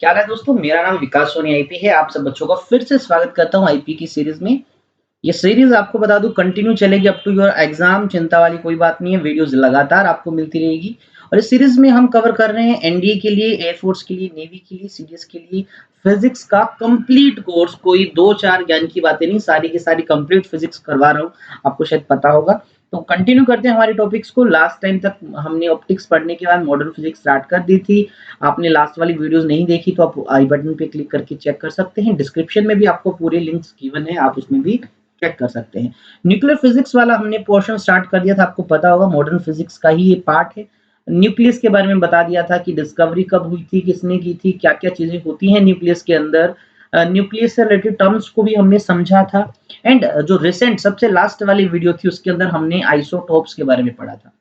क्या हाल है दोस्तों। मेरा नाम विकास सोनी आईपी है। आप सब बच्चों का फिर से स्वागत करता हूं आईपी की सीरीज में। ये सीरीज आपको बता दूं कंटिन्यू चलेगी अप टू योर एग्जाम। चिंता वाली कोई बात नहीं है, वीडियोस लगातार आपको मिलती रहेगी। और इस सीरीज में हम कवर कर रहे हैं एनडीए के लिए, एयरफोर्स के लिए, नेवी के लिए, सीडीएस के लिए फिजिक्स का कंप्लीट कोर्स। कोई दो चार ज्ञान की बातें नहीं, सारी की सारी कंप्लीट फिजिक्स करवा रहा हूँ। आपको शायद पता होगा। तो कंटिन्यू करते हैं हमारे टॉपिक्स को। लास्ट टाइम तक हमने ऑप्टिक्स पढ़ने के बाद मॉडर्न फिजिक्स स्टार्ट कर दी थी। आपने लास्ट वाली वीडियोस नहीं देखी तो आप आई बटन पे क्लिक करके चेक कर सकते हैं। डिस्क्रिप्शन में भी आपको पूरे लिंक्स गिवन है, आप उसमें भी चेक कर सकते हैं। न्यूक्लियर फिजिक्स वाला हमने पोर्शन स्टार्ट कर दिया था, आपको पता होगा मॉडर्न फिजिक्स का ही ये पार्ट है। न्यूक्लियस के बारे में बता दिया था कि डिस्कवरी कब हुई थी, किसने की थी, क्या क्या चीजें होती हैं न्यूक्लियस के अंदर। न्यूक्लियस से रिलेटेड टर्म्स को भी हमने समझा था। एंड जो रिसेंट सबसे लास्ट वाली वीडियो थी उसके अंदर हमने आइसोटोप्स के बारे में पढ़ा था।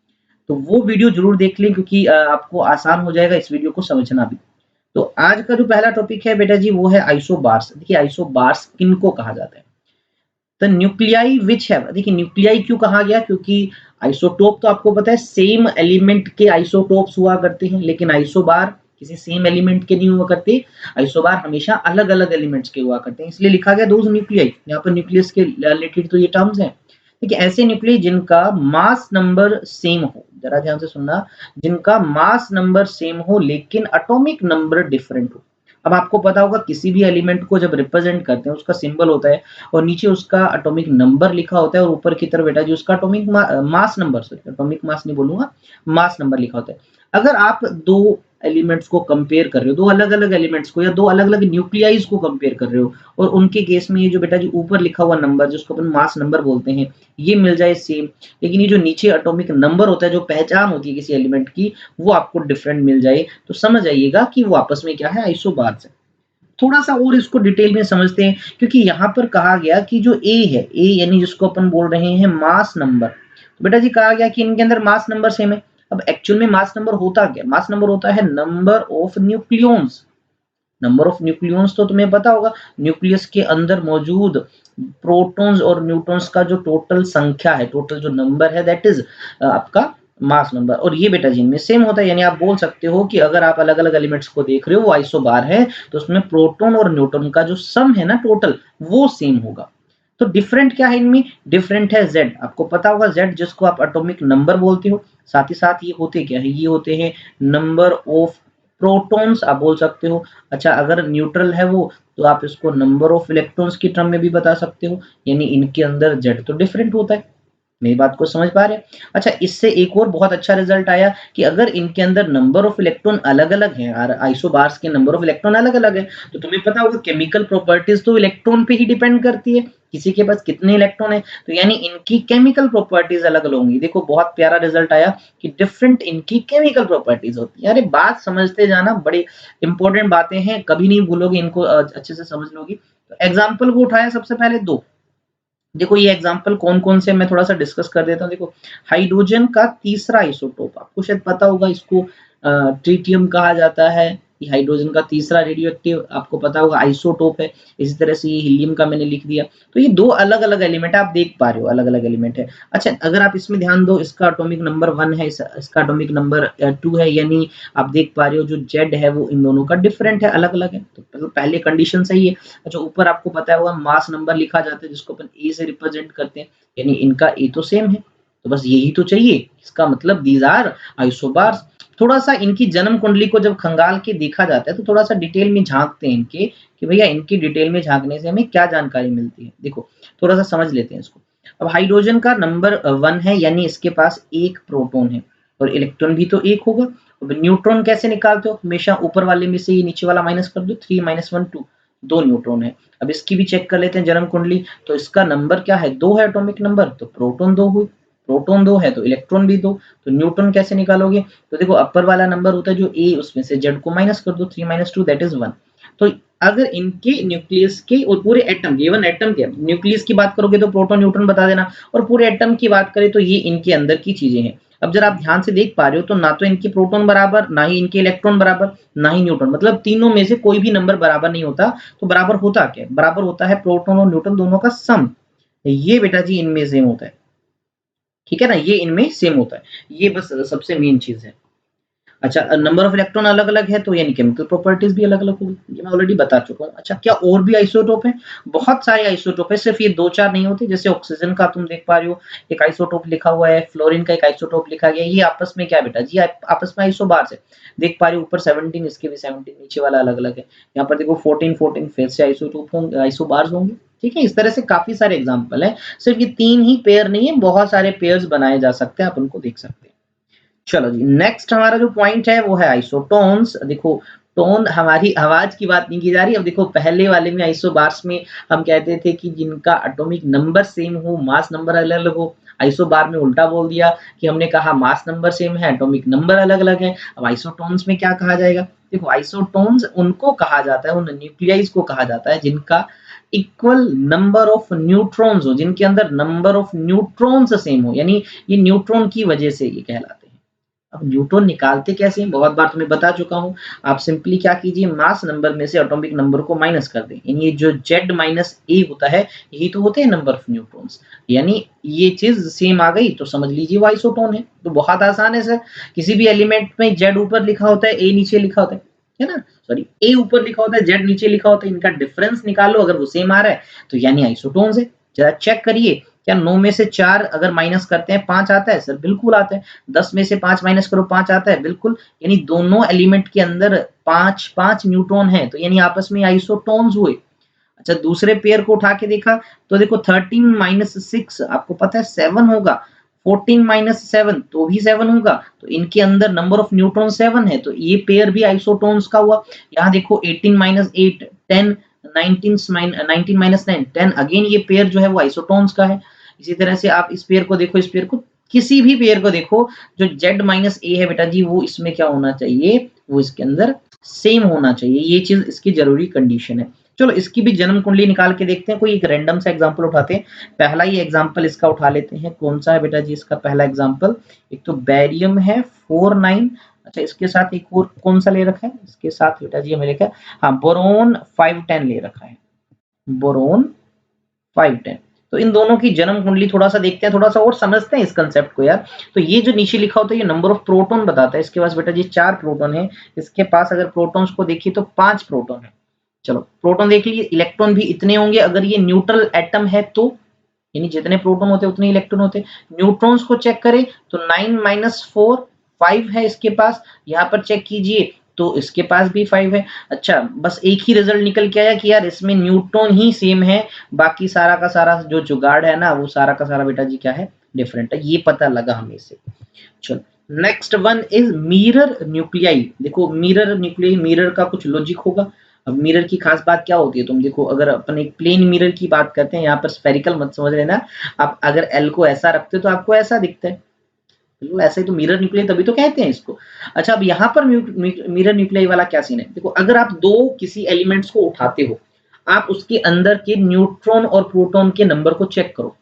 तो वो वीडियो जरूर देख लें क्योंकि आपको आसान हो जाएगा इस वीडियो को समझना भी। तो आज का जो पहला टॉपिक है बेटा जी वो है आइसोबार्स। देखिए आइसोबार्स किनको कहा जाता है। तो न्यूक्लियाई विच है, देखिए न्यूक्लियाई क्यों कहा गया, क्योंकि आइसोटोप तो आपको पता है सेम एलिमेंट के आइसोटोप्स हुआ करते हैं, लेकिन आइसोबार किसी सेम एलिमेंट के नहीं हुआ करते। आइसोबार हमेशा अलग अलग एलिमेंट्स के हुआ करते हैं, इसलिए लिखा गया दोज न्यूक्लियाई। यहाँ पर न्यूक्लियस के रिलेटेड तो ये टर्म्स हैं। देखिए ऐसे न्यूक्लियाई जिनका मास नंबर सेम हो, जरा ध्यान से सुनना, जिनका मास नंबर सेम हो लेकिन एटॉमिक नंबर डिफरेंट हो। अब आपको पता होगा किसी भी एलिमेंट को जब रिप्रेजेंट करते हैं उसका सिंबल होता है और नीचे उसका एटॉमिक नंबर लिखा होता है और ऊपर की तरफ बेटा जी उसका atomic mass number, sorry atomic mass नहीं बोलूंगा, मास नंबर लिखा होता है। अगर आप दो एलिमेंट्स को कंपेयर कर रहे हो, दो अलग अलग एलिमेंट्स को या दो अलग अलग न्यूक्लियाइज को कंपेयर कर रहे हो और उनके केस में ये जो बेटा जी ऊपर लिखा हुआ नंबर जिसको अपन मास नंबर बोलते हैं ये मिल जाए सेम, लेकिन ये जो नीचे एटॉमिक नंबर होता है जो पहचान होती है किसी एलिमेंट की वो आपको डिफरेंट मिल जाए, तो समझ जाइएगा कि वो आपस में क्या है, आइसोबार्स है। थोड़ा सा और इसको डिटेल में समझते हैं क्योंकि यहाँ पर कहा गया कि जो ए है, ए यानी जिसको अपन बोल रहे हैं मास नंबर, तो बेटा जी कहा गया कि इनके अंदर मास नंबर सेम है। अब एक्चुअल में मास नंबर होता क्या, मास नंबर होता है number of nucleons. Number of nucleons तो तुम्हें पता होगा, न्यूक्लियस के अंदर मौजूद प्रोटॉन्स और न्यूट्रॉन्स का जो टोटल संख्या है, टोटल जो नंबर है दैट इज आपका मास नंबर। और ये बेटा जी इनमें सेम होता है, यानी आप बोल सकते हो कि अगर आप अलग अलग एलिमेंट्स को देख रहे हो वो आइसोबार है तो उसमें प्रोटॉन और न्यूट्रॉन का जो सम है ना टोटल वो सेम होगा। तो डिफरेंट क्या है इनमें, डिफरेंट है जेड। आपको पता होगा जेड जिसको आप एटॉमिक नंबर बोलते हो, साथ ही साथ ये होते क्या है, ये होते हैं नंबर ऑफ प्रोटॉन्स आप बोल सकते हो। अच्छा अगर न्यूट्रल है वो तो आप इसको नंबर ऑफ इलेक्ट्रॉन्स की टर्म में भी बता सकते हो, यानी इनके अंदर जेड तो डिफरेंट होता है। मेरी बात को समझ पा रहे हैं। अच्छा इससे एक और बहुत अच्छा रिजल्ट आया कि अगर इनके अंदर नंबर ऑफ इलेक्ट्रॉन अलग अलग है और आइसोबार्स के नंबर ऑफ इलेक्ट्रॉन अलग अलग है तो तुम्हें पता होगा केमिकल प्रॉपर्टीज तो इलेक्ट्रॉन पे ही डिपेंड करती है, किसी के पास कितने इलेक्ट्रॉन है, तो यानी इनकी केमिकल प्रॉपर्टीज अलग अलग होंगी। देखो बहुत प्यारा रिजल्ट आया कि डिफरेंट इनकी केमिकल प्रॉपर्टीज होती है। अरे बात समझते जाना, बड़ी इंपॉर्टेंट बातें हैं, कभी नहीं भूलोगे इनको, अच्छे से समझ लोगी। तो एग्जाम्पल को उठाया सबसे पहले दो। देखो ये एग्जांपल कौन-कौन से मैं थोड़ा-सा डिस्कस कर देता हूँ। देखो हाइड्रोजन का तीसरा आइसोटोप, आपको शायद पता होगा इसको ट्रिटियम कहा जाता है। ये हाइड्रोजन का तीसरा रेडियोएक्टिव आपको पता होगा आइसोटोप है। इसी तरह से ये हीलियम का मैंने लिख दिया। तो ये दो अलग-अलग एलिमेंट है, आप देख पा रहे हो अलग-अलग एलिमेंट है। अच्छा अगर आप इसमें ध्यान दो, इसका एटॉमिक नंबर 1 है, इसका एटॉमिक नंबर 2 है, यानी आप देख पा रहे हो जो जेड है वो इन दोनों का डिफरेंट है, अलग-अलग है। तो मतलब पहले कंडीशन सही है। अच्छा ऊपर आपको पता होगा मास नंबर लिखा जाता है जिसको अपन ए से रिप्रेजेंट करते हैं, यानी इनका ए तो सेम है। तो बस यही तो चाहिए, इसका मतलब दीज आर आइसोबार्स। थोड़ा सा इनकी जन्म कुंडली को जब खंगाल के देखा जाता है तो थोड़ा सा डिटेल में झांकते हैं इनके कि भैया इनकी डिटेल में झांकने से हमें क्या जानकारी मिलती है। देखो थोड़ा सा समझ लेते हैं इसको। अब हाइड्रोजन का नंबर 1 है, यानी इसके पास एक प्रोटॉन है और इलेक्ट्रॉन भी तो एक होगा। अब न्यूट्रॉन कैसे निकालते हो, हमेशा ऊपर वाले में से ये नीचे वाला माइनस कर दो, 3 - 1 2, दो न्यूट्रॉन है। अब इसकी भी चेक कर लेते हैं जन्म कुंडली, तो इसका नंबर क्या है, 2 है एटॉमिक नंबर, तो प्रोटॉन 2 हुई। प्रोटॉन 2 है तो इलेक्ट्रॉन भी 2। तो न्यूट्रॉन कैसे निकालोगे, तो देखो अपर वाला नंबर होता है जो ए, उसमें से जेड को माइनस कर दो, 3 - 2 दैट इज 1। तो अगर इनके न्यूक्लियस के और पूरे एटम, गिवन एटम के, न्यूक्लियस की बात करोगे तो प्रोटॉन न्यूट्रॉन बता देना, और पूरे एटम की बात करें तो ये इनके अंदर की चीजें हैं। अब जरा आप ध्यान से देख पा रहे हो तो ना तो इनके प्रोटॉन बराबर, ना ही इनके इलेक्ट्रॉन बराबर, ना ही न्यूट्रॉन, मतलब तीनों में से कोई भी नंबर बराबर नहीं होता। तो बराबर होता क्या है, बराबर होता है प्रोटॉन और न्यूट्रॉन दोनों का सम। ये बेटा जी इनमें सेम होता है, ठीक है ना, ये इनमें सेम होता है। ये बस सबसे मेन चीज है। अच्छा, नंबर ऑफ इलेक्ट्रॉन अलग-अलग है तो यानी केमिकल प्रॉपर्टीज भी अलग-अलग होगी, ये मैं ऑलरेडी बता चुका हूँ। अच्छा, क्या और भी आइसोटोप हैं? बहुत सारे आइसोटोप हैं, सिर्फ ये 2-4 नहीं होते। जैसे ऑक्सीजन का तुम देख पा रहे हो, एक आइसोटोप लिखा हुआ है, फ्लोरीन का एक आइसोटोप लिखा गया है। ये आपस में क्या है बेटा जी, आपस में आइसोबार्स है। देख पा रहे हो ऊपर 17, इसके भी 17, नीचे वाला अलग-अलग है। यहाँ पर देखो 14 फिर से आइसोटोप होंगे, आइसोबार्स होंगे। ठीक है, इस तरह से काफ़ी सारे एग्ज़ाम्पल हैं। सिर्फ ये 3 ही पेयर नहीं है, बहुत सारे पेयर्स बनाए जा सकते हैं, आप उनको देख सकते हैं। चलो जी, नेक्स्ट हमारा जो पॉइंट है वो है आइसोटोन्स। देखो, टोन हमारी आवाज की बात नहीं की जा रही। अब देखो, पहले वाले में आइसोबार्स में हम कहते थे कि जिनका एटॉमिक नंबर सेम हो, मास नंबर अलग-अलग हो। आइसोबार में उल्टा बोल दिया कि हमने कहा मास नंबर सेम है, एटॉमिक नंबर अलग-अलग है। अब आइसोटोन्स में क्या कहा जाएगा? देखो, आइसोटोन्स उनको कहा जाता है, उन न्यूक्लियाइज को कहा जाता है जिनका इक्वल नंबर ऑफ न्यूट्रॉन्स हो, जिनके अंदर नंबर ऑफ न्यूट्रॉन्स सेम हो, यानी ये न्यूट्रॉन की वजह से ये कहलाते हैं। अब न्यूट्रॉन निकालते कैसे हैं? बहुत बार तुम्हें बता चुका हूँ। आप सिंपली क्या कीजिए, मास नंबर में से एटॉमिक नंबर को माइनस कर दें। यानी ये जो Z माइनस A होता है, यही तो होते हैं नंबर ऑफ न्यूट्रॉन्स। यानी ये चीज़ सेम आ गई तो समझ लीजिए वो आइसोटोन है। तो बहुत आसान है सर। किसी भी एलिमेंट में Z ऊपर लिखा होता है, A नीचे लिखा होता है ना? सॉरी, A ऊपर लिखा होता है, Z नीचे लिखा होता है। इनका डिफरेंस निकालो, अगर वो सेम आ रहा है तो यानी आइसोटोन्स है। ज़रा चेक करिए, क्या 9 में से 4 अगर माइनस करते हैं 5 आता है? सर बिल्कुल आता है। 10 में से 5 माइनस करो 5 आता है? बिल्कुल। यानी दोनों एलिमेंट के अंदर 5-5 न्यूट्रॉन हैं, तो यानी आपस में आइसोटोन्स हुए। अच्छा, दूसरे पेयर को उठा के देखा तो देखो 13 माइनस 6 आपको पता है 7 होगा। 14 माइनस 7 तो भी 7 होगा। तो इनके अंदर नंबर ऑफ न्यूट्रॉन 7 है, तो ये पेयर भी आइसोटोन्स का हुआ। यहाँ देखो 18 माइनस 8 10, 19 माइनस 9 10, अगेन ये पेयर जो है वो आइसोटोन्स का है। इसी तरह से आप इस पेयर को देखो, इस पेयर को, किसी भी पेयर को देखो, जो Z माइनस A है बेटा जी, वो इसमें क्या होना चाहिए, वो इसके अंदर सेम होना चाहिए। ये चीज़ इसकी ज़रूरी कंडीशन है। चलो इसकी भी जन्म कुंडली निकाल के देखते हैं। कोई एक रैंडम सा एग्जांपल उठाते हैं। पहला ही एग्जांपल इसका उठा लेते हैं। कौन सा है बेटा जी इसका पहला एग्जांपल? एक तो बैरियम है 49। अच्छा, इसके साथ एक और कौन सा ले रखा है? इसके साथ बेटा जी हमें लिखा है, हाँ, बोरोन 510 ले रखा है। बोरोन 510। तो इन दोनों की जन्म कुंडली थोड़ा-सा देखते हैं, थोड़ा-सा और समझते हैं इस कांसेप्ट को यार। तो ये जो नीचे लिखा होता है ये नंबर ऑफ प्रोटॉन बताता है। इसके पास बेटा जी 4 प्रोटॉन है। इसके पास अगर प्रोटॉन्स को देखिए तो 5 प्रोटॉन है। चलो प्रोटॉन देख लीजिए, इलेक्ट्रॉन भी इतने होंगे अगर ये न्यूट्रल एटम है तो, यानी जितने प्रोटॉन होते हैं उतने इलेक्ट्रॉन होते हैं। न्यूट्रॉन्स को चेक करें तो 9 माइनस 4 5 है इसके पास। यहाँ पर चेक कीजिए तो इसके पास भी 5 है। अच्छा, बस एक ही रिजल्ट निकल के आया कि यार इसमें न्यूट्रॉन ही सेम है, बाकी सारा का सारा जो जुगाड़ है ना वो सारा का सारा बेटा जी क्या है, डिफरेंट है। ये पता लगा हमें इससे। चलो next one is mirror nuclei. देखो मिरर न्यूक्लियाई, मिरर का कुछ लॉजिक होगा। अब मिरर की खास बात क्या होती है, तुम देखो अगर अपन एक प्लेन मिरर की बात करते हैं, यहाँ पर स्फेरिकल मत समझ लेना। आप अगर एल को ऐसा रखते हो तो आपको ऐसा दिखता है, बिल्कुल ऐसे ही तो मिरर न्यूक्लियाई तभी तो कहते हैं इसको। अच्छा, अब यहाँ पर मिरर न्यूक्लियाई वाला क्या सीन है? देखो अगर आप दो किसी एलिमेंट्स को उठाते हो, आप उसके अंदर के न्यूट्रॉन और प्रोटॉन के नंबर को चेक करो।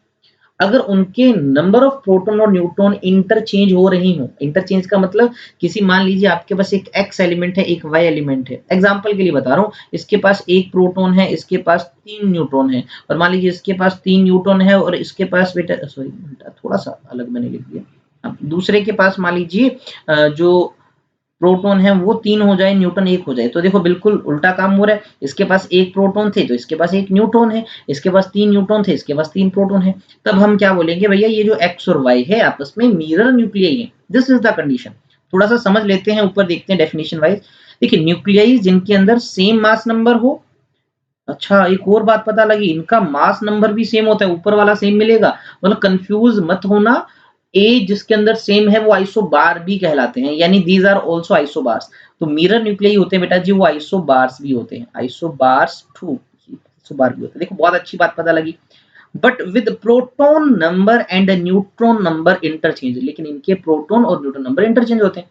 अगर उनके नंबर ऑफ प्रोटॉन और न्यूट्रॉन इंटरचेंज हो रही हो, इंटरचेंज का मतलब किसी, मान लीजिए आपके पास एक एक्स एलिमेंट है, एक वाई एलिमेंट है, एग्जांपल के लिए बता रहा हूँ, इसके पास एक प्रोटॉन है, इसके पास 3 न्यूट्रॉन है, और मान लीजिए इसके पास 3 न्यूट्रॉन है और इसके पास बेटा, सॉरी थोड़ा सा अलग मैंने लिख दिया। अब दूसरे के पास मान लीजिए जो प्रोटॉन है वो 3 हो जाए, न्यूटन 1 हो जाए, तो देखो बिल्कुल उल्टा काम हो रहा है। इसके पास 1 प्रोटॉन थे तो इसके पास 1 न्यूट्रॉन है, इसके पास 3 न्यूट्रॉन थे, इसके पास 3 प्रोटॉन है। तब हम क्या बोलेंगे, भैया ये जो एक्स और वाई है आपस में मिरर न्यूक्लियाई है। This is the condition. थोड़ा सा समझ लेते हैं, ऊपर देखते हैं डेफिनेशन वाइज। देखिए न्यूक्लियाई जिनके अंदर सेम मास नंबर हो। अच्छा, एक और बात पता लगी, इनका मास नंबर भी सेम होता है, ऊपर वाला सेम मिलेगा। मतलब कंफ्यूज मत होना, ए जिसके अंदर सेम है वो आइसोबार भी कहलाते हैं, यानी दीज आर आल्सो आइसोबार्स। तो मिरर न्यूक्लियाई होते हैं बेटा जी वो आइसोबार्स भी होते हैं, आइसोबार्स टू, आइसोबार भी होते हैं। देखो बहुत अच्छी बात पता लगी। But with proton number and neutron number interchange, लेकिन इनके प्रोटॉन और न्यूट्रॉन नंबर इंटरचेंज होते हैं।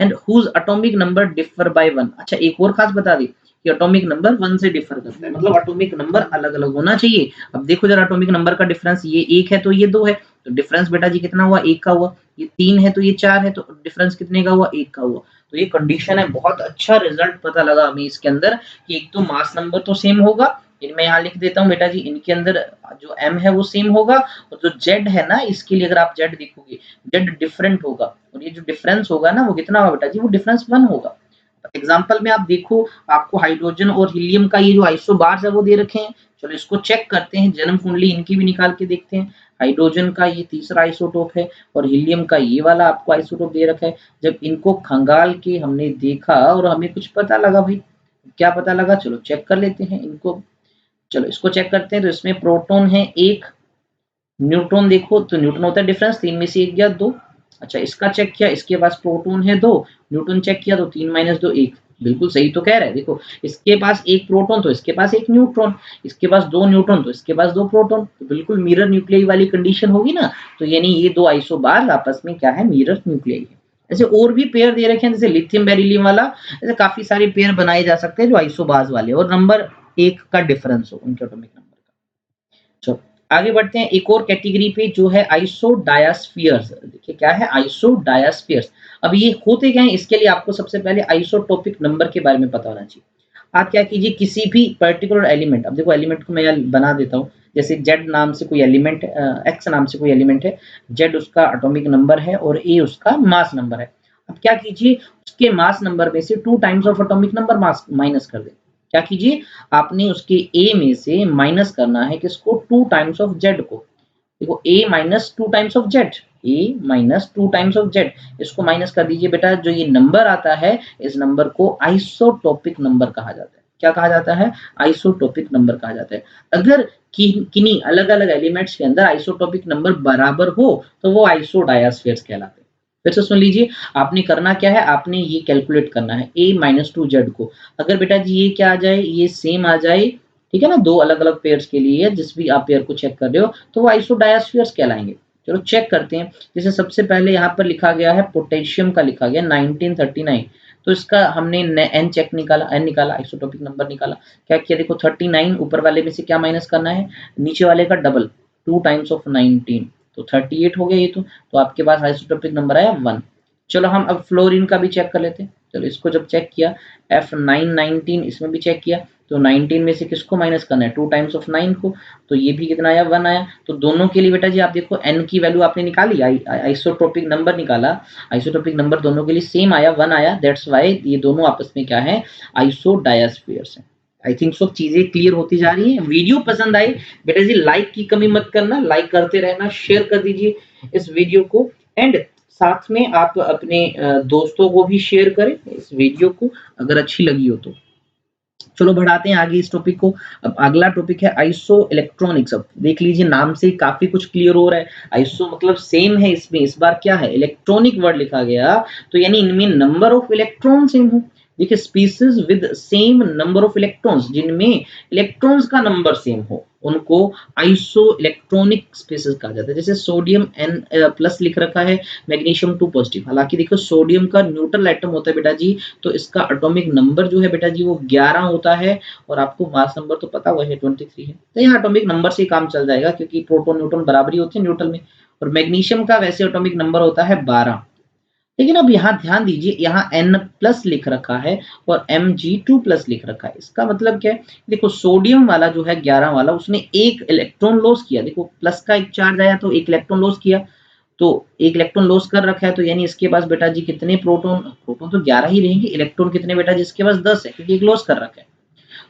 And whose atomic number differ by 1। अच्छा, एक और खास बता दी कि एटॉमिक नंबर 1 से डिफर करता है, मतलब एटॉमिक नंबर अलग-अलग होना चाहिए। अब देखो जरा एटॉमिक नंबर का डिफरेंस, ये 1 है तो ये 2 है, तो डिफरेंस बेटा जी कितना हुआ, 1 का हुआ। ये 3 है तो ये 4 है, तो डिफरेंस कितने का हुआ, 1 का हुआ। तो ये कंडीशन है। बहुत अच्छा रिजल्ट पता लगा हमें इसके अंदर कि एक तो मास नंबर तो सेम होगा इनमें यहाँ लिख देता हूँ बेटा जी, इनके अंदर जो m है वो सेम होगा और जो z है ना, इसके लिए अगर आप z देखोगे, z डिफरेंट होगा और ये जो डिफरेंस होगा ना वो कितना होगा बेटा जी, वो डिफरेंस 1 होगा। एग्जाम्पल में आप देखो, आपको हाइड्रोजन और हीलियम का ये जो आइसोबार्स है वो दे रखे हैं। चलो इसको चेक करते हैं, जन्म कुंडली इनकी भी निकाल के देखते हैं। हाइड्रोजन का ये तीसरा आइसोटोप है और हीलियम का ये वाला आपको आइसोटोप दे रखा है। जब इनको खंगाल के हमने देखा और हमें कुछ पता लगा भाई, क्या पता लगा, चलो चेक कर लेते हैं इनको। चलो इसको चेक करते हैं, तो इसमें प्रोटॉन है 1, न्यूट्रॉन देखो तो न्यूट्रॉन होता है डिफरेंस, 3 में से 1 गया 2। अच्छा इसका चेक किया, इसके पास प्रोटॉन है 2, न्यूट्रॉन चेक किया तो 3 माइनस 2 1। बिल्कुल सही तो कह रहा है, देखो इसके पास 1 प्रोटॉन तो इसके पास 1 न्यूट्रॉन, इसके पास 2 न्यूट्रॉन तो इसके पास 2 प्रोटॉन, तो बिल्कुल मिरर न्यूक्लियाई वाली कंडीशन होगी ना। तो यानी ये दो आइसोबार आपस में क्या है, मिरर न्यूक्लियाई है। ऐसे और भी पेयर दे रखे हैं, जैसे लिथियम बेरिलियम वाला, ऐसे काफी सारे पेयर बनाए जा सकते हैं जो आइसोबार्स वाले और नंबर 1 का डिफरेंस हो उनके एटॉमिक नंबर का। चलो आगे बढ़ते हैं एक और कैटेगरी पे, जो है आइसोडायस्फीयर्स। देखिए क्या है आइसोडायस्फीयर्स। अब ये होते क्या है, इसके लिए आपको सबसे पहले आइसोटोपिक नंबर के बारे में पता होना चाहिए। आप क्या कीजिए, किसी भी पर्टिकुलर एलिमेंट, अब देखो एलिमेंट को मैं बना देता हूँ, जैसे जेड नाम से कोई एलिमेंट, एक्स नाम से कोई एलिमेंट है, जेड उसका एटॉमिक नंबर है और ए उसका मास नंबर है। अब क्या कीजिए, उसके मास नंबर में से 2 times of atomic number mass minus कर दें। क्या कीजिए, आपने उसके ए में से माइनस करना है किसको, 2 टाइम्स ऑफ जेड को। देखो A minus 2 times of Z, A minus 2 times of Z, इसको माइनस कर दीजिए बेटा। जो ये नंबर आता है, इस नंबर को आइसोटोपिक नंबर कहा जाता है। क्या कहा जाता है, आइसोटोपिक नंबर कहा जाता है। अगर किन्हीं अलग अलग एलिमेंट्स के अंदर आइसोटोपिक नंबर बराबर हो तो वो आइसोडायस्फीयर्स कहलाते हैं। फिर से सुन लीजिए, आपने करना क्या है, आपने ये कैलकुलेट करना है a माइनस 2 जेड को। अगर बेटा जी ये क्या आ जाए, ये सेम आ जाए, ठीक है ना, दो अलग अलग पेयर्स के लिए जिस भी आप पेयर को चेक कर रहे हो, तो वो आइसोडायस्फीयर्स कहलाएंगे। चलो चेक करते हैं। जैसे सबसे पहले यहाँ पर लिखा गया है पोटेशियम का, लिखा गया 1939, तो इसका हमने एन चेक निकाला, एन निकाला, आइसोटोपिक नंबर निकाला। क्या किया, देखो 39 ऊपर वाले में से क्या माइनस करना है, नीचे वाले का डबल, 2 टाइम्स ऑफ 19, तो 38 हो गया ये तो आपके पास आइसोटोपिक नंबर आया 1। चलो हम अब फ्लोरीन का भी चेक कर लेते हैं। चलो इसको जब चेक किया, F919, इसमें भी चेक किया, तो 19 में से किसको माइनस करना है, 2 टाइम्स ऑफ 9 को, तो ये भी कितना आया, 1 आया। तो दोनों के लिए बेटा जी आप देखो n की वैल्यू आपने निकाली, आइसोटोपिक नंबर निकाला, आइसोटोपिक नंबर दोनों के लिए सेम आया, 1 आया। दैट्स वाई ये दोनों आपस में क्या है, आइसोडायस्फीयर्स है। आई थिंक सब चीजें क्लियर होती जा रही हैं। वीडियो पसंद आई बेटा जी, लाइक की कमी मत करना, लाइक करते रहना, शेयर कर दीजिए इस वीडियो को, एंड साथ में आप अपने दोस्तों को भी शेयर करें इस वीडियो को अगर अच्छी लगी हो तो। चलो बढ़ाते हैं आगे इस टॉपिक को। अब अगला टॉपिक है आइसो इलेक्ट्रॉनिक्स। अब देख लीजिए नाम से काफी कुछ क्लियर हो रहा है। आइसो मतलब सेम है, इसमें इस बार क्या है, इलेक्ट्रॉनिक वर्ड लिखा गया, तो यानी इनमें नंबर ऑफ इलेक्ट्रॉन सेम हो। देखिए species with same number of electrons, जिनमें इलेक्ट्रॉन्स का नंबर सेम हो, उनको आइसो इलेक्ट्रॉनिक स्पीसीज कहा जाता है। जैसे सोडियम एन प्लस लिख रखा है, मैग्नीशियम 2 पॉजिटिव। हालांकि देखो सोडियम का न्यूट्रल एटम होता है बेटा जी, तो इसका एटॉमिक नंबर जो है बेटा जी वो 11 होता है, और आपको मास नंबर तो पता हुआ है 23 है। तो यहाँ एटॉमिक नंबर से काम चल जाएगा, क्योंकि प्रोटॉन न्यूट्रॉन बराबरी होती है न्यूट्रल में। और मैग्नीशियम का वैसे एटॉमिक नंबर होता है 12। लेकिन अब यहाँ ध्यान दीजिए, यहाँ N प्लस लिख रखा है और Mg2 प्लस लिख रखा है। इसका मतलब क्या है, देखो सोडियम वाला जो है 11 वाला, उसने एक इलेक्ट्रॉन लॉस किया। देखो प्लस का एक चार्ज आया तो एक इलेक्ट्रॉन लॉस किया, तो एक इलेक्ट्रॉन लॉस कर रखा है, तो यानी इसके पास बेटा जी कितने प्रोटॉन, प्रोटॉन तो 11 ही रहेंगे, इलेक्ट्रॉन कितने बेटा जी, इसके पास 10 है क्योंकि एक लॉस कर रखा है।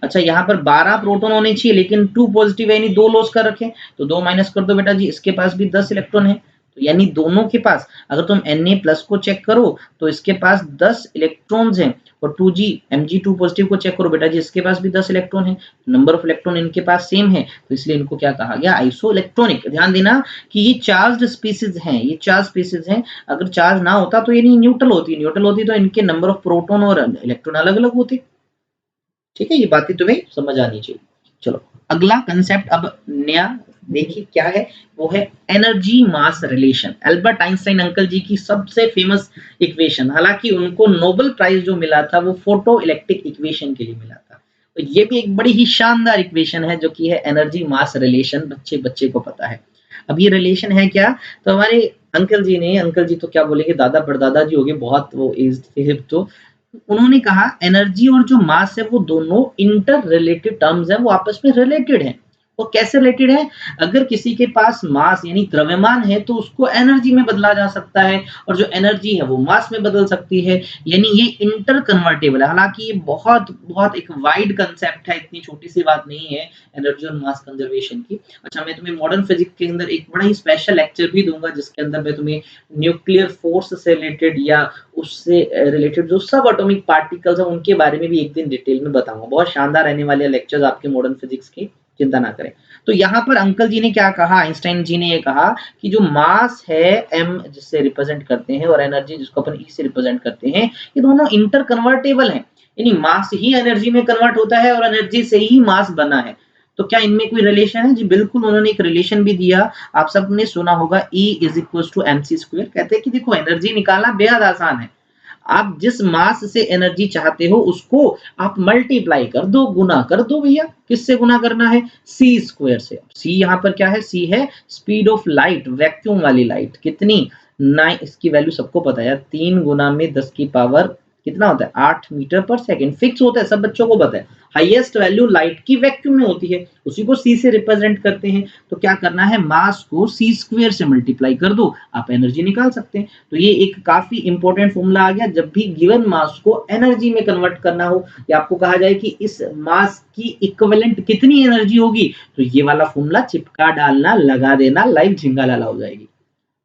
अच्छा यहाँ पर 12 प्रोटॉन होने चाहिए, लेकिन 2 पॉजिटिव है यानी 2 लॉस कर रखे, तो 2 माइनस कर दो बेटा जी, इसके पास भी 10 इलेक्ट्रॉन है। तो यानी दोनों के पास, अगर तुम Na प्लस को चेक करो तो इसके पास 10 इलेक्ट्रॉन्स हैं, और 2G Mg2 पॉजिटिव को चेक करो बेटा जी, इसके पास भी 10 इलेक्ट्रॉन है। नंबर ऑफ इलेक्ट्रॉन इनके पास सेम है, तो इसलिए इनको क्या कहा गया, आइसो इलेक्ट्रॉनिक। ध्यान देना कि ये चार्ज्ड स्पीसीज हैं, ये चार्ज स्पीसीज हैं। अगर चार्ज ना होता तो ये न्यूट्रल होती, न्यूट्रल होती तो इनके नंबर ऑफ प्रोटॉन और इलेक्ट्रॉन अलग अलग होते। ठीक है, ये बातें तुम्हें समझ आनी चाहिए। चलो अगला कंसेप्ट अब नया देखिए क्या है, वो है energy mass relation. Albert Einstein uncle ji की सबसे फेमस इक्वेशन, हालांकि उनको नोबेल प्राइज जो मिला था वो फोटो इलेक्ट्रिक इक्वेशन के लिए मिला था। तो ये भी एक बड़ी ही शानदार इक्वेशन है जो कि है एनर्जी मास रिलेशन, बच्चे बच्चे को पता है। अब ये रिलेशन है क्या, तो हमारे अंकल जी ने, अंकल जी तो क्या बोलेंगे, दादा परदादा जी हो गए, बहुत वो एज थे तो उन्होंने कहा एनर्जी और जो मास है वो दोनों इंटर रिलेटेड टर्म्स हैं, वो आपस में रिलेटेड हैं। वो कैसे रिलेटेड है? अगर किसी के पास मास यानी द्रव्यमान है तो उसको एनर्जी में बदला जा सकता है और जो एनर्जी है वो मास में बदल सकती है, यानी ये इंटर कन्वर्टेबल है। हालांकि ये बहुत बहुत एक वाइड कंसेप्ट है, इतनी छोटी सी बात नहीं है एनर्जी और मास कंजर्वेशन की। अच्छा, मैं तुम्हें मॉडर्न फिजिक्स के अंदर एक बड़ा ही स्पेशल लेक्चर भी दूंगा जिसके अंदर मैं तुम्हें न्यूक्लियर फोर्स से रिलेटेड या उससे रिलेटेड जो सब एटॉमिक पार्टिकल्स हैं उनके बारे में भी एक दिन डिटेल में बताऊंगा। बहुत शानदार रहने वाले लेक्चर्स आपके मॉडर्न फिजिक्स के, चिंता ना करें। तो यहाँ पर अंकल जी ने क्या कहा, आइंस्टाइन जी ने ये कहा कि जो मास है m जिससे रिप्रेजेंट करते हैं और एनर्जी जिसको अपन E से रिप्रेजेंट करते हैं, ये दोनों इंटर कन्वर्टेबल हैं, यानी मास ही एनर्जी में कन्वर्ट होता है और एनर्जी से ही मास बना है। तो क्या इनमें कोई रिलेशन है? जी बिल्कुल, उन्होंने एक रिलेशन भी दिया। आप सबने सुना होगा E is equal to mc square. कहते हैं कि देखो एनर्जी निकालना बेहद आसान है, आप जिस मास से एनर्जी चाहते हो उसको आप मल्टीप्लाई कर दो, गुना कर दो भैया। किससे गुना करना है? सी स्क्वायर से। सी यहाँ पर क्या है? सी है स्पीड ऑफ लाइट, वैक्यूम वाली लाइट। कितनी? 9, इसकी वैल्यू सबको पता है यार, 3 गुना में 10 की पावर कितना होता है? 8 मीटर पर सेकेंड। फिक्स होता है, सब बच्चों को पता है। हाईएस्ट वैल्यू लाइट की वैक्यूम में होती है, उसी को सी से रिप्रेजेंट करते हैं। तो क्या करना है? मास को सी स्क्वायर से मल्टीप्लाई कर दो, आप एनर्जी निकाल सकते हैं। तो ये एक काफी इंपॉर्टेंट फॉर्मूला आ गया। जब भी गिवन मास को एनर्जी में कन्वर्ट करना हो या आपको कहा जाए कि इस मास की इक्विवेलेंट कितनी एनर्जी होगी, तो ये वाला फॉर्मूला चिपका डालना, लगा देना, लाइव झिंगा लाला हो जाएगी।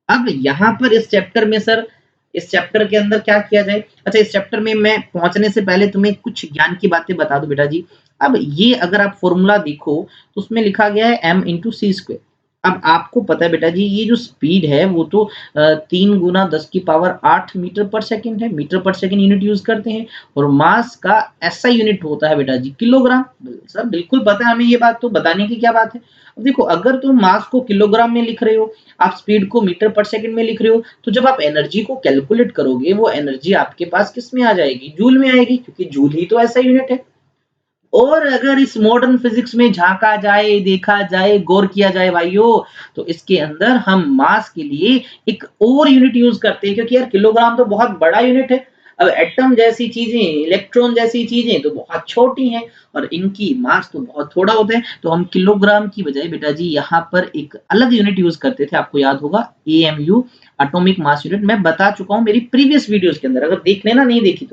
अब यहाँ पर इस चैप्टर में सर, इस चैप्टर के अंदर क्या किया जाए? अच्छा, इस चैप्टर में मैं पहुंचने से पहले तुम्हें कुछ ज्ञान की बातें बता दूं बेटा जी। अब ये अगर आप फॉर्मूला देखो तो उसमें लिखा गया है m इंटू सी स्क्वायर। अब आपको पता है बेटा जी, ये जो स्पीड है वो तो 3 गुना 10 की पावर 8 मीटर पर सेकंड है। मीटर पर सेकंड यूनिट यूज करते हैं और मास का ऐसा यूनिट होता है बेटा जी किलोग्राम। सर बिल्कुल पता है हमें, ये बात तो बताने की क्या बात है। अब देखो, अगर तुम मास को किलोग्राम में लिख रहे हो, आप स्पीड को मीटर पर सेकंड में लिख रहे हो, तो जब आप एनर्जी को कैलकुलेट करोगे वो एनर्जी आपके पास किस में आ जाएगी? जूल में आएगी, क्योंकि जूल ही तो ऐसा यूनिट है। और अगर इस मॉडर्न फिजिक्स में झांका जाए, देखा जाए, गौर किया जाए भाइयों, तो इसके अंदर हम मास के लिए एक और यूनिट यूज करते हैं, क्योंकि यार किलोग्राम तो बहुत बड़ा यूनिट है। अब एटम जैसी चीजें, इलेक्ट्रॉन जैसी चीजें तो बहुत छोटी हैं और इनकी मास तो बहुत थोड़ा होता है। तो हम किलोग्राम की बजाय बेटा जी यहाँ पर एक अलग यूनिट यूज करते थे, आपको याद होगा एएमयू, एटॉमिक मास यूनिट। मैं बता चुका हूँ मेरी प्रीवियस वीडियोस के अंदर, अगर देख लेना, नहीं देखी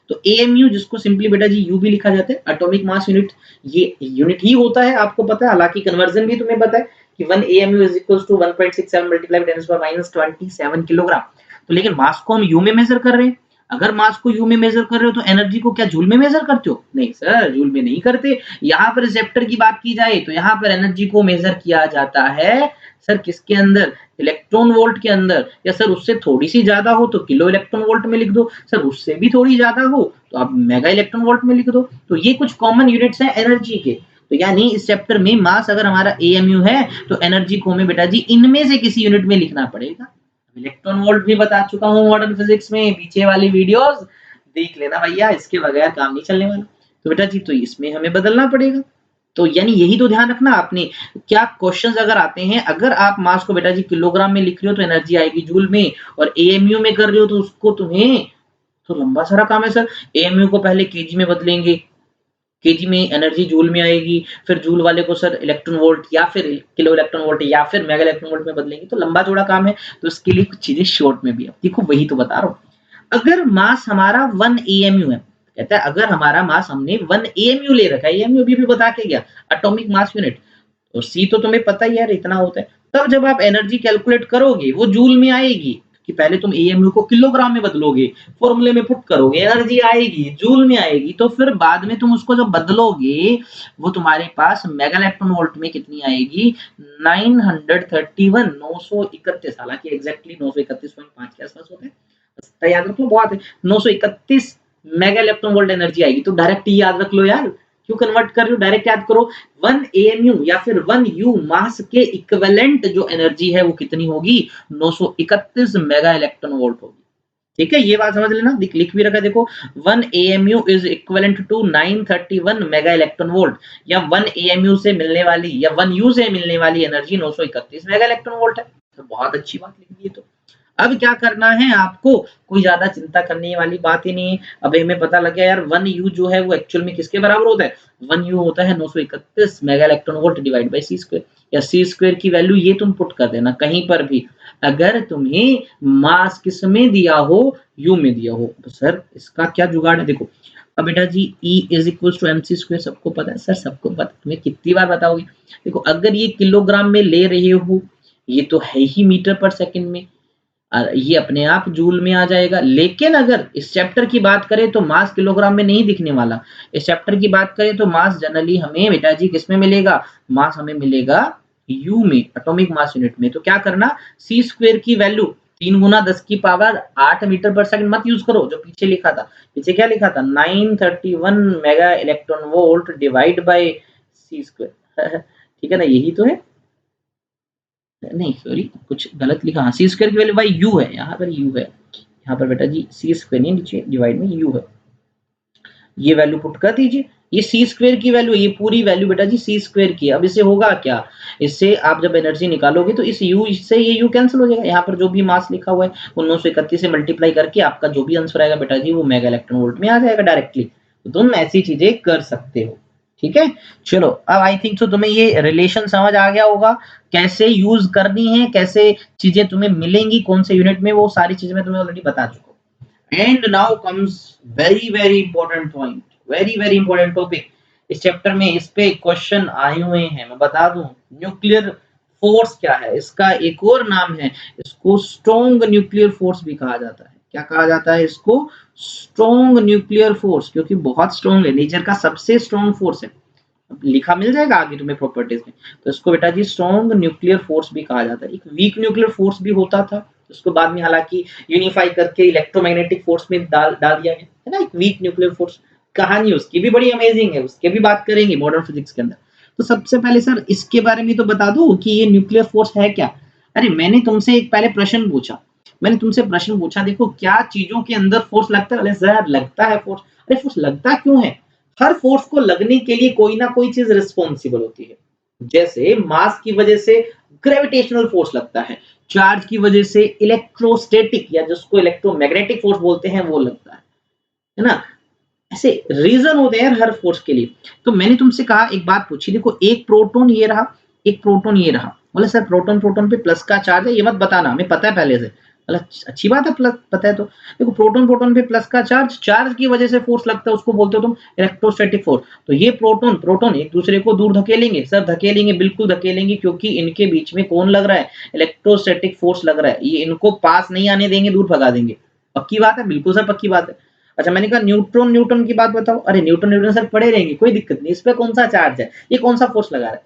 तो एएमयू जिसको सिंपली बेटा जी यू भी लिखा जाता है, एटॉमिक मास यूनिट, ये यूनिट ही होता है, आपको पता है। हालांकि कन्वर्जन भी तुम्हें पता है कि 1 AMU is equal to 1.67 multiply by 10⁻27 kilogram. तो लेकिन मास को हम यू में मेजर कर रहे हैं। अगर मास को यू में मेजर कर रहे हो तो एनर्जी को क्या जूल में मेजर करते हो? नहीं सर, जूल में नहीं करते। यहाँ पर रिसेप्टर की बात की जाए तो यहाँ पर एनर्जी को मेजर किया जाता है सर किसके अंदर? इलेक्ट्रॉन वोल्ट के अंदर। या सर उससे थोड़ी सी ज्यादा हो तो किलो इलेक्ट्रॉन वोल्ट में लिख दो, सर उससे भी थोड़ी ज्यादा हो तो आप मेगा इलेक्ट्रॉन वोल्ट में लिख दो। तो ये कुछ कॉमन यूनिट्स हैं एनर्जी के। तो यानी इस चैप्टर में मास अगर हमारा एएमयू है तो एनर्जी को हमें बेटा जी इनमें से किसी यूनिट में लिखना पड़ेगा। इलेक्ट्रॉन वोल्ट भी बता चुका हूँ मॉडर्न फिजिक्स में, पीछे वाली वीडियोस देख लेना भैया, इसके बगैर काम नहीं चलने वाला। तो बेटा जी तो इसमें हमें बदलना पड़ेगा। तो यानी यही तो ध्यान रखना आपने। क्या क्वेश्चंस अगर आते हैं, अगर आप मास को बेटा जी किलोग्राम में लिख रहे हो तो एनर्जी आएगी जूल में, और एएमयू में कर रहे हो तो उसको तुम्हें, तो लंबा सारा काम है सर। एएमयू को पहले केजी में बदलेंगे, केजी में एनर्जी जूल में आएगी, फिर जूल वाले को सर इलेक्ट्रॉन वोल्ट या फिर किलो इलेक्ट्रॉन वोल्ट या फिर मेगा इलेक्ट्रॉन वोल्ट में बदलेंगे। तो लंबा चौड़ा काम है, तो इसके लिए कुछ चीजें शॉर्ट में भी है। देखो वही तो बता रहा हूँ। अगर मास हमारा 1 एएमयू है, कहता है अगर हमारा मास हमने 1 एएमयू ले रखा है, एएमयू भी बता के गया, एटॉमिक मास यूनिट, तो सी तो तुम्हें पता ही यार इतना होता है। तब जब आप एनर्जी कैलकुलेट करोगे वो जूल में आएगी, कि पहले तुम एएमयू को किलोग्राम में बदलोगे, फॉर्मूले में पुट करोगे, एनर्जी आएगी जूल में आएगी, तो फिर बाद में तुम उसको जब बदलोगे वो तुम्हारे पास मेगा इलेक्ट्रॉन वोल्ट में कितनी आएगी? 931, 931। हालांकि एग्जैक्टली 931.5 के आसपास होता है, बस याद रख लो, बहुत है। 931 मेगा इलेक्ट्रॉन वोल्ट एनर्जी आएगी। तो डायरेक्ट याद रख लो यार, क्यों कन्वर्ट कर रहे हो, डायरेक्ट याद करो। 1 एएमयू या फिर 1 यू मास के इक्विवेलेंट जो एनर्जी है वो कितनी होगी? 931 मेगा इलेक्ट्रॉन वोल्ट होगी। ठीक है, ये बात समझ लेना, लिख भी रखा है देखो। 1 AMU is equivalent to 931 mega electron volt, या 1 एएमयू से मिलने वाली या 1 यू से मिलने वाली एनर्जी 931 मेगा इलेक्ट्रॉन वोल्ट है। तो बहुत अच्छी बात लिख दी है। तो अब क्या करना है आपको, कोई ज्यादा चिंता करने वाली बात ही नहीं है। अब हमें पता लग गया यार 1 यू जो है वो एक्चुअल में किसके बराबर होता है, 1 यू होता है 931 mega electron volt divide by C square, या सी स्क्वायर की वैल्यू ये तुम पुट कर देना कहीं पर भी, अगर तुम्हें मास किस में दिया हो, यू में दिया हो। तो सर इसका क्या जुगाड़ है, देखो अब बेटा जी E is equal to M C square सबको पता है, सर सबको पता है, तुम्हें कितनी बार बताओगे। देखो अगर ये किलोग्राम में ले रहे हो, ये तो है ही मीटर पर सेकंड में, ये अपने आप जूल में आ जाएगा। लेकिन अगर इस चैप्टर की बात करें तो मास किलोग्राम में नहीं दिखने वाला, इस चैप्टर की बात करें तो मास जनरली हमें बेटा जी किस में मिलेगा, मास हमें मिलेगा यू में, एटॉमिक मास यूनिट में। तो क्या करना, सी स्क्वायर की वैल्यू 3 गुना 10 की पावर 8 मीटर पर सेकंड मत यूज करो, जो पीछे लिखा था, पीछे क्या लिखा था 931 mega electron volt divide by C square ठीक है ना, यही तो है, नहीं सॉरी कुछ गलत लिखा, हाँ सी स्क्वायर की वैल्यू बाई यू है, यहाँ पर यू है, यहाँ पर बेटा जी सी स्क्वायर नहीं, नीचे डिवाइड में यू है, ये वैल्यू पुट कर दीजिए। ये सी स्क्वायर की वैल्यू, ये पूरी वैल्यू बेटा जी सी स्क्वायर की है। अब इससे होगा क्या, इससे आप जब एनर्जी निकालोगे तो इस यू से ये यू कैंसिल हो जाएगा, यहाँ पर जो भी मास लिखा हुआ है 931 से मल्टीप्लाई करके आपका जो भी आंसर आएगा बेटा जी वो मेगा इलेक्ट्रॉन वोल्ट में आ जाएगा डायरेक्टली। तो तुम ऐसी चीजें कर सकते हो, ठीक है। चलो अब आई थिंक सो तुम्हें ये रिलेशन समझ आ गया होगा, कैसे यूज करनी है, कैसे चीजें तुम्हें मिलेंगी कौन से यूनिट में, वो सारी चीजें मैं तुम्हें ऑलरेडी बता चुका हूँ। And now comes very important point, very important topic। इस चैप्टर में इस पे क्वेश्चन आए हुए हैं, मैं बता दूं न्यूक्लियर फोर्स क्या है, इसका एक और नाम है, इसको स्ट्रॉन्ग न्यूक्लियर फोर्स भी कहा जाता है। क्या कहा जाता है इसको, स्ट्रॉन्ग न्यूक्लियर फोर्स, क्योंकि बहुत स्ट्रॉन्ग है, नेचर का सबसे स्ट्रॉन्ग फोर्स है। लिखा मिल जाएगा आगे तुम्हें प्रॉपर्टीज में। तो इसको बेटा जी स्ट्रॉन्ग न्यूक्लियर फोर्स भी कहा जाता है। एक वीक न्यूक्लियर फोर्स भी होता था, उसको बाद में हालांकि यूनिफाई करके इलेक्ट्रोमैग्नेटिक फोर्स में डाल डाल दिया गया है ना, एक वीक न्यूक्लियर फोर्स। कहानी उसकी भी बड़ी अमेजिंग है, उसके भी बात करेंगे मॉडर्न फिजिक्स के अंदर। तो सबसे पहले सर इसके बारे में तो बता दो कि ये न्यूक्लियर फोर्स है क्या। अरे मैंने तुमसे एक पहले प्रश्न पूछा, मैंने तुमसे प्रश्न पूछा, देखो क्या चीजों के अंदर फोर्स लगता है, अरे सर लगता है फोर्स, अरे फोर्स लगता क्यों है, हर फोर्स को लगने के लिए कोई ना कोई चीज रिस्पॉन्सिबल होती है। जैसे मास की वजह से ग्रेविटेशनल फोर्स लगता है, चार्ज की वजह से इलेक्ट्रोस्टैटिक या जिसको इलेक्ट्रोमैग्नेटिक फोर्स बोलते हैं वो लगता है ना। ऐसे रीजन होते हैं हर फोर्स के लिए। तो मैंने तुमसे कहा एक बात पूछी, देखो एक प्रोटॉन ये रहा, एक प्रोटॉन ये रहा, बोले सर प्रोटॉन प्रोटॉन पे प्लस का चार्ज है, ये मत बताना हमें पता है पहले से। बोला अच्छी बात है, प्लस पता है तो। देखो प्रोटॉन प्रोटॉन पे प्लस का चार्ज, चार्ज की वजह से फोर्स लगता है, उसको बोलते हो तुम इलेक्ट्रोस्टैटिक फोर्स। तो ये प्रोटॉन प्रोटॉन एक दूसरे को दूर धकेलेंगे, सर धकेलेंगे, बिल्कुल धकेलेंगे, क्योंकि इनके बीच में कौन लग रहा है, इलेक्ट्रोस्टैटिक फोर्स लग रहा है, ये इनको पास नहीं आने देंगे, दूर भगा देंगे। पक्की बात है, बिल्कुल सर पक्की बात है। अच्छा मैंने कहा न्यूट्रॉन न्यूटन की बात बताओ, अरे न्यूटन न्यूटन सर पढ़े रहेंगे, कोई दिक्कत नहीं, इस पे कौन सा चार्ज है, ये कौन सा फोर्स लगा रहा है,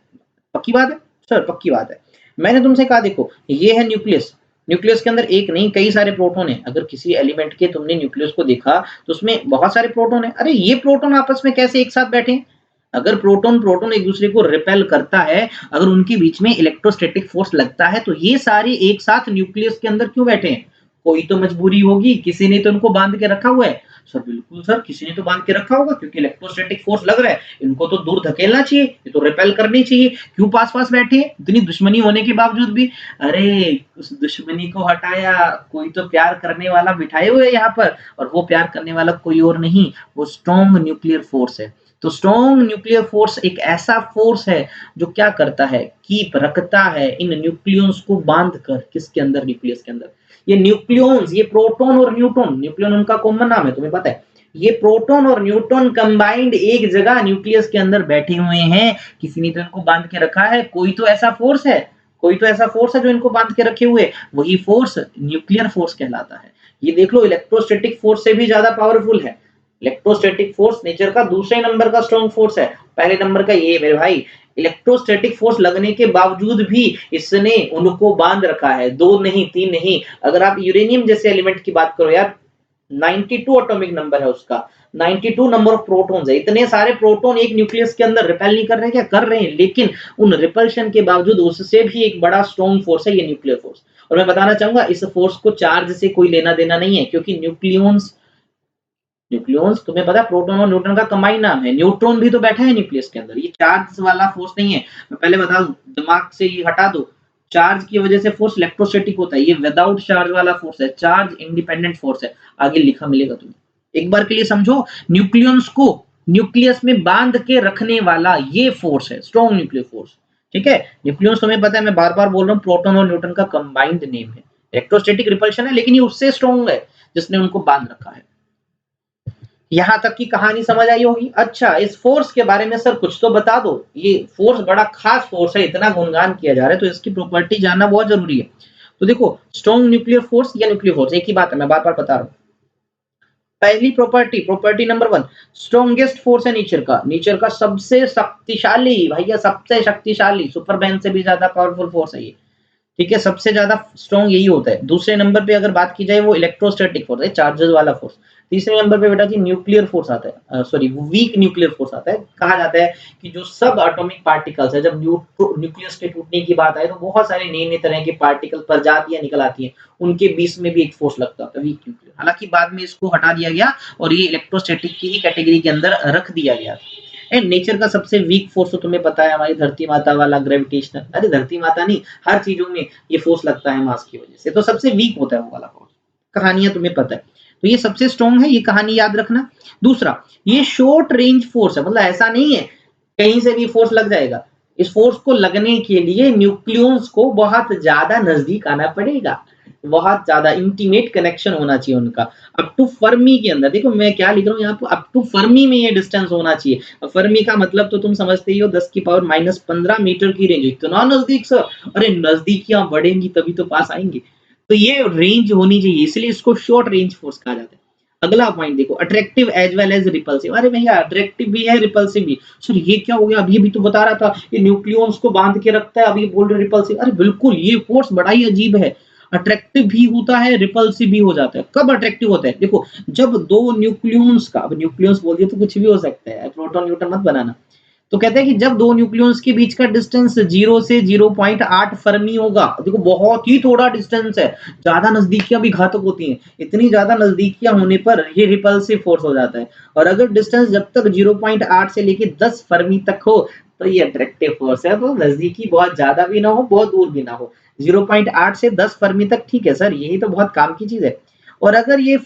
पक्की बात है सर पक्की बात है। मैंने तुमसे कहा देखो ये है न्यूक्लियस, न्यूक्लियस के अंदर एक नहीं कई सारे प्रोटॉन है, अगर किसी एलिमेंट के तुमने न्यूक्लियस को देखा तो उसमें बहुत सारे प्रोटॉन है। अरे ये प्रोटॉन आपस में कैसे एक साथ बैठे हैं, अगर प्रोटॉन प्रोटॉन एक दूसरे को रिपेल करता है, अगर उनके बीच में इलेक्ट्रोस्टैटिक फोर्स लगता है, तो ये सारे एक साथ न्यूक्लियस के अंदर क्यों बैठे हैं, कोई तो मजबूरी होगी, किसी ने तो उनको बांध के रखा हुआ है। सर बिल्कुल सर किसी ने तो बांध के रखा होगा, क्योंकि इलेक्ट्रोस्टैटिक फोर्स लग रहा है, इनको तो दूर धकेलना चाहिए, ये तो रिपेल करनी चाहिए, क्यों पास पास बैठे हैं इतनी दुश्मनी होने के बावजूद भी। अरे उस दुश्मनी को हटाया, कोई तो प्यार करने वाला बिठाए हुए यहाँ पर, और वो प्यार करने वाला कोई और नहीं, वो स्ट्रॉन्ग न्यूक्लियर फोर्स है। तो स्ट्रॉन्ग न्यूक्लियर फोर्स एक ऐसा फोर्स है जो क्या करता है, कीप रखता है इन न्यूक्लियंस को बांध कर, किसके अंदर, न्यूक्लियस के अंदर। ये न्यूक्लियॉन्स, ये प्रोटॉन और न्यूट्रॉन, न्यूक्लियन उनका कॉमन नाम है तुम्हें पता है, ये प्रोटॉन और न्यूट्रॉन कंबाइंड एक जगह न्यूक्लियस के अंदर बैठे हुए हैं, किसी ने तो इनको बांध के रखा है, कोई तो ऐसा फोर्स है, कोई तो ऐसा फोर्स है जो इनको बांध के रखे हुए, वही फोर्स न्यूक्लियर फोर्स कहलाता है। ये देख लो इलेक्ट्रोस्टैटिक फोर्स से भी ज्यादा पावरफुल है, इलेक्ट्रोस्टैटिक फोर्स नेचर का दूसरे नंबर का स्ट्रॉन्ग फोर्स है, पहले नंबर का ये मेरे भाई, इलेक्ट्रोस्टैटिक फोर्स लगने के बावजूद भी इसने उनको बांध रखा है, दो नहीं तीन नहीं। अगर आप यूरेनियम जैसे एलिमेंट की बात करो यार, 92 एटॉमिक नंबर है उसका, 92 नंबर ऑफ प्रोटॉन्स है, इतने सारे प्रोटॉन एक न्यूक्लियस के अंदर रिपेल नहीं कर रहे, क्या कर रहे हैं, लेकिन उन रिपल्शन के बावजूद उससे भी एक बड़ा स्ट्रॉन्ग फोर्स है ये न्यूक्लियर फोर्स। और मैं बताना चाहूंगा इस फोर्स को चार्ज से कोई लेना देना नहीं है, क्योंकि न्यूक्लियंस, न्यूक्लियॉन्स तुम्हें पता है प्रोटॉन और न्यूट्रॉन का कंबाइंड नाम है, न्यूट्रॉन भी तो बैठा है न्यूक्लियस के अंदर, ये चार्ज वाला फोर्स नहीं है। मैं पहले बता दूं, दिमाग से ये हटा दो, चार्ज की वजह से फोर्स इलेक्ट्रोस्टैटिक होता है, ये विदाउट चार्ज वाला फोर्स है, चार्ज इंडिपेंडेंट फोर्स है। आगे लिखा मिलेगा तुम्हें, एक बार के लिए समझो, न्यूक्लियंस को न्यूक्लियस में बांध के रखने वाला ये फोर्स है स्ट्रॉन्ग न्यूक्लियर फोर्स। ठीक है, न्यूक्लियस तुम्हें पता है, मैं बार बार बोल रहा हूँ, प्रोटॉन और न्यूट्रॉन का कंबाइंड नेम है। इलेक्ट्रोस्टैटिक रिपल्शन है, लेकिन ये उससे स्ट्रॉन्ग है जिसने उनको बांध रखा है। यहां तक की कहानी समझ आई होगी। अच्छा, इस फोर्स के बारे में सर कुछ तो बता दो, ये फोर्स बड़ा खास फोर्स है, इतना गुणगान किया जा रहा है, तो इसकी प्रॉपर्टी जानना बहुत जरूरी है। तो देखो, स्ट्रॉन्ग न्यूक्लियर फोर्स या न्यूक्लियर फोर्स एक ही बात है, मैं बार बार बता रहा हूँ। पहली property, property number 1, strongest force है नेचर का, नेचर का सबसे शक्तिशाली, भैया सबसे शक्तिशाली, सुपरमैन से भी ज्यादा पावरफुल फोर्स है ये। ठीक है, सबसे ज्यादा स्ट्रॉन्ग यही होता है। दूसरे नंबर पे अगर बात की जाए वो इलेक्ट्रोस्टैटिक फोर्स है, चार्जेस वाला फोर्स। तीसरे नंबर पे बेटा जी न्यूक्लियर फोर्स आता है, सॉरी वीक न्यूक्लियर फोर्स आता है। कहा जाता है कि जो सब एटॉमिक पार्टिकल्स है, जब न्यूक्लियस के टूटने की बात आए तो बहुत सारे नए नए तरह के पार्टिकल प्रजातियां निकल आती हैं, उनके बीच में भी एक फोर्स लगता है वीक न्यूक्लियर। हालांकि बाद में इसको हटा दिया गया और ये इलेक्ट्रोस्टैटिक की ही कैटेगरी के अंदर रख दिया गया। एंड नेचर का सबसे वीक फोर्स तो तुम्हें पता है, हमारी धरती माता वाला ग्रेविटेशनल, अरे धरती माता नहीं, हर चीजों में ये फोर्स लगता है मास की वजह से, तो सबसे वीक होता है वो वाला फोर्स। कहानियां तुम्हें पता है, तो ये सबसे स्ट्रॉन्ग है, ये कहानी याद रखना। दूसरा, ये शॉर्ट रेंज फोर्स है, मतलब ऐसा नहीं है कहीं से भी फोर्स लग जाएगा। इस फोर्स को लगने के लिए न्यूक्लियस को बहुत ज्यादा नजदीक आना पड़ेगा, बहुत ज्यादा इंटीमेट कनेक्शन होना चाहिए उनका। अप टू फर्मी के अंदर, देखो मैं क्या लिख रहा हूँ यहाँ पे, अप टू फर्मी में ये डिस्टेंस होना चाहिए। फर्मी का मतलब तो तुम समझते ही हो, 10 की पावर -15 मीटर की रेंज, इतना नजदीक सर, अरे नजदीकियां बढ़ेंगी तभी तो पास आएंगे। तो ये रेंज होनी चाहिए, इसलिए इसको शॉर्ट रेंज फोर्स कहा जाता है। अगला पॉइंट देखो, attractive as well as repulsive. अरे भैया अट्रैक्टिव भी है रिपल्सिव भी, सर ये क्या हो गया, अभी भी तो बता रहा था ये न्यूक्लियस को बांध के रखता है, अभी बोल रहे रिपल्सिव। अरे बिल्कुल, ये फोर्स बड़ा ही अजीब है, अट्रैक्टिव भी होता है, रिपल्सिव भी हो जाता है। कब अट्रैक्टिव होता है, देखो जब दो न्यूक्लियस का, अब न्यूक्लियस बोल दिया तो कुछ भी हो सकता है, प्रोटॉन न्यूट्रॉन मत बनाना। तो कहते हैं कि जब दो न्यूक्लियस के बीच का डिस्टेंस 0 से 0.8 फर्मी होगा, देखो बहुत ही थोड़ा डिस्टेंस है, ज्यादा नजदीकियां भी घातक होती हैं, इतनी ज्यादा नजदीकियां होने पर ये रिपल्सिव फोर्स हो जाता है। और अगर डिस्टेंस जब तक 0.8 से लेके 10 फर्मी तक हो तो ये अट्रैक्टिव फोर्स है। तो नजदीकी बहुत ज्यादा भी ना हो, बहुत दूर भी ना हो, 0.8 से 10 फर्मी तक ठीक है सर, यही तो बहुत काम की चीज है। और अगर ये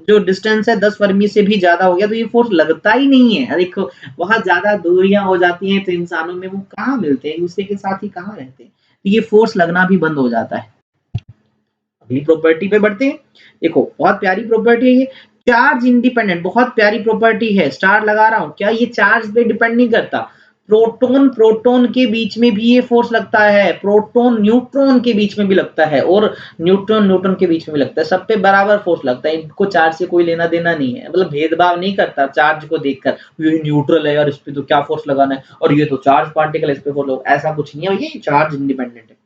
जो डिस्टेंस है 10 फर्मी से भी ज्यादा हो गया तो ये फोर्स लगता ही नहीं है। देखो बहुत ज्यादा दूरियां हो जाती हैं तो इंसानों में वो कहाँ मिलते हैं, एक दूसरे के साथ ही कहाँ रहते हैं, तो ये फोर्स लगना भी बंद हो जाता है। अगली प्रॉपर्टी पे बढ़ते हैं, देखो बहुत प्यारी प्रॉपर्टी है ये, चार्ज इंडिपेंडेंट, बहुत प्यारी प्रॉपर्टी है। स्टार लगा रहा हूं, क्या ये चार्ज पे डिपेंड नहीं करता, प्रोटॉन प्रोटॉन के बीच में भी ये फोर्स लगता है, प्रोटॉन न्यूट्रॉन के बीच में भी लगता है, और न्यूट्रॉन न्यूट्रॉन के बीच में भी लगता है, सब पे बराबर फोर्स लगता है। इनको चार्ज से कोई लेना देना नहीं है, मतलब भेदभाव नहीं करता चार्ज को देखकर, ये न्यूट्रल है यार इस पे तो क्या फोर्स लगाना है, और ये तो चार्ज पार्टिकल इस पे फोर्स लगा, ऐसा कुछ नहीं है, ये चार्ज इंडिपेंडेंट है।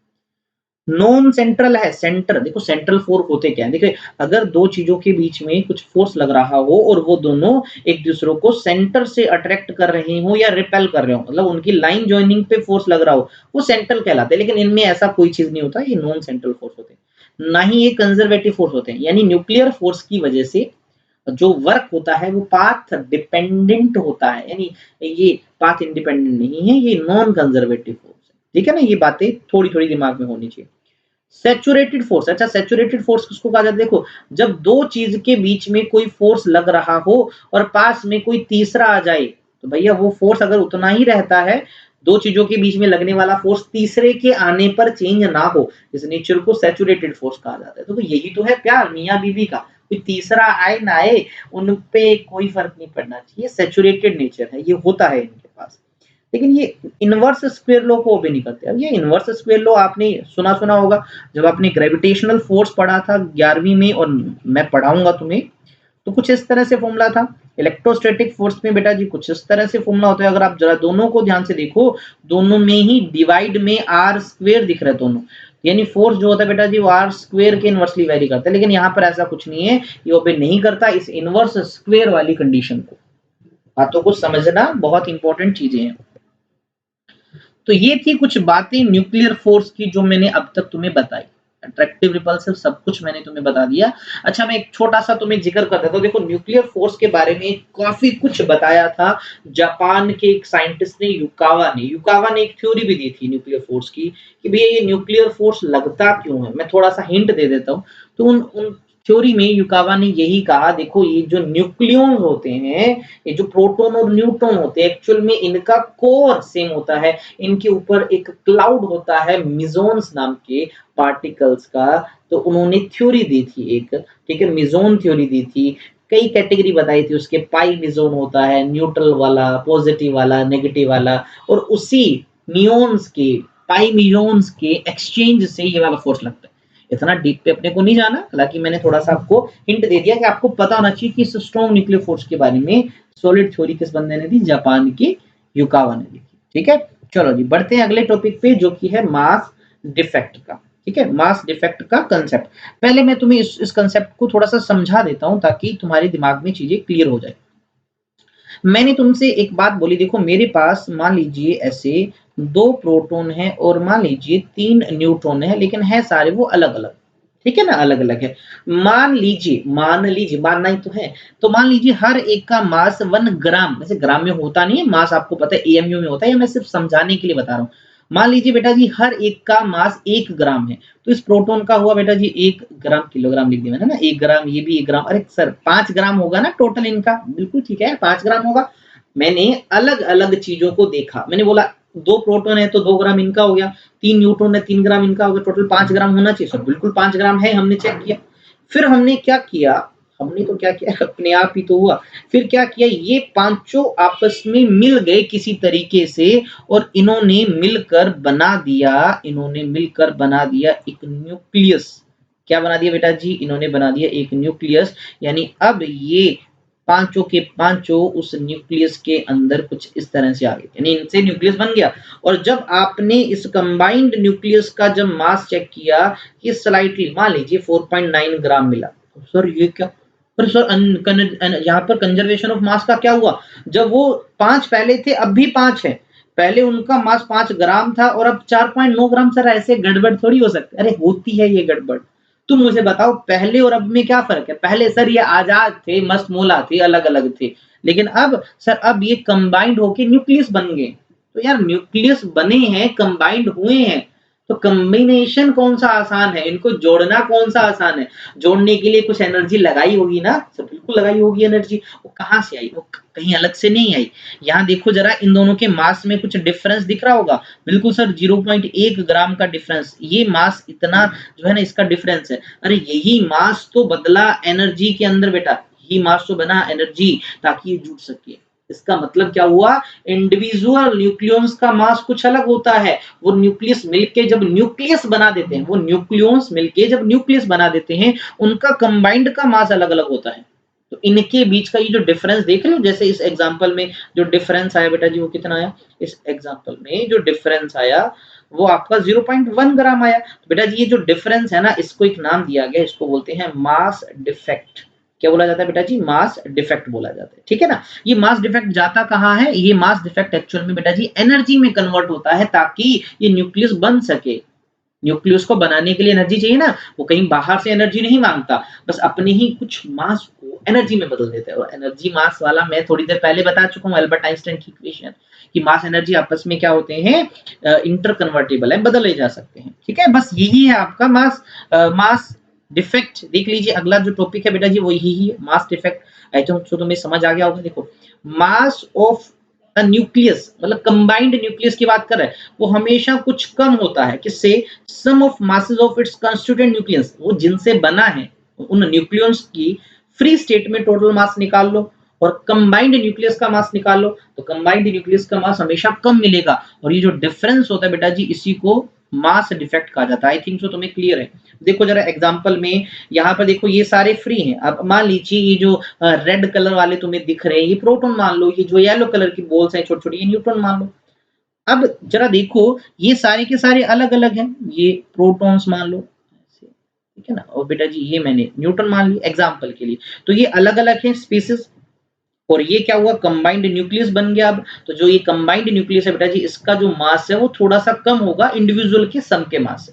नॉन सेंट्रल है, सेंटर देखो सेंट्रल फोर्स होते क्या है, देखिए अगर दो चीजों के बीच में कुछ फोर्स लग रहा हो और वो दोनों एक दूसरे को सेंटर से अट्रैक्ट कर रहे हो या रिपेल कर रहे हो, मतलब उनकी लाइन जॉइनिंग पे फोर्स लग रहा हो, वो सेंट्रल कहलाते हैं। लेकिन इनमें ऐसा कोई चीज नहीं होता, ये नॉन सेंट्रल फोर्स होते हैं, ना ही ये कंजर्वेटिव फोर्स होते हैं। यानी न्यूक्लियर फोर्स की वजह से जो वर्क होता है वो पाथ डिपेंडेंट होता है, यानी ये पाथ इंडिपेंडेंट नहीं है, ये नॉन कंजर्वेटिव फोर्स है। ठीक है ना, ये बातें थोड़ी थोड़ी दिमाग में होनी चाहिए। सैचुरेटेड फोर्स, अच्छा सैचुरेटेड फोर्स किसको कहा जाता है, देखो जब दो चीज के बीच में कोई फोर्स लग रहा हो और पास में कोई तीसरा आ जाए, तो भैया वो फोर्स अगर उतना ही रहता है, दो चीजों के बीच में लगने वाला फोर्स तीसरे के आने पर चेंज ना हो, इस नेचर को सैचुरेटेड फोर्स कहा जाता है। तो यही तो है प्यार मियाँ बीवी का, कोई तीसरा आए ना आए उन पे कोई फर्क नहीं पड़ना चाहिए, सैचुरेटेड नेचर है, ये होता है इनके पास। लेकिन ये इनवर्स स्क्वायर लॉ को ओबे नहीं करते। अब ये इनवर्स स्क्वायर लॉ आपने सुना सुना होगा, जब आपने ग्रेविटेशनल फोर्स पढ़ा था 11वीं में, और मैं पढ़ाऊंगा तुम्हें, तो कुछ इस तरह से फॉर्मूला था। इलेक्ट्रोस्टैटिक फोर्स में बेटा जी कुछ इस तरह से फॉर्मूला होता है, अगर आप जरा दोनों को ध्यान से देखो, दोनों में ही डिवाइड में आर स्क्वायर दिख रहा है दोनों, यानी फोर्स जो होता है बेटा जी वो आर स्क्वायर के इनवर्सली वेरी करता है। लेकिन यहाँ पर ऐसा कुछ नहीं है, ये ओबे नहीं करता इस इनवर्स स्क्वायर वाली कंडीशन को। बातों को समझना बहुत इंपॉर्टेंट चीजें हैं। तो ये थी कुछ बातें न्यूक्लियर फोर्स की जो मैंने अब तक तुम्हें बताई। अट्रैक्टिव, रिपल्सिव, सब कुछ मैंने तुम्हें बता दिया। अच्छा, मैं एक छोटा सा तुम्हें जिक्र कर देता हूँ। देखो, न्यूक्लियर फोर्स के बारे में काफी कुछ बताया था जापान के एक साइंटिस्ट ने, युकावा ने एक थ्योरी भी दी थी न्यूक्लियर फोर्स की, कि भैया ये न्यूक्लियर फोर्स लगता क्यों है। मैं थोड़ा सा हिंट दे देता हूँ। तो उन उन थ्योरी में युकावा ने यही कहा, देखो ये जो न्यूक्लियॉन्स होते हैं, ये जो प्रोटॉन और न्यूट्रॉन होते हैं, एक्चुअल में इनका कोर सेम होता है। इनके ऊपर एक क्लाउड होता है मिजोन्स नाम के पार्टिकल्स का। तो उन्होंने थ्योरी दी थी एक, ठीक है, मिजोन थ्योरी दी थी। कई कैटेगरी बताई थी उसके, पाई मिजोन होता है, न्यूट्रल वाला, पॉजिटिव वाला, नेगेटिव वाला, और उसी नियोन्स के, पाई मिजोन्स के एक्सचेंज से ये वाला फोर्स लगता है। इतना डीप पे अपने को नहीं जाना, हालांकि मैंने थोड़ा सा आपको हिंट दे दिया कि आपको पता होना चाहिए कि इस स्ट्रॉन्ग न्यूक्लियर फोर्स के बारे में सॉलिड थ्योरी किस बंदे ने दी, जापान के युकावा ने दी। ठीक है, चलो जी बढ़ते हैं अगले टॉपिक पे, जो कि है मास डिफेक्ट का। ठीक है, मास डिफेक्ट का कंसेप्ट। पहले मैं तुम्हें इस कंसेप्ट को थोड़ा सा समझा देता हूं ताकि तुम्हारे दिमाग में चीजें क्लियर हो जाए। मैंने तुमसे एक बात बोली, देखो मेरे पास मान लीजिए ऐसे 2 प्रोटॉन है और मान लीजिए 3 न्यूट्रॉन है, लेकिन है सारे वो अलग-अलग। ठीक है ना, अलग-अलग है। मान लीजिए मानना ही तो है। तो मान लीजिए हर एक का मास 1 ग्राम, वैसे ग्राम में होता नहीं है मास, आपको पता है एएमयू में होता है, या मैं सिर्फ समझाने के लिए बता रहा हूँ। मान लीजिए बेटा जी हर एक का मास 1 ग्राम है, तो इस प्रोटॉन का हुआ बेटा जी 1 ग्राम, किलोग्राम लिख दिया मैंने ना, 1 ग्राम, ये भी 1 ग्राम, अरे सर 5 ग्राम होगा ना टोटल इनका, बिल्कुल ठीक है 5 ग्राम होगा। मैंने अलग-अलग चीजों को देखा, मैंने बोला 2 प्रोटॉन है तो 2 ग्राम इनका हो गया, 3 न्यूट्रॉन है 3 ग्राम इनका हो गया, टोटल 5 ग्राम होना चाहिए सर, बिल्कुल 5 ग्राम है, हमने चेक किया। फिर हमने क्या किया, हमने तो क्या किया अपने आप ही तो हुआ। फिर क्या किया, ये पांचों आपस में मिल गए किसी तरीके से, और इन्होंने मिलकर बना दिया एक न्यूक्लियस। क्या बना दिया बेटा जी, इन्होंने बना दिया एक न्यूक्लियस। यानी अब ये पांचों के पांचों उस न्यूक्लियस के अंदर कुछ इस तरह से आ गए, यानी इनसे न्यूक्लियस बन गया। और जब आपने इस कंबाइंड न्यूक्लियस का जब मास चेक किया, ये स्लाइटली मान लीजिए 4.9 ग्राम मिला। सर ये क्या, पर सर यहाँ पर कंजर्वेशन ऑफ मास का क्या हुआ, जब वो 5 पहले थे अब भी 5 है, पहले उनका मास 5 ग्राम था और अब 4.9 ग्राम। सर ऐसे गड़बड़ थोड़ी हो सकती है, अरे होती है ये गड़बड़। तुम मुझे बताओ पहले और अब में क्या फर्क है। पहले सर ये आजाद थे, मस्त मोला थे, अलग अलग थे, लेकिन अब सर अब ये कंबाइंड होके न्यूक्लियस बन गए। तो यार न्यूक्लियस बने हैं, कंबाइंड हुए हैं, तो कॉम्बिनेशन कौन सा आसान है, इनको जोड़ना कौन सा आसान है। जोड़ने के लिए कुछ एनर्जी लगाई होगी ना, सर बिल्कुल लगाई होगी एनर्जी। वो कहाँ से आई, वो कहीं अलग से नहीं आई। यहाँ देखो जरा, इन दोनों के मास में कुछ डिफरेंस दिख रहा होगा, बिल्कुल सर 0.1 ग्राम का डिफरेंस, ये मास इतना जो है ना इसका डिफरेंस है। अरे यही मास तो बदला एनर्जी के अंदर बेटा, यही मास तो बना एनर्जी ताकि ये जुड़ सके। इसका मतलब क्या हुआ, इंडिविजुअल न्यूक्लियॉन्स का मास कुछ अलग होता है, वो न्यूक्लियस मिलके जब न्यूक्लियस बना देते हैं, वो न्यूक्लियॉन्स मिलके जब न्यूक्लियस बना देते हैं, उनका कंबाइंड का मास अलग अलग होता है। तो इनके बीच का ये जो डिफरेंस देख रहे हो, जैसे इस एग्जांपल में जो डिफरेंस आया बेटा जी वो कितना आया, इस एग्जांपल में जो डिफरेंस आया वो आपका 0.1 ग्राम आया। तो बेटा जी ये जो डिफरेंस है ना, इसको एक नाम दिया गया, इसको बोलते हैं मास डिफेक्ट। क्या बोला जाता है बेटा जी, मास डिफेक्ट बोला जाता है। ठीक है ना, ये मास डिफेक्ट जाता कहाँ है, ये मास डिफेक्ट एक्चुअल में बेटा जी एनर्जी में कन्वर्ट होता है, ताकि ये न्यूक्लियस बन सके। न्यूक्लियस को बनाने के लिए एनर्जी चाहिए ना, वो कहीं बाहर से एनर्जी नहीं मांगता, बस अपने ही कुछ मास को एनर्जी में बदल देता है। और एनर्जी मास वाला मैं थोड़ी देर पहले बता चुका हूँ, एल्बर्ट आइंस्टाइन की इक्वेशन, कि मास एनर्जी आपस में क्या होते हैं, इंटर कन्वर्टेबल है, बदले जा सकते हैं। ठीक है, बस यही है आपका मास डिफेक्ट। देख लीजिए अगला जो टॉपिक है बेटा जी वो यही है, मास डिफेक्ट। आई थिंक तो तुम्हें समझ आ गया होगा। देखो मास ऑफ न्यूक्लियस, मतलब कंबाइंड न्यूक्लियस की बात कर रहे हैं, वो हमेशा कुछ कम होता है किससे, sum of masses of its constituent nucleus, वो जिनसे बना है उन न्यूक्लियंस की फ्री स्टेट में टोटल मास निकाल लो और कंबाइंड न्यूक्लियस का मास निकाल लो, तो कंबाइंड न्यूक्लियस का मास हमेशा कम मिलेगा। और ये जो डिफरेंस होता है बेटा जी इसी को मास डिफेक्ट कहा जाता है। आई थिंक सो तुम्हें क्लियर है। देखो जरा एग्जांपल में, यहाँ पर देखो ये सारे फ्री हैं। अब मान लीजिए ये जो रेड कलर वाले तुम्हें दिख रहे हैं ये प्रोटॉन मान लो, ये जो येलो कलर की बॉल्स हैं छोटी छोटी ये न्यूट्रॉन मान लो। अब जरा देखो ये सारे के सारे अलग अलग हैं, ये प्रोटॉन्स मान लो, ठीक है ना, और बेटा जी ये मैंने न्यूट्रॉन मान ली एग्जांपल के लिए। तो ये अलग अलग है स्पीसीज, और ये क्या हुआ, कंबाइंड न्यूक्लियस बन गया। अब तो जो ये कंबाइंड न्यूक्लियस है बेटा जी इसका जो मास है वो थोड़ा सा कम होगा इंडिविजुअल के सम के मास से।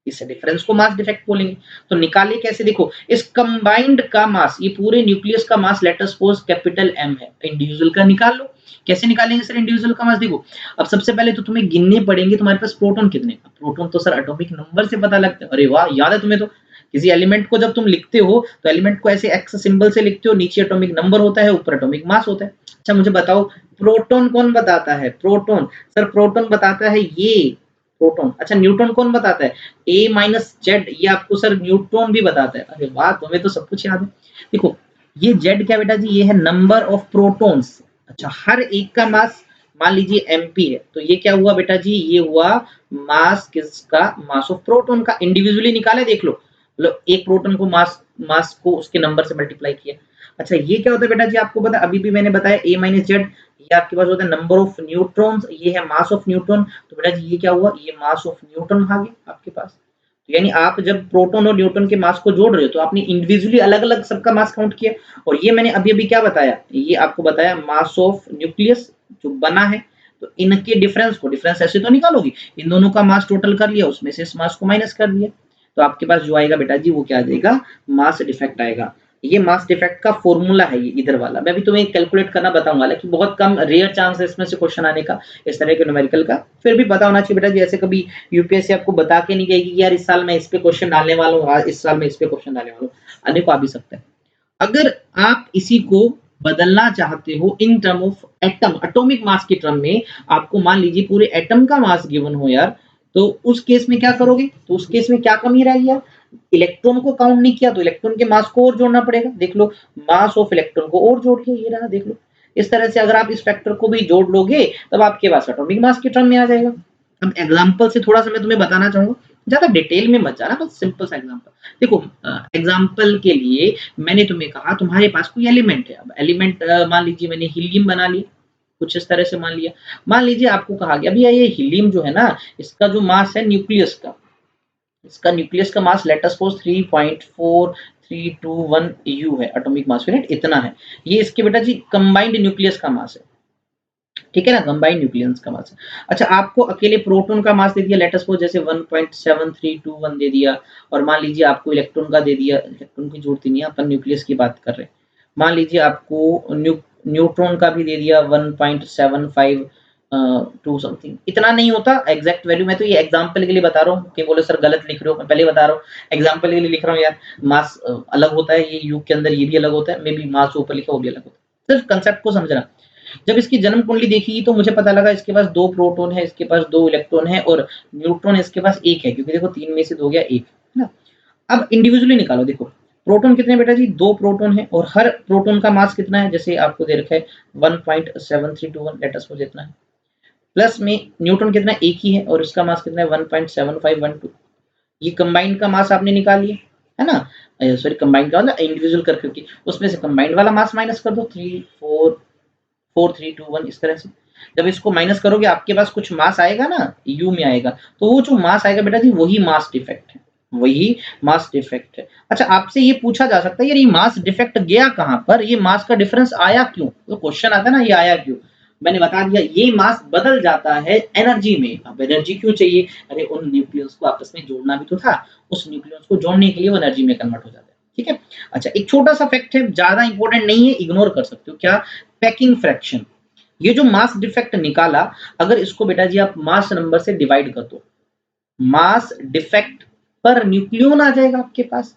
इस डिफरेंस को मास डिफेक्ट बोलेंगे। तो निकाले कैसे, देखो इस कंबाइंड का मास, ये पूरे न्यूक्लियस का mass let us suppose capital M है, इंडिविजुअल का निकाल लो। कैसे निकालेंगे सर इंडिविजुअल का मास, देखो अब सबसे पहले तो तुम्हें गिनने पड़ेंगे तुम्हारे पास प्रोटॉन कितने, प्रोटॉन तो सर एटॉमिक नंबर से पता लगता है। अरे वाह, याद है तुम्हें। तो किसी एलिमेंट को जब तुम लिखते हो तो एलिमेंट को ऐसे एक्स सिंबल से लिखते हो, नीचे एटॉमिक नंबर होता है, ऊपर एटॉमिक मास होता है। अच्छा मुझे बताओ प्रोटॉन कौन बताता है, प्रोटॉन सर प्रोटॉन बताता है ये प्रोटॉन। अच्छा न्यूट्रॉन कौन बताता है, ए माइनस जेड, ये आपको सर न्यूट्रॉन भी बताता है। अरे वाह, तुम्हें तो सब कुछ याद है। देखो ये जेड क्या बेटा जी, ये है नंबर ऑफ प्रोटॉन्स। अच्छा हर एक का मास मान लीजिए एमपी है, तो ये क्या हुआ बेटा जी, ये हुआ मास किसका, मास ऑफ प्रोटॉन का। इंडिविजुअली निकाले देख लो, मतलब एक प्रोटॉन को मास को उसके नंबर से मल्टीप्लाई किया। अच्छा ये क्या होता है बेटा जी, आपको पता अभी भी मैंने बताया ए माइनस जेड, ये आपके पास होता है नंबर ऑफ न्यूट्रॉन्स, ये है मास ऑफ न्यूट्रॉन। तो बेटा जी ये क्या हुआ, ये मास ऑफ न्यूट्रॉन आ गया आपके पास। तो यानी आप जब प्रोटॉन और न्यूट्रॉन के मास को जोड़ रहे हो तो आपने इंडिविजुअली अलग अलग सबका मास काउंट किया। और ये मैंने अभी अभी क्या बताया, ये आपको बताया मास ऑफ न्यूक्लियस जो बना है। तो इनके डिफरेंस को, डिफरेंस ऐसे तो निकालोगी, इन दोनों का मास टोटल कर लिया, उसमें से इस मास को माइनस कर दिया, तो आपके पास जो आएगा बेटा जी वो क्या आ जाएगा, मास डिफेक्ट आएगा। ये मास डिफेक्ट का फॉर्मूला है, ये इधर वाला मैं भी तुम्हें कैलकुलेट करना बताऊंगा, लेकिन बहुत कम रेयर चांस है इसमें से क्वेश्चन आने का, इस तरह के न्यूमेरिकल का। फिर भी पता होना चाहिए बेटा जी, ऐसे कभी यूपीएससी आपको बता के नहीं गएगी कि यार इस साल मैं इस पे क्वेश्चन डालने वाला हूँ, इस साल मैं इस पे क्वेश्चन डालने वाला हूँ, आने को आ भी सकता है। अगर आप इसी को बदलना चाहते हो in term of atom, atomic mass के टर्म में, आपको मान लीजिए पूरे एटम का मास गिवन हो यार, तो उस केस में क्या करोगे, तो उस केस में क्या कमी रहेगी यार, इलेक्ट्रॉन को काउंट नहीं किया तो इलेक्ट्रॉन के मास को और जोड़ना पड़ेगा। देख लो मास ऑफ इलेक्ट्रॉन को और जोड़ के ये रहा, देख लो इस तरह से अगर आप इस फैक्टर को भी जोड़ लोगे तब आपके पास एटॉमिक मास के टर्म में आ जाएगा। अब एग्जांपल से थोड़ा सा मैं तुम्हें बताना चाहूंगा, ज्यादा डिटेल में मत जाना, बस सिंपल सा एग्जांपल देखो। एग्जांपल के लिए मैंने तुम्हें कहा तुम्हारे पास कोई एलिमेंट है, अब एलिमेंट मान लीजिए मैंने हीलियम बना लिया, कुछ इस तरह से मान लिया। मान लीजिए आपको कहा गया भैया ये हीलियम जो है ना, इसका जो मास है न्यूक्लियस का, इसका न्यूक्लियस का mass let us suppose 3.4321 you है, एटॉमिक मास यूनिट इतना है। ये इसके बेटा जी कंबाइंड न्यूक्लियस का मास है, ठीक है ना, कंबाइंड न्यूक्लियस का मास है। अच्छा आपको अकेले प्रोटॉन का मास दे दिया लेट अस सपोज जैसे 1.7321 दे दिया, और मान लीजिए आपको इलेक्ट्रॉन का दे दिया, इलेक्ट्रॉन की जरूरत नहीं है, अपन न्यूक्लियस की बात कर रहे हैं। मान लीजिए आपको न्यूट्रॉन का भी दे दिया 1.75 टू समथिंग, इतना नहीं होता एग्जैक्ट वैल्यू, मैं तो ये एग्जांपल के लिए बता रहा हूँ कि बोले सर गलत लिख रहे हो, मैं पहले बता रहा हूँ एग्जांपल के लिए लिख रहा हूँ यार। मास अलग होता है, ये यू के अंदर ये भी अलग होता है, मे बी मास ऊपर लिखा वो भी अलग होता है, सिर्फ कंसेप्ट को समझना। जब इसकी जन्म कुंडली देखी तो मुझे पता लगा इसके पास 2 प्रोटॉन है, इसके पास 2 इलेक्ट्रॉन है, और न्यूट्रॉन इसके पास 1 है, क्योंकि देखो 3 में से 2 गया 1, है ना। अब इंडिविजुअली निकालो, देखो प्रोटॉन कितने बेटा जी, 2 प्रोटॉन है, और हर प्रोटॉन का मास कितना है, जैसे आपको दे रखा है 1.7321 लेट अस सपोज इतना है। प्लस में न्यूट्रॉन कितना, 1 ही है, और इसका मास कितना है 1.7512। ये कंबाइंड का मास आपने निकाल लिया, है ना, सॉरी कंबाइंड का मतलब इंडिविजुअल कर करके, उसमें से कंबाइंड वाला मास माइनस कर दो 3.4321 इस तरह से। जब इसको माइनस करोगे आपके पास कुछ मास आएगा ना, यू में आएगा, तो वो जो मास आएगा बेटा जी वही मास डिफेक्ट है, वही मास डिफेक्ट है। अच्छा आपसे ये पूछा जा सकता है यार ये मास डिफेक्ट गया कहां पर, ये मास का डिफरेंस आया क्यों, तो क्वेश्चन आता है ना ये आया क्यों, मैंने बता दिया ये मास बदल जाता है एनर्जी में। अब एनर्जी क्यों चाहिए, अरे उन न्यूक्लियस को आपस में जोड़ना भी तो था, उस न्यूक्लियस को जोड़ने के लिए वो एनर्जी में कन्वर्ट हो जाता है, ठीक है। अच्छा एक छोटा सा फैक्ट है, ज्यादा इंपॉर्टेंट नहीं है, इग्नोर कर सकते हो, क्या, पैकिंग फ्रैक्शन। ये जो मास डिफेक्ट निकाला, अगर इसको बेटा जी आप मास नंबर से डिवाइड कर दो, मास डिफेक्ट पर न्यूक्लियन आ जाएगा आपके पास।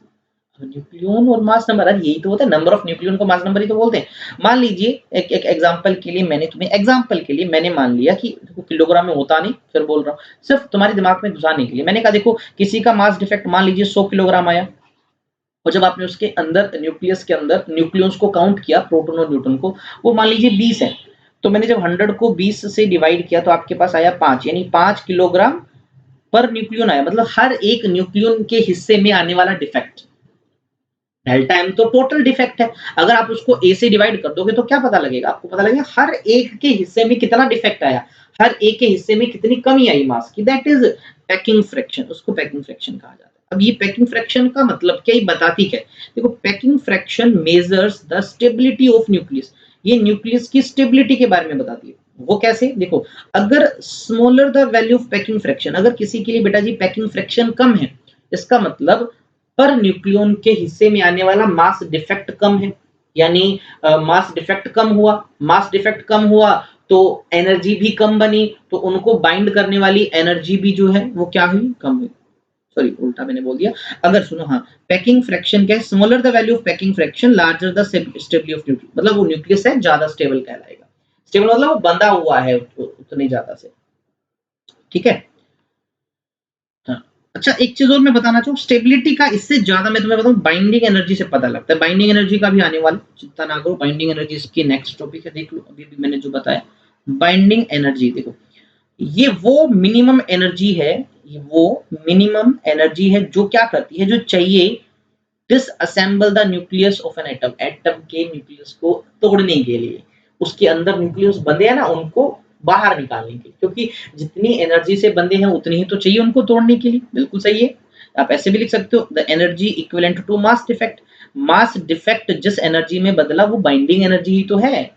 न्यूक्लियन और मास नंबर, अरे यही तो होता है, नंबर ऑफ न्यूक्लियन को मास नंबर ही तो बोलते हैं। मान लीजिए एक एक एग्जांपल के लिए मैंने तुम्हें, एग्जांपल के लिए मैंने मान लिया कि देखो किलोग्राम में होता नहीं, फिर बोल रहा हूँ सिर्फ तुम्हारे दिमाग में घुसाने के लिए, मैंने कहा देखो किसी का मास डिफेक्ट मान लीजिए 100 किलोग्राम आया, और जब आपने उसके अंदर न्यूक्लियस के अंदर न्यूक्लियंस को काउंट किया, प्रोटॉन और न्यूट्रॉन को, वो मान लीजिए 20 है, तो मैंने जब 100 को 20 से डिवाइड किया तो आपके पास आया 5, यानी 5 किलोग्राम पर न्यूक्लियन आया, मतलब हर एक न्यूक्लियन के हिस्से में आने वाला डिफेक्ट। डेल्टा एम तो टोटल डिफेक्ट है, अगर आप उसको ए से डिवाइड कर दोगे तो क्या पता लगेगा, आपको पता लगेगा हर एक के हिस्से में कितना डिफेक्ट आया, हर एक के हिस्से में कितनी कमी आई मास की, दैट इज पैकिंग फ्रैक्शन, उसको पैकिंग फ्रैक्शन कहा जाता है। अब ये पैकिंग फ्रैक्शन का मतलब क्या, ये बताती क्या है, देखो packing fraction measures the stability of nucleus, ये न्यूक्लियस की स्टेबिलिटी के बारे में बताती है। वो कैसे? देखो, अगर smaller the value of packing fraction, अगर किसी के लिए बेटा जी पैकिंग फ्रैक्शन कम है, इसका मतलब पर न्यूक्लियन के हिस्से में आने वाला मास डिफेक्ट कम है, यानी मास डिफेक्ट कम हुआ, मास डिफेक्ट कम हुआ तो एनर्जी भी कम बनी, तो उनको बाइंड करने वाली एनर्जी भी जो है वो क्या हुई? कम हुई। सॉरी, उल्टा मैंने बोल दिया। अगर सुनो, हाँ, पैकिंग फ्रैक्शन क्या है? Smaller the value of packing fraction larger the stability of nucleus, मतलब वो न्यूक्लियस है ज्यादा स्टेबल कहलाएगा। स्टेबल मतलब वो बंधा हुआ है उतनी ज्यादा से, ठीक है। हाँ। अच्छा, एक चीज और मैं बताना चाहूँ, स्टेबिलिटी का इससे ज्यादा मैं तुम्हें बताऊं, बाइंडिंग एनर्जी से पता लगता है। बाइंडिंग एनर्जी का भी आने वाला, चिंता ना करो, बाइंडिंग एनर्जी इसकी नेक्स्ट टॉपिक है, देख लो अभी भी मैंने जो बताया। बाइंडिंग एनर्जी देखो, ये वो मिनिमम एनर्जी है, ये वो मिनिमम एनर्जी है जो क्या करती है, जो चाहिए disassemble the nucleus of an atom, atom के न्यूक्लियस को तोड़ने के लिए, उसके अंदर न्यूक्लियस बंधे हैं ना, उनको बाहर निकालने के लिए, क्योंकि जितनी एनर्जी से बंधे हैं उतनी ही तो चाहिए उनको तोड़ने के लिए। बिल्कुल सही है। आप ऐसे भी लिख सकते हो, the energy equivalent to mass defect. Mass defect जिस एनर्जी में बदला वो बाइंडिंग एनर्जी ही तो है।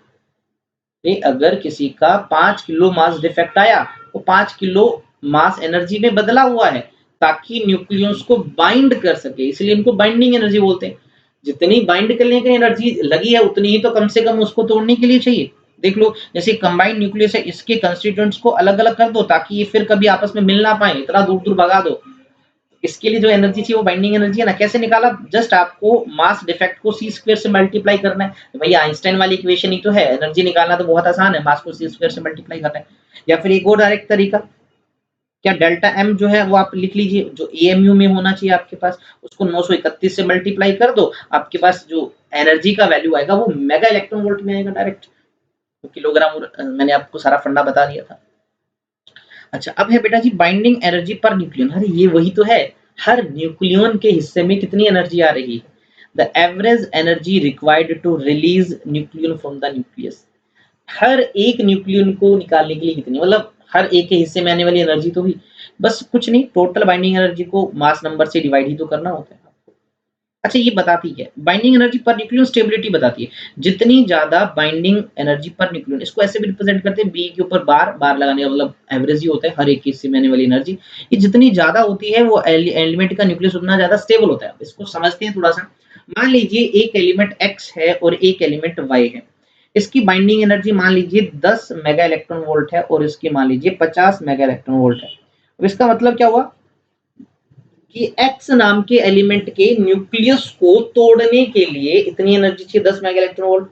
अगर किसी का 5 किलो मास डिफेक्ट आया, तो 5 किलो मास एनर्जी में बदला हुआ है ताकि न्यूक्लियस को बाइंड कर सके, इसलिए इनको बाइंडिंग एनर्जी बोलते हैं। जितनी बाइंड करने की एनर्जी लगी है उतनी ही तो कम से कम उसको तोड़ने के लिए चाहिए। देख लो, जैसे कंबाइंड न्यूक्लियस है, इसके कंस्टिट्यूएंट्स को अलग अलग कर दो ताकि ये फिर कभी आपस में मिल ना पाए, इतना दूर दूर भगा दो। इसके लिए जो एनर्जी चाहिए वो बाइंडिंग एनर्जी है ना। कैसे निकाला? जस्ट आपको मास डिफेक्ट को सी स्क्वायर से मल्टीप्लाई करना है। तो भैया आइंस्टाइन वाली इक्वेशन ही तो है, एनर्जी निकालना तो बहुत आसान है, मास को सी स्क्वायर से मल्टीप्लाई करना है। या फिर एक और डायरेक्ट तरीका, क्या डेल्टा एम जो है वो आप लिख लीजिए, जो एएमयू में होना चाहिए आपके पास, उसको 931 से मल्टीप्लाई कर दो, आपके पास जो एनर्जी का वैल्यू आएगा वो मेगा इलेक्ट्रॉन वोल्ट में आएगा डायरेक्ट। तो किलोग्राम, मैंने आपको सारा फंडा बता दिया था। अच्छा, अब है बेटा जी बाइंडिंग एनर्जी पर न्यूक्लियन। अरे ये वही तो है, हर न्यूक्लियन के हिस्से में कितनी एनर्जी आ रही है, the average energy required to release nucleon from the nucleus. हर एक न्यूक्लियन को निकालने के लिए कितनी, मतलब हर एक के हिस्से में आने वाली एनर्जी तो हुई, बस कुछ नहीं, टोटल बाइंडिंग एनर्जी को मास नंबर से डिवाइड ही तो करना होता है। अच्छा, ये बताती है binding energy per nucleon stability बताती है। जितनी ज्यादा बाइंडिंग एनर्जी पर न्यूक्लियन, इसको ऐसे भी रिप्रेजेंट करते हैं, बी के ऊपर बार बार लगाने का मतलब एवरेज ही होता है हर एक हिस्से में आने वाली एनर्जी। ये जितनी ज्यादा होती है वो एलिमेंट का न्यूक्लियस उतना ज्यादा स्टेबल होता है। इसको समझते हैं थोड़ा सा। मान लीजिए एक एलिमेंट एक्स है और एक एलिमेंट वाई है, इसकी बाइंडिंग एनर्जी मान लीजिए 10 मेगा इलेक्ट्रॉन वोल्ट है और इसकी मान लीजिए 50 मेगा इलेक्ट्रॉन वोल्ट है। अब इसका मतलब क्या हुआ कि एक्स नाम के एलिमेंट के न्यूक्लियस को तोड़ने के लिए इतनी एनर्जी चाहिए 10 मेगा इलेक्ट्रॉन वोल्ट,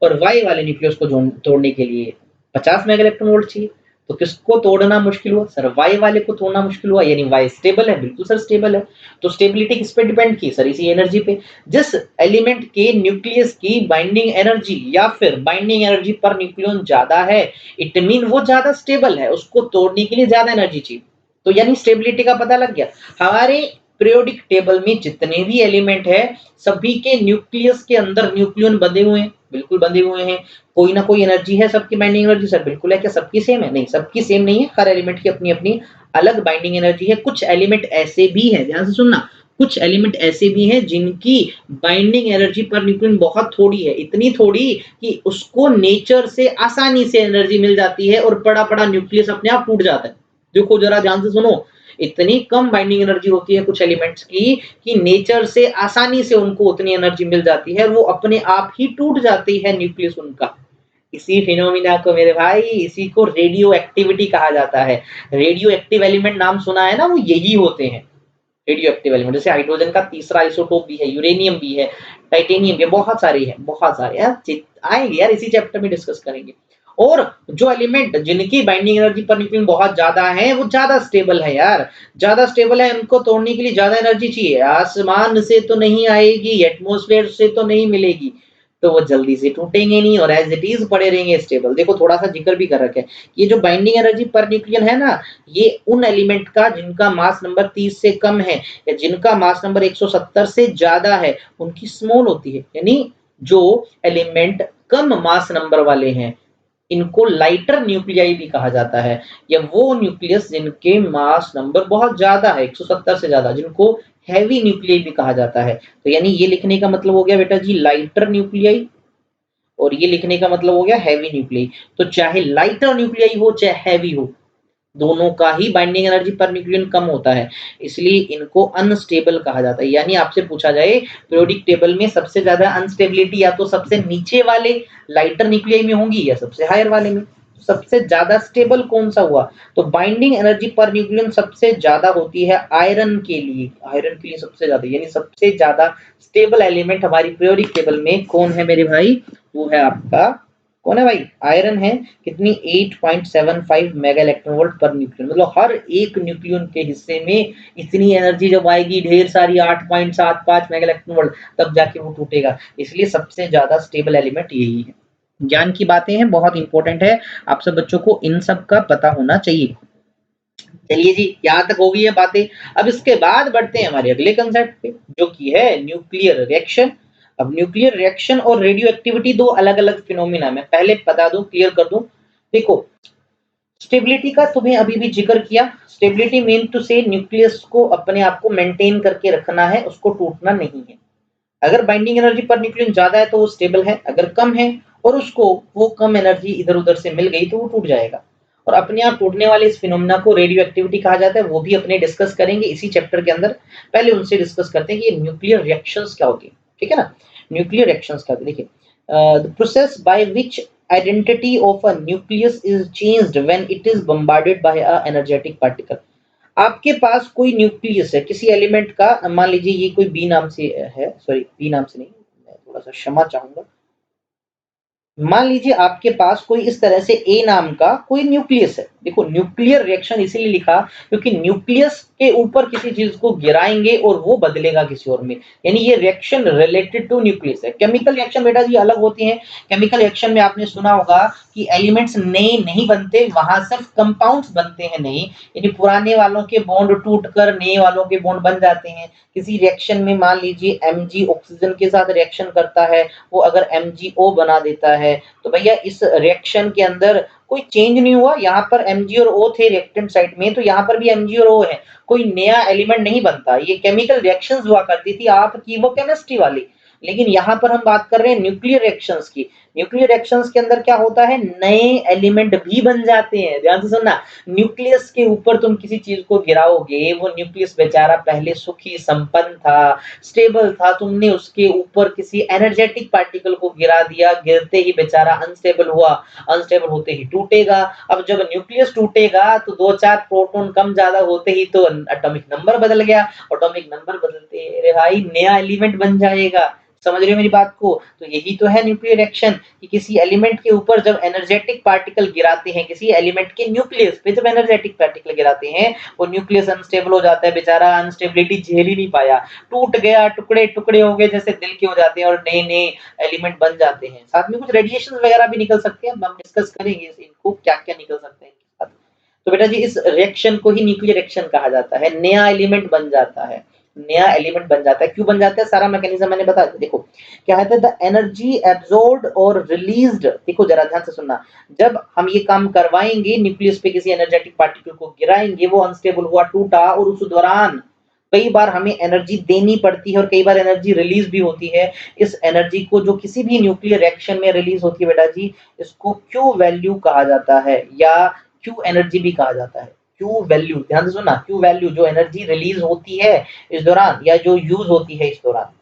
और वाई वाले न्यूक्लियस को तोड़ने के लिए 50 मेगा इलेक्ट्रॉन वोल्ट चाहिए। तो किसको तोड़ना मुश्किल हुआ? सर वाई वाले को तोड़ना मुश्किल हुआ, यानी वाई स्टेबल है। बिल्कुल सर स्टेबल है। तो स्टेबिलिटी किस पे डिपेंड की? सर इसी एनर्जी पे। जिस एलिमेंट के न्यूक्लियस की बाइंडिंग एनर्जी या फिर बाइंडिंग एनर्जी पर न्यूक्लियन ज्यादा है, इट मीन वो ज्यादा स्टेबल है, उसको तोड़ने के लिए ज्यादा एनर्जी चाहिए। तो यानी स्टेबिलिटी का पता लग गया। हमारे पीरियोडिक टेबल में जितने भी एलिमेंट है, सभी के न्यूक्लियस के अंदर न्यूक्लियन बंधे हुए हैं, बिल्कुल बंधे हुए हैं। कोई ना कोई एनर्जी है सबकी बाइंडिंग एनर्जी। सर बिल्कुल है। क्या सबकी सेम है? नहीं, सबकी सेम नहीं है, हर एलिमेंट की अपनी अपनी अलग बाइंडिंग एनर्जी है। कुछ एलिमेंट ऐसे भी है, ध्यान से सुनना, कुछ एलिमेंट ऐसे भी हैं जिनकी बाइंडिंग एनर्जी पर न्यूक्लियन बहुत थोड़ी है, इतनी थोड़ी कि उसको नेचर से आसानी से एनर्जी मिल जाती है और बड़ा बड़ा न्यूक्लियस अपने आप टूट जाता है। देखो जरा ध्यान से सुनो, इतनी कम बाइंडिंग एनर्जी होती है कुछ एलिमेंट्स की कि नेचर से आसानी से उनको उतनी एनर्जी मिल जाती है, वो अपने आप ही टूट जाती है न्यूक्लियस उनका। इसी फिनोमिना को मेरे भाई, इसी को रेडियो एक्टिविटी कहा जाता है। रेडियो एक्टिव एलिमेंट नाम सुना है ना, वो यही होते हैं रेडियो एक्टिव एलिमेंट। जैसे हाइड्रोजन का तीसरा आइसोटोप भी है, यूरेनियम भी है, टाइटेनियम भी है, बहुत सारे हैं, बहुत सारे यार आएंगे यार, इसी चैप्टर में डिस्कस करेंगे। और जो एलिमेंट जिनकी बाइंडिंग एनर्जी पर न्यूक्लियन बहुत ज्यादा है, वो ज्यादा स्टेबल है यार, ज्यादा स्टेबल है, उनको तोड़ने के लिए ज्यादा एनर्जी चाहिए, आसमान से तो नहीं आएगी, एटमॉस्फेयर से तो नहीं मिलेगी, तो वो जल्दी से टूटेंगे नहीं और एज इट इज पड़े रहेंगे स्टेबल। देखो थोड़ा सा जिक्र भी कर रखे हैं, ये जो बाइंडिंग एनर्जी पर न्यूक्लियन है ना, ये उन एलिमेंट का जिनका मास नंबर 30 से कम है या जिनका मास नंबर 170 से ज्यादा है, उनकी स्मॉल होती है। यानी जो एलिमेंट कम मास नंबर वाले हैं, इनको लाइटर न्यूक्लियाई भी कहा जाता है, या वो न्यूक्लियस जिनके मास नंबर बहुत ज्यादा है 170 से ज्यादा, जिनको हैवी न्यूक्लियाई भी कहा जाता है। तो यानी ये लिखने का मतलब हो गया बेटा जी लाइटर न्यूक्लियाई, और ये लिखने का मतलब हो गया हैवी न्यूक्लियाई। तो चाहे लाइटर न्यूक्लियाई हो चाहे हैवी हो, दोनों का ही बाइंडिंग एनर्जी पर न्यूक्लियन कम होता है, इसलिए इनको अनस्टेबल कहा जाता है। यानी आपसे पूछा जाए पीरियोडिक टेबल में सबसे ज्यादा अनस्टेबिलिटी या तो सबसे नीचे वाले लाइटर न्यूक्लियाई में होंगी या सबसे हायर वाले में। सबसे ज्यादा स्टेबल कौन सा हुआ? तो बाइंडिंग एनर्जी पर न्यूक्लियन सबसे ज्यादा होती है आयरन के लिए। आयरन के लिए सबसे ज्यादा, यानी सबसे ज्यादा स्टेबल एलिमेंट हमारी पीरियोडिक टेबल में कौन है मेरे भाई? वो है आपका, कौन है भाई? आयरन है। कितनी? 8.75 mega electron volt per nucleon. मतलब हर एक न्यूक्लियन के हिस्से में इतनी एनर्जी जब आएगी ढेर सारी 8.75 मेगा इलेक्ट्रॉन वोल्ट, तब जाके वो टूटेगा। इसलिए सबसे ज्यादा स्टेबल एलिमेंट यही है। ज्ञान की बातें हैं, बहुत इंपॉर्टेंट है, आप सब बच्चों को इन सब का पता होना चाहिए। चलिए जी, यहाँ तक होगी ये बातें। अब इसके बाद बढ़ते हैं हमारे अगले कंसेप्ट पे, जो कि है न्यूक्लियर रिएक्शन। अब न्यूक्लियर रिएक्शन और रेडियो एक्टिविटी दो अलग अलग फिनोमिना में, पहले बता दूं, क्लियर कर दूं। देखो, स्टेबिलिटी का तुम्हें अभी भी जिक्र किया। स्टेबिलिटी मीन टू से न्यूक्लियस को अपने आप को मेंटेन करके रखना है, उसको टूटना नहीं है। अगर बाइंडिंग एनर्जी पर न्यूक्लियन ज्यादा है तो वो स्टेबल है, अगर कम है और उसको वो कम एनर्जी इधर उधर से मिल गई तो वो टूट जाएगा। और अपने आप टूटने वाले इस फिनोमिना को रेडियो एक्टिविटी कहा जाता है, वो भी अपने डिस्कस करेंगे इसी चैप्टर के अंदर। पहले उनसे डिस्कस करते हैं कि ये न्यूक्लियर रिएक्शंस क्या होती है, ठीक है ना। न्यूक्लियर रिएक्शंस क्या होती है, देखिए, the process by which identity of a nucleus is changed when it is bombarded by a energetic particle. आपके पास कोई न्यूक्लियस है किसी एलिमेंट का, मान लीजिए ये कोई बी नाम से है, सॉरी बी नाम से नहीं, मैं थोड़ा सा क्षमा चाहूंगा। मान लीजिए आपके पास कोई इस तरह से ए नाम का कोई न्यूक्लियस है। देखो, न्यूक्लियर रिएक्शन इसीलिए लिखा क्योंकि न्यूक्लियस के ऊपर किसी चीज को गिराएंगे और वो बदलेगा किसी और में, यानी ये रिएक्शन रिलेटेड टू न्यूक्लियस है। केमिकल रिएक्शन बेटा जी अलग होती है। केमिकल रिएक्शन में आपने सुना होगा कि एलिमेंट्स नए नहीं बनते, वहां सिर्फ कंपाउंड्स बनते हैं नए, यानी पुराने वालों के बॉन्ड टूटकर नए वालों के बॉन्ड बन जाते हैं। किसी रिएक्शन में मान लीजिए Mg ऑक्सीजन के साथ रिएक्शन करता है, वो अगर MgO बना देता है, तो भैया इस रिएक्शन के अंदर कोई चेंज नहीं हुआ। यहाँ पर Mg और O थे रिएक्टेंट साइड में, तो यहाँ पर भी Mg और O है, कोई नया एलिमेंट नहीं बनता। ये केमिकल रिएक्शंस हुआ करती थी आपकी वो केमिस्ट्री वाली, लेकिन यहाँ पर हम बात कर रहे हैं न्यूक्लियर रिएक्शंस की। न्यूक्लियर रिएक्शंस के अंदर क्या होता है, नए एलिमेंट भी बन जाते हैं। ध्यान से सुनना, न्यूक्लियस के ऊपर तुम किसी चीज को गिराओगे, वो न्यूक्लियस बेचारा पहले सुखी संपन्न था, स्टेबल था, तुमने उसके ऊपर किसी एनर्जेटिक पार्टिकल को गिरा दिया, गिरते ही बेचारा अनस्टेबल हुआ, अनस्टेबल होते ही टूटेगा। अब जब न्यूक्लियस टूटेगा तो दो चार प्रोटॉन कम ज्यादा होते ही तो एटॉमिक नंबर बदल गया, एटॉमिक नंबर बदलते अरे भाई नया एलिमेंट बन जाएगा। समझ रहे हो मेरी बात को? तो यही तो है न्यूक्लियर रिएक्शन, कि किसी एलिमेंट के ऊपर जब एनर्जेटिक पार्टिकल गिराते हैं, किसी एलिमेंट के न्यूक्लियस पे जब एनर्जेटिक पार्टिकल गिराते हैं, वो न्यूक्लियस अनस्टेबल हो जाता है, बेचारा अनस्टेबिलिटी झेल ही नहीं पाया, टूट गया, टुकड़े टुकड़े हो गए जैसे दिल के हो जाते हैं, और नए नए एलिमेंट बन जाते हैं। साथ में कुछ रेडिएशन वगैरह भी निकल सकते हैं, हम डिस्कस करेंगे इनको क्या क्या निकल सकते हैं इनके साथ। तो बेटा जी इस रिएक्शन को ही न्यूक्लियर रिएक्शन कहा जाता है, नया एलिमेंट बन जाता है, नया एलिमेंट बन जाता है। क्यों बन जाता है, सारा मैकेनिज्म मैंने बता दिया। देखो क्या कहते हैं, द एनर्जी एब्जॉर्ब्ड और रिलीज्ड। देखो जरा ध्यान से सुनना, जब हम ये काम करवाएंगे, न्यूक्लियस पे किसी एनर्जेटिक पार्टिकल को गिराएंगे, वो अनस्टेबल हुआ, टूटा, और उस दौरान कई बार हमें एनर्जी देनी पड़ती है और कई बार एनर्जी रिलीज भी होती है। इस एनर्जी को जो किसी भी न्यूक्लियर रिएक्शन में रिलीज होती है बेटा जी, इसको क्यू वैल्यू कहा जाता है, या क्यू एनर्जी भी कहा जाता है। क्यू वैल्यू, ध्यान से सुनना, क्यू वैल्यू जो एनर्जी रिलीज होती है इस दौरान, या जो यूज होती है इस दौरान।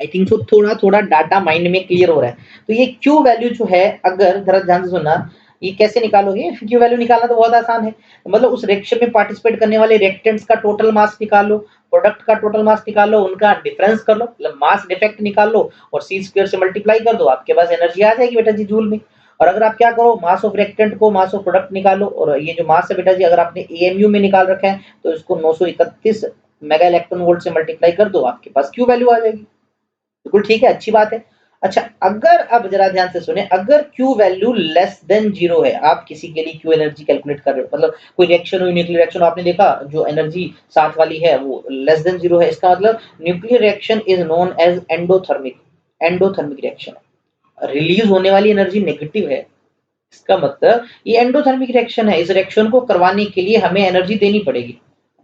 आई थिंक सो थोड़ा थोड़ा डाटा माइंड में क्लियर हो रहा है। तो ये क्यू वैल्यू जो है, अगर जरा ध्यान से सुनना, ये कैसे निकालोगे? क्यू वैल्यू निकालना तो बहुत आसान है। मतलब उस रिएक्शन में पार्टिसिपेट करने वाले रिएक्टेंट्स का टोटल मास निकाल लो, प्रोडक्ट का टोटल मास निकाल लो, उनका डिफरेंस कर लो, मतलब मास डिफेक्ट निकाल लो, और सी स्क्वायर से मल्टीप्लाई कर दो, आपके पास एनर्जी आ जाएगी बेटा जी जूल में। और अगर आप क्या करो, मास ऑफ रिएक्टेंट को मास ऑफ प्रोडक्ट निकालो, और ये जो मास है बेटा जी अगर आपने एएमयू में निकाल रखा है तो इसको 931 मेगा इलेक्ट्रॉन वोल्ट से मल्टीप्लाई कर दो, आपके पास क्यू वैल्यू आ जाएगी। बिल्कुल ठीक है, अच्छी बात है। अच्छा, अगर अब जरा ध्यान से सुने, अगर Q वैल्यू लेस देन 0 है, आप किसी के लिए Q एनर्जी कैलकुलेट कर रहे हो, मतलब कोई रिएक्शन हुई, न्यूक्लियर रिएक्शन आपने देखा, जो एनर्जी साथ वाली है वो लेस देन 0 है, इसका मतलब nuclear reaction is known as endothermic. Endothermic reaction है, रिलीज होने वाली एनर्जी नेगेटिव है, इसका मतलब ये एंडोथर्मिक रिएक्शन है। इस रिएक्शन को करवाने के लिए हमें एनर्जी देनी पड़ेगी।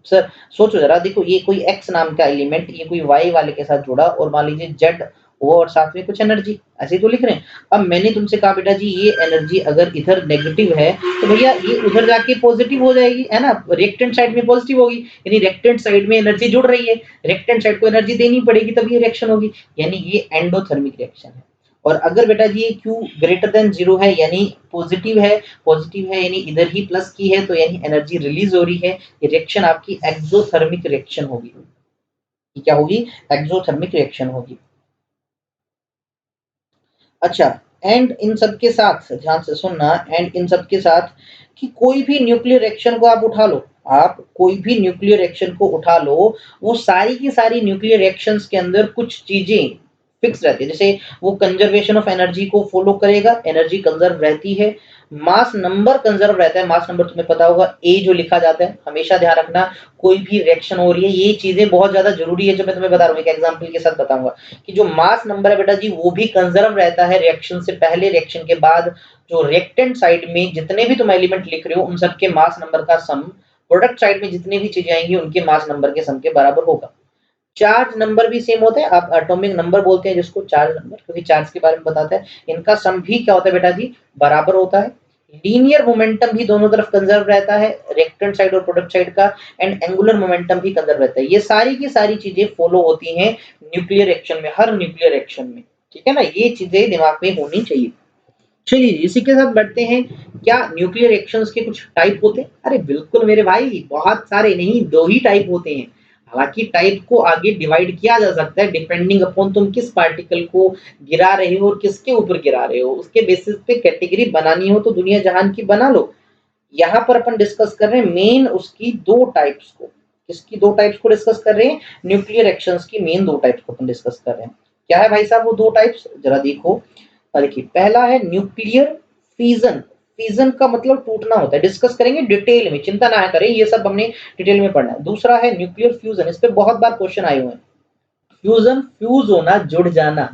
सर सोचो जरा, देखो ये कोई एक्स नाम का एलिमेंट, ये कोई वाई वाले के साथ जुड़ा, और मान लीजिए जेड O और साथ में कुछ एनर्जी, ऐसे तो लिख रहे हैं। अब मैंने तुमसे कहा बेटा जी ये एनर्जी अगर इधर नेगेटिव है तो भैया ये उधर जाके पॉजिटिव हो जाएगी, है ना? रिएक्टेंट साइड में पॉजिटिव होगी, यानी रिएक्टेंट साइड में एनर्जी जुड़ रही है, रिएक्टेंट साइड को एनर्जी देनी पड़ेगी तब ये रिएक्शन होगी, यानी ये एंडोथर्मिक रिएक्शन है। और अगर बेटा जी ये Q ग्रेटर देन 0 है यानी पॉजिटिव है यानी इधर ही प्लस की है तो यानी एनर्जी रिलीज हो रही है, ये रिएक्शन आपकी एक्सोथर्मिक रिएक्शन होगी। ये क्या होगी? एक्सोथर्मिक रिएक्शन होगी। अच्छा, एंड इन सब के साथ ध्यान से सुनना, एंड इन सब के साथ कि कोई भी न्यूक्लियर रिएक्शन को आप उठा लो, आप कोई भी न्यूक्लियर रिएक्शन को उठा लो, वो सारी की सारी न्यूक्लियर रिएक्शंस के अंदर कुछ चीजें फिक्स रहती है। जैसे वो कंजर्वेशन ऑफ एनर्जी को फॉलो करेगा, एनर्जी कंजर्व रहती है, मास नंबर कंजर्व रहता है। मास नंबर तुम्हें पता होगा ए जो लिखा जाता है, हमेशा ध्यान रखना कोई भी रिएक्शन हो रही है, ये चीजें बहुत ज्यादा जरूरी है जो मैं तुम्हें बता रहा हूँ, एक एग्जांपल के साथ बताऊंगा कि जो मास नंबर है बेटा जी वो भी कंजर्व रहता है रिएक्शन से पहले, रिएक्शन के बाद। जो रिएक्टेंट साइड में जितने भी तुम एलिमेंट लिख रहे हो उन सबके मास नंबर का सम प्रोडक्ट साइड में जितनी भी चीजें आएंगी उनके मास नंबर के सम के बराबर होगा। चार्ज नंबर भी सेम होता है, आप एटॉमिक नंबर बोलते हैं जिसको चार्ज नंबर, क्योंकि चार्ज के बारे में बताता है। इनका सम भी क्या होता है बेटा जी? बराबर होता है। लीनियर मोमेंटम भी दोनों तरफ कंजर्व रहता है, रिएक्टेंट साइड और प्रोडक्ट साइड का, एंड एंगुलर मोमेंटम भी कंजर्व रहता है। ये सारी की सारी चीजें फॉलो होती हैं न्यूक्लियर रिएक्शन में, हर न्यूक्लियर रिएक्शन में, ठीक है ना? ये चीजें दिमाग में होनी चाहिए। चलिए इसी के साथ बढ़ते हैं। क्या न्यूक्लियर रिएक्शंस के कुछ टाइप होते हैं? अरे बिल्कुल मेरे भाई, बहुत सारे नहीं, दो ही टाइप होते हैं। हालांकि टाइप को आगे डिवाइड किया जा सकता है डिपेंडिंग अपॉन तुम किस पार्टिकल को गिरा रहे हो और किसके ऊपर गिरा रहे हो, उसके बेसिस पे कैटेगरी बनानी हो तो दुनिया जहान की बना लो। यहाँ पर अपन डिस्कस कर रहे हैं मेन उसकी दो टाइप्स को। किसकी दो टाइप्स को डिस्कस कर रहे हैं? न्यूक्लियर रिएक्शंस की मेन दो टाइप्स को अपन डिस्कस कर रहे हैं। क्या है भाई साहब वो दो टाइप्स? जरा देखो। देखिए पहला है न्यूक्लियर फीजन। फीजन का मतलब टूटना होता है, डिस्कस करेंगे डिटेल में, चिंता ना करें, ये सब हमने डिटेल में पढ़ना है। दूसरा है न्यूक्लियर फ्यूजन, इस पे बहुत बार क्वेश्चन आए हुए हैं। फ्यूजन, फ्यूज होना, जुड़ जाना,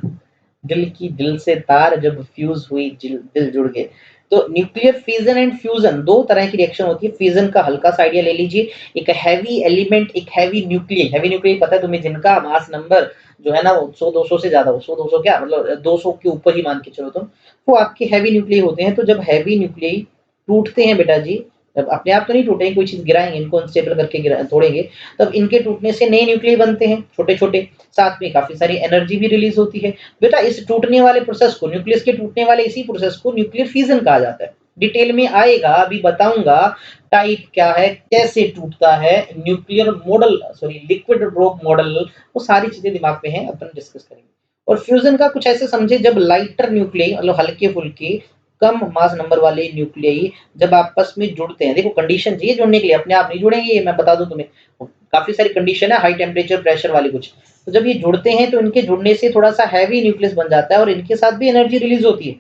दिल की दिल से तार जब फ्यूज हुई दिल जुड़ गए। तो न्यूक्लियर फिजन एंड फ्यूजन दो तरह की रिएक्शन होती है। फिजन का हल्का सा आइडिया ले लीजिए, एक हैवी एलिमेंट, एक हैवी न्यूक्लियस। हैवी न्यूक्लियस पता है तुम्हें, जिनका मास नंबर जो है ना वो 100-200 से ज्यादा हो, 100-200 क्या मतलब 200 के ऊपर ही मान के चलो तुम, वो आपके हैवी न्यूक्लियस होते हैं। तो जब हैवी न्यूक्लियस टूटते हैं बेटा जी, जब अपने आप तो नहीं टूटेंगे, कोई चीज गिराएंगे इनको अनस्टेबल करके तोड़ेंगे, तब इनके टूटने से नए न्यूक्लियस बनते हैं छोटे छोटे, साथ में काफी सारी एनर्जी भी रिलीज होती है। बेटा इस टूटने वाले प्रोसेस को, न्यूक्लियस के टूटने वाले इसी प्रोसेस को न्यूक्लियर फिजन कहा जाता है। डिटेल में आएगा, अभी बताऊंगा टाइप क्या है, कैसे टूटता है, nuclear model sorry liquid drop model, वो सारी चीजें दिमाग में है, अपन डिस्कस करेंगे। और फ्यूजन का कुछ ऐसे समझे, जब लाइटर न्यूक्लियस मतलब हल्के फुल्के कम मास नंबर वाले न्यूक्लियस जब आपस में जुड़ते हैं, देखो कंडीशन चाहिए जुड़ने के लिए, अपने आप नहीं जुड़ेंगे, ये मैं बता दूं तुम्हें, काफी सारी कंडीशन है, हाई टेम्परेचर प्रेशर वाली कुछ। तो जब ये जुड़ते हैं तो इनके जुड़ने से थोड़ा सा हैवी न्यूक्लियस बन जाता है और इनके साथ भी एनर्जी रिलीज होती है।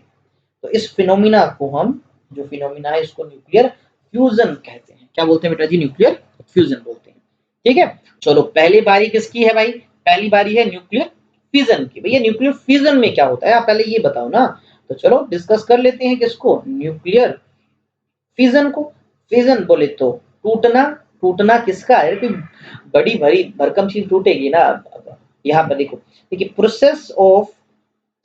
तो इस फिनोमिना को हम, जो फिनोमिना है इसको न्यूक्लियर फ्यूजन कहते हैं। क्या बोलते हैं बेटा जी? न्यूक्लियर फ्यूजन बोलते हैं। ठीक है, चलो पहली बारी किसकी है भाई? पहली बारी है न्यूक्लियर फिजन की। भैया न्यूक्लियर फिजन में क्या होता है आप पहले ये बताओ ना। तो चलो डिस्कस कर लेते हैं किसको, न्यूक्लियर फिजन को। फिजन बोले तो टूटना, टूटना किसका है? कोई बड़ी भरी भरकम चीज टूटेगी ना। यहाँ पर देखो, देखिए प्रोसेस ऑफ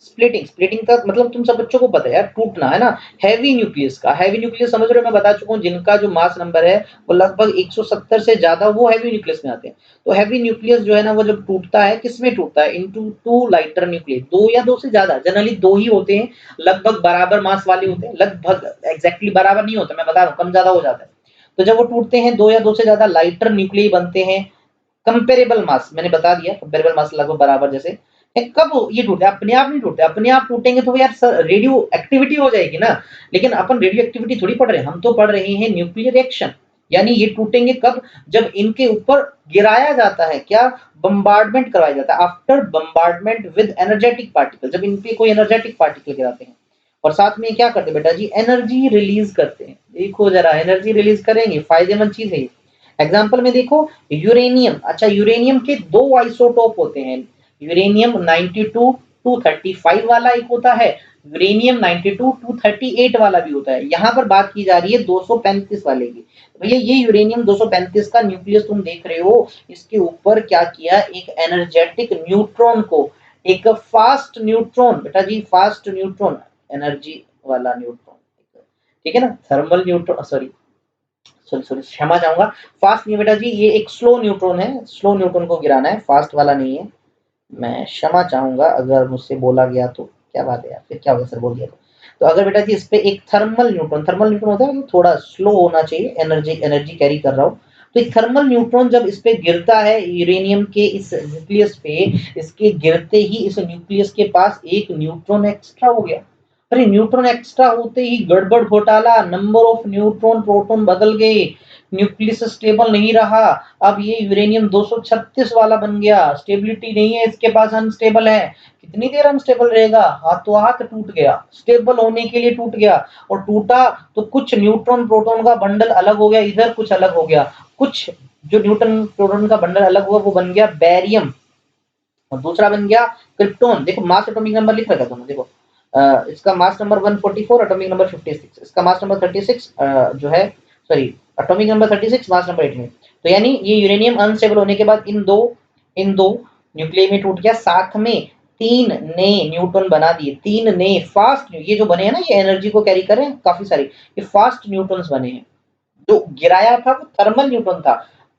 स्प्लिटिंग, स्प्लिटिंग का मतलब तुम सब बच्चों को पता है यार, टूटना है ना। हैवी न्यूक्लियस का, हैवी न्यूक्लियस समझ रहे हो, मैं बता चुका हूँ, जिनका जो मास नंबर है वो लगभग 170 से ज्यादा, वो हैवी न्यूक्लियस में आते हैं। तो हैवी न्यूक्लियस जो है ना वो जब टूटता है, किसमें टूटता है? इनटू टू लाइटर न्यूक्लियस, दो या दो से ज्यादा, जनरली दो ही होते हैं, लगभग बराबर मास वाले होते हैं, लगभग एग्जैक्टली बराबर नहीं होता, मैं बता रहा हूँ कम ज्यादा हो जाता है। तो जब वो टूटते हैं दो या दो से ज्यादा लाइटर न्यूक्लियस बनते हैं, कंपेरेबल मास, मैंने बता दिया कंपेरेबल मास लगभग बराबर जैसे। कब ये टूटे? अपने आप नहीं टूटते, अपने आप टूटेंगे तो यार रेडियो एक्टिविटी हो जाएगी ना। लेकिन अपन रेडियो एक्टिविटी थोड़ी पढ़ रहे हैं, हम तो पढ़ रहे हैं न्यूक्लियर रिएक्शन। यानी ये टूटेंगे कब? जब इनके ऊपर गिराया जाता है, क्या? बम्बार्डमेंट करवाया जाता है, after bombardment with energetic particle, जब इन पे कोई एनर्जेटिक पार्टिकल गिराते हैं। और साथ में क्या करते हैं बेटा जी? एनर्जी रिलीज करते हैं। देखो जरा, एनर्जी रिलीज करेंगे, फायदेमंद चीज है। एग्जाम्पल में देखो, यूरेनियम, अच्छा यूरेनियम के दो आइसोटोप होते हैं, यूरेनियम 92 235 वाला एक होता है, यूरेनियम 92 238 वाला भी होता है। यहाँ पर बात की जा रही है 235 वाले की। भैया ये यूरेनियम 235 का न्यूक्लियस तुम देख रहे हो, इसके ऊपर क्या किया? एक एनर्जेटिक न्यूट्रॉन को, एक फास्ट न्यूट्रॉन, बेटा जी फास्ट न्यूट्रॉन, एनर्जी वाला न्यूट्रॉन, ठीक है ना, thermal neutron, sorry sorry sorry क्षमा चाहूंगा, फास्ट नहीं बेटा जी, ये एक स्लो न्यूट्रॉन है, स्लो न्यूट्रॉन को गिराना है, फास्ट वाला नहीं है। मैं क्षमा चाहूंगा अगर मुझसे बोला गया तो, क्या बात है यार, फिर क्या हो गया सर बोल दिया तो अगर बेटा जी इस पे एक थर्मल न्यूट्रॉन होता है मतलब थोड़ा स्लो होना चाहिए, एनर्जी एनर्जी कैरी कर रहा हो, तो एक थर्मल न्यूट्रॉन जब इस पे गिरता है यूरेनियम के इस न्यूक्लियस पे, इसके गिरते ही इस न्यूक्लियस के पास एक न्यूट्रॉन एक्स्ट्रा हो गया। अरे न्यूट्रॉन एक्स्ट्रा होते ही गड़बड़ घोटाला, नंबर ऑफ न्यूट्रॉन प्रोटॉन बदल गए, न्यूक्लियस स्टेबल नहीं रहा, अब ये यूरेनियम 236 वाला बन गया, स्टेबिलिटी नहीं है इसके पास, अनस्टेबल है। कितनी देर अनस्टेबल रहेगा, हाथों हाथ टूट गया, स्टेबल होने के लिए टूट गया, और टूटा तो कुछ न्यूट्रॉन प्रोटॉन का बंडल अलग हो गया, इधर कुछ अलग हो गया, कुछ जो न्यूट्रॉन प्रोटॉन का बंडल अलग हुआ वो बन गया बैरियम, और दूसरा बन गया क्रिप्टॉन। देखो मास एटॉमिक नंबर लिख रखा दोनों, देखो इसका मास नंबर 144, एटॉमिक नंबर 56, इसका मास नंबर 36 जो है, sorry atomic number 36, mass number 18। तो यानी ये यूरेनियम अनस्टेबल होने के बाद इन दो न्यूक्लियस में टूट गया, साथ में 3 नए न्यूट्रॉन बना दिए, 3 नए फास्ट, ये जो बने हैं ना, ये एनर्जी को कैरी कर रहे हैं काफी सारी, ये फास्ट न्यूट्रॉन्स बने हैं। जो गिराया था वो थर्मल न्यूट्रॉन था,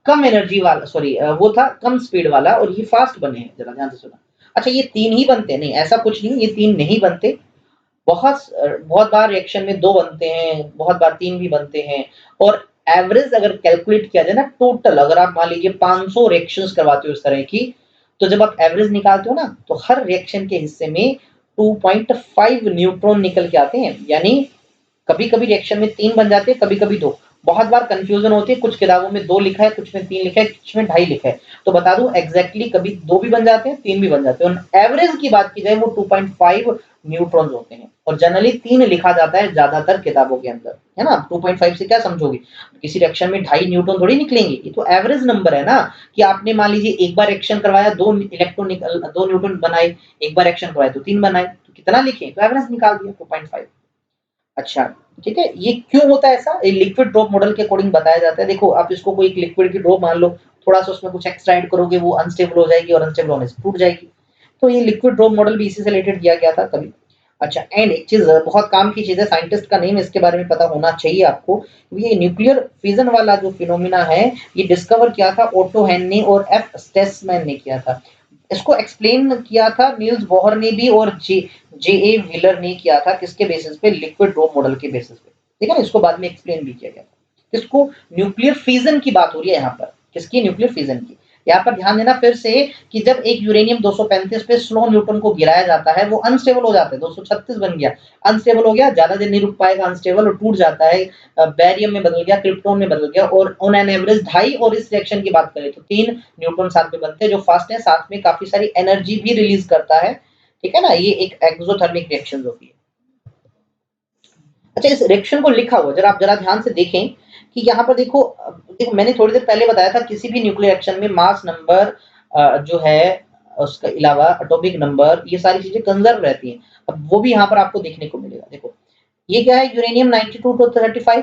कम एनर्जी वाला, सॉरी वो था कम स्पीड वाला, और ये फास्ट बने हैं, जरा ध्यान से सुना। अच्छा ये 3 ही बनते हैं, नहीं ऐसा कुछ नहीं, ये 3 नहीं बनते, बहुत बहुत बार रिएक्शन में 2 बनते हैं, बहुत बार 3 भी बनते हैं, और एवरेज अगर कैलकुलेट किया जाए ना, टोटल अगर आप मान लीजिए 500 रिएक्शंस करवाते हो इस तरह की, तो जब आप एवरेज निकालते हो ना, तो हर रिएक्शन के हिस्से में 2.5 न्यूट्रॉन निकल के आते हैं, यानी कभी-कभी रिएक्शन में 3 बन जाते हैं, कभी-कभी 2। बहुत बार कन्फ्यूजन होती है, कुछ किताबों में 2 लिखा है, कुछ में 3 लिखा है, कुछ में 2.5 लिखा है। तो बता दूं एग्जैक्टली कभी 2 भी बन जाते हैं, 3 भी बन जाते हैं, और एवरेज की बात की जाए वो 2.5 न्यूट्रॉन्स होते हैं, और जनरली 3 लिखा जाता है ज्यादातर किताबों के अंदर, है ना। 2.5 से क्या समझोगे, किसी रिएक्शन में 2.5 न्यूट्रॉन थोड़ी निकलेंगे, ये तो एवरेज नंबर है ना, कि आपने मान लीजिए एक बार रिएक्शन करवाया, 2 इलेक्ट्रॉन निकल 2 न्यूट्रॉन बनाए, एक बार रिएक्शन करवाया तो 3 बनाए, तो कितना लिखे, तो एवरेज निकाल दिया 2.5। अच्छा, ठीक है, ये क्यों होता है ऐसा, ये लिक्विड ड्रॉप मॉडल के अकॉर्डिंग बताया जाता है। देखो आप इसको कोई एक लिक्विड की ड्रॉप मान लो, थोड़ा सा उसमें कुछ एक्स्ट्रा ऐड करोगे, वो अनस्टेबल हो जाएगी, और अनस्टेबल होने से टूट जाएगी। तो ये लिक्विड ड्रॉप मॉडल भी इसी से रिलेटेड किया गया था कभी। अच्छा, एंड एक चीज बहुत काम की चीज है, साइंटिस्ट का नेम इसके बारे में पता होना चाहिए आपको। ये न्यूक्लियर फिजन वाला जो फिनोमिना है, ये डिस्कवर किया था ओटो हैन ने और एफ स्टेसमैन ने किया था। इसको एक्सप्लेन किया था नील्स बोहर ने भी, और जे ए व्हीलर ने किया था, किसके बेसिस पे, लिक्विड ड्रॉप मॉडल के बेसिस पे, ठीक है ना। इसको बाद में एक्सप्लेन भी किया गया था। इसको न्यूक्लियर फिजन की बात हो रही है यहाँ पर, किसकी, न्यूक्लियर फिजन की। यहाँ पर ध्यान देना फिर से कि जब एक यूरेनियम 235 पे स्लो न्यूट्रॉन को गिराया जाता है, वो अनस्टेबल हो जाता है, 236 बन गया, अनस्टेबल हो गया, ज्यादा देर नहीं रुक पाएगा अनस्टेबल, और टूट जाता है, बैरियम में बदल गया, क्रिप्टॉन में बदल गया, और ऑन एन एवरेज 2.5, और इस रिएक्शन की बात करें तो 3 न्यूट्रॉन साथ में बनते हैं, जो फास्ट है, साथ में काफी सारी एनर्जी भी रिलीज करता है, ठीक है ना। ये एक एक्सोथर्मिक रिएक्शन होती है। अच्छा, इस रिएक्शन को लिखा हुआ जरा आप जरा ध्यान से देखें कि यहाँ पर देखो, देखो मैंने थोड़ी देर पहले बताया था किसी भी न्यूक्लियर रिएक्शन में मास नंबर जो है, उसके अलावा एटॉमिक नंबर, ये सारी चीजें कंजर्व रहती हैं। अब वो भी यहाँ पर आपको देखने को मिलेगा। देखो ये क्या है, यूरेनियम 92 टू 35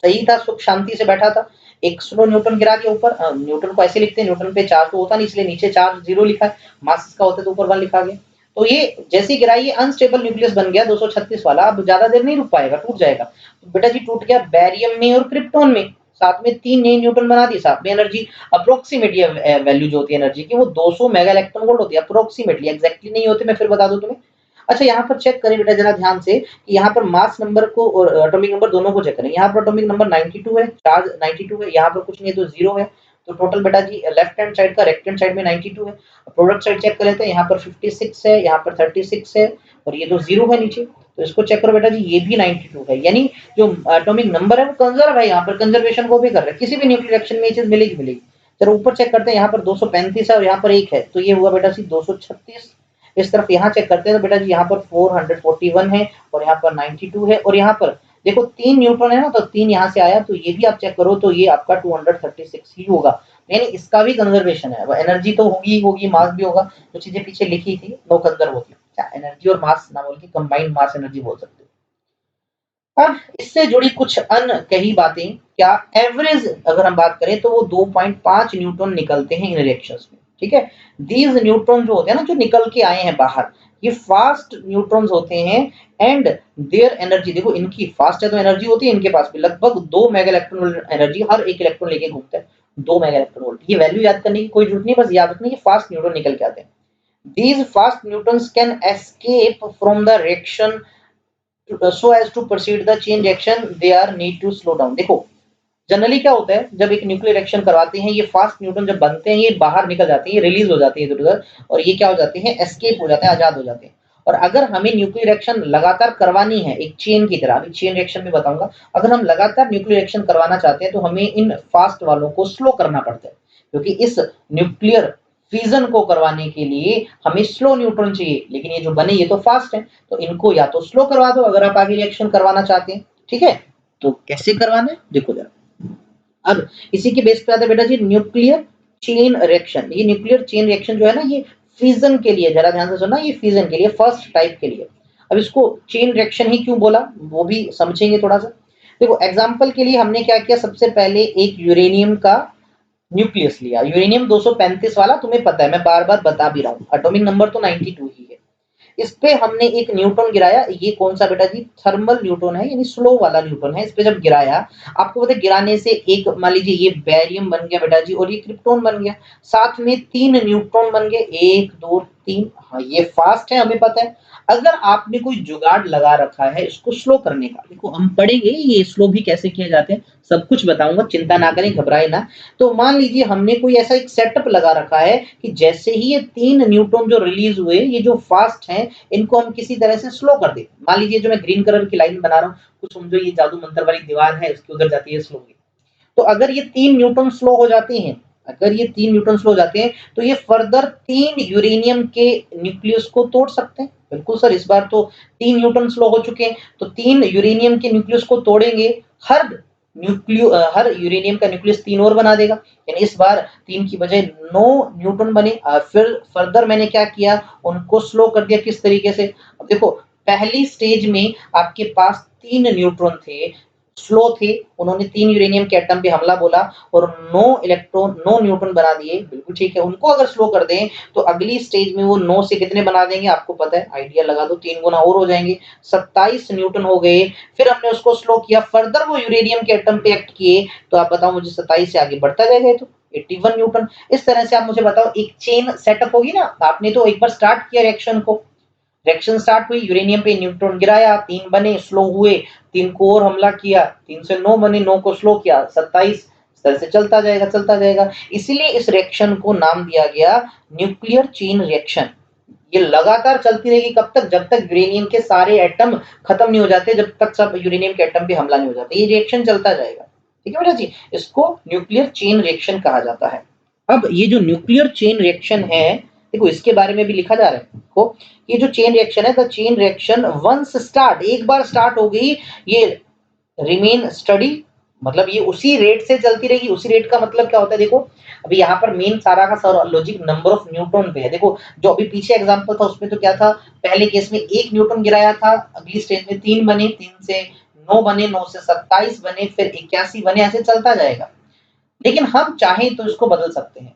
सही था, सुख शांति से बैठा था, एक स्लो न्यूट्रॉन गिरा दिया ऊपर। न्यूट्रॉन को ऐसे लिखते हैं, न्यूट्रॉन पे चार्ज तो होता नहीं, इसलिए नीचे चार्ज 0 लिखा है, मास इसका होता तो ऊपर 1 लिखा गया। तो ये जैसे ही गिरा, ये अनस्टेबल न्यूक्लियस बन गया 236 वाला, अब ज्यादा देर नहीं रुक पाएगा, टूट जाएगा। तो बेटा जी टूट गया बैरियम में और क्रिप्टॉन में, साथ में 3 नए न्यूट्रॉन बना दिए, साथ में एनर्जी अप्रोक्सीमेटली वैल्यू जो होती है एनर्जी की, वो 200 मेगा इलेक्ट्रॉन वोल्ट होती है, अप्रोक्सीमेटली, एग्जैक्टली नहीं होती, मैं फिर बता दूं तुम्हें। अच्छा यहाँ पर चेक करें बेटा जरा ध्यान से कि यहाँ पर मास नंबर को और एटॉमिक नंबर दोनों को चेक करें। यहाँ पर एटॉमिक नंबर 92 है, चार्ज 92 है, यहाँ पर कुछ नहीं है तो 0 है। तो टोटल बेटा जी लेफ्ट हैंड साइड का राइट हैंड साइड में 92 है। प्रोडक्ट साइड चेक कर लेते हैं, यहाँ पर 56 है, यहाँ पर 36 है, और ये तो 0 है नीचे। तो इसको चेक करो बेटा जी, ये भी 92 है, यानी जो एटॉमिक नंबर है वो कंजर्व है, यहाँ पर कंजर्वेशन को भी कर रहा है, किसी भी न्यूक्लियर रिएक्शन में ये चीज मिलेगी मिलेगी। चलो ऊपर चेक करते हैं, यहाँ पर 235 है और यहाँ पर 1 है, तो ये हुआ बेटा जी 236। इस तरफ यहाँ चेक करते हैं तो बेटा जी यहाँ पर 441 है, और यहाँ पर 92 है, और यहाँ पर देखो 3 न्यूट्रॉन है ना, तो 3 यहाँ से आया, तो ये भी आप चेक करो तो ये आपका 236 ही होगा, यानी इसका भी कंजर्वेशन है। एनर्जी तो होगी ही होगी, मास भी होगा, जो चीजें पीछे लिखी थी वो कंजर्व होती है। क्या एनर्जी और मास ना बोल के कंबाइंड मास एनर्जी बोल सकते हो। अब इससे जुड़ी कुछ अन्य कही बातें, क्या एवरेज अगर हम बात करें तो वो 2.5 न्यूट्रॉन निकलते हैं इन रिएक्शंस में, ठीक है। दीज न्यूट्रॉन जो होते हैं ना, जो निकल के आए हैं बाहर, ये फास्ट न्यूट्रॉन्स होते हैं एंड देयर एनर्जी, देखो इनकी फास्ट है तो एनर्जी होती है इनके पास भी लगभग 2 मेगा इलेक्ट्रॉन वोल्ट एनर्जी, हर एक इलेक्ट्रॉन लेके घूमता है 2 मेगा इलेक्ट्रॉन वोल्ट। ये वैल्यू याद करने की कोई जरूरत नहीं, बस याद रखना ये फास्ट न्यूट्रॉन निकल के आते हैं। These fast neutrons can escape from the reaction so as to proceed the chain reaction, they are need to slow down। देखो जनरली क्या होता है, जब एक न्यूक्लियर रिएक्शन करवाते हैं, ये फास्ट न्यूट्रॉन जब बनते हैं ये बाहर निकल जाते हैं, ये रिलीज हो जाते हैं इधर उधर, और ये क्या हो जाते हैं, एस्केप हो जाते हैं, आजाद हो जाते हैं। और अगर हमें न्यूक्लियर रिएक्शन लगातार करवानी है एक चेन की तरह, अभी चेन रिएक्शन में बताऊंगा, अगर हम लगातार न्यूक्लियर रिएक्शन करवाना चाहते हैं तो हमें इन फास्ट वालों को स्लो करना पड़ता है, क्योंकि इस न्यूक्लियर फ्यूजन को करवाने के लिए हमें स्लो न्यूट्रॉन चाहिए, लेकिन ये जो बने ये तो फास्ट है, तो इनको या तो स्लो करवा दो अगर आप आगे रिएक्शन करवाना चाहते हैं। ठीक है, तो कैसे करवाना है देखो जरा। अब इसी के बेस पे आता है बेटा जी न्यूक्लियर चेन रिएक्शन। ये न्यूक्लियर चेन रिएक्शन जो है ना, ये फ्यूजन के लिए, जरा ध्यान से सुनना, ये फ्यूजन के लिए फर्स्ट टाइप के लिए। अब इसको चेन रिएक्शन ही क्यों बोला वो भी समझेंगे थोड़ा सा। देखो एग्जांपल के लिए हमने क्या किया, सबसे पहले एक यूरेनियम का न्यूक्लियस लिया, यूरेनियम 235 वाला, तुम्हें पता है मैं बार बार बता भी रहा हूँ, एटॉमिक नंबर तो 92 ही है। इस पे हमने एक न्यूट्रॉन गिराया, ये कौन सा बेटा जी, थर्मल न्यूट्रॉन है, यानी स्लो वाला न्यूट्रॉन है। इस पे जब गिराया, आपको पता है गिराने से एक, मान लीजिए ये बैरियम बन गया बेटा जी, और ये क्रिप्टॉन बन गया, साथ में 3 न्यूट्रॉन बन गए, 1 2 3। हाँ ये फास्ट है, हमें पता है। अगर आपने कोई जुगाड़ लगा रखा है इसको स्लो करने का, देखो हम पढ़ेंगे ये स्लो भी कैसे किए जाते हैं, सब कुछ बताऊंगा, चिंता ना करें, घबराए ना। तो मान लीजिए हमने कोई ऐसा एक सेटअप लगा रखा है कि जैसे ही ये 3 न्यूट्रॉन जो रिलीज हुए, ये जो फास्ट हैं, इनको हम किसी तरह से स्लो कर दें। मान लीजिए जो मैं ग्रीन कलर की लाइन बना रहा हूँ, कुछ समझो ये जादू मंत्र वाली दीवार है, उसके उधर जाती है स्लो। तो अगर ये 3 न्यूट्रॉन स्लो हो जाते हैं, अगर ये 3 न्यूट्रॉन स्लो हो जाते हैं, तो ये फर्दर 3 यूरेनियम के न्यूक्लियस को तोड़ सकते हैं। बिल्कुल सर, इस बार तो 3 न्यूट्रॉन स्लो हो चुके हैं, तो 3 यूरेनियम के न्यूक्लियस को तोड़ेंगे, हर हर यूरेनियम का न्यूक्लियस 3 और बना देगा, यानी इस बार 3 की बजाय 9 न्यूट्रॉन बने। फिर फर्दर मैंने क्या किया, उनको स्लो कर दिया, किस तरीके से। अब देखो पहली स्टेज में आपके पास 3 न्यूट्रॉन थे, स्लो थे, उन्होंने 3 यूरेनियम के एटम पे हमला बोला और 9 न्यूट्रॉन बना दिए, बिल्कुल ठीक है। उनको अगर स्लो कर दें तो अगली स्टेज में वो 9 से कितने बना देंगे, आपको पता है, आइडिया लगा दो, 3 गुना और हो जाएंगे, 27 न्यूट्रॉन हो गए। फिर हमने उसको स्लो किया, फर्दर वो यूरेनियम के एटम पे एक्ट किए, तो आप बताओ मुझे 27 से आगे बढ़ता जाएगा तो 81 न्यूट्रॉन। इस तरह से आप मुझे बताओ एक चेन सेटअप होगी ना। आपने तो एक बार स्टार्ट किया रिएक्शन को, रिएक्शन स्टार्ट हुई, यूरेनियम पे न्यूट्रॉन गिराया, 3 बने, स्लो हुए, 3 को और हमला किया, 3 से 9 बने, 9 को स्लो किया, 27। इस तरह से चलता जाएगा चलता जाएगा। इसीलिए इस रिएक्शन को नाम दिया गया न्यूक्लियर चेन रिएक्शन। ये लगातार चलती रहेगी कब तक, जब तक यूरेनियम के सारे एटम खत्म नहीं हो जाते, जब तक सब यूरेनियम के एटम पे हमला नहीं हो जाता, ये रिएक्शन चलता जाएगा। ठीक है बेटा जी, इसको न्यूक्लियर चेन रिएक्शन कहा जाता है। अब ये जो न्यूक्लियर चेन रिएक्शन है, देखो इसके बारे में भी लिखा जा रहा है, देखो ये जो चेन रिएक्शन है, the chain reaction once start, एक बार स्टार्ट हो गई, ये रिमेन स्टडी, मतलब ये उसी रेट से चलती रहेगी। उसी रेट का मतलब क्या होता है, देखो अभी यहाँ पर मेन सारा का सारा लॉजिक नंबर ऑफ न्यूट्रॉन पे है। देखो जो अभी पीछे एग्जांपल था उसमें तो क्या था, पहले केस में 1 न्यूट्रॉन गिराया था, अगली स्टेज में 3 बने, 3 से 9 बने, 9 से 27 बने, फिर 81 बने, ऐसे चलता जाएगा। लेकिन हम चाहें तो इसको बदल सकते हैं।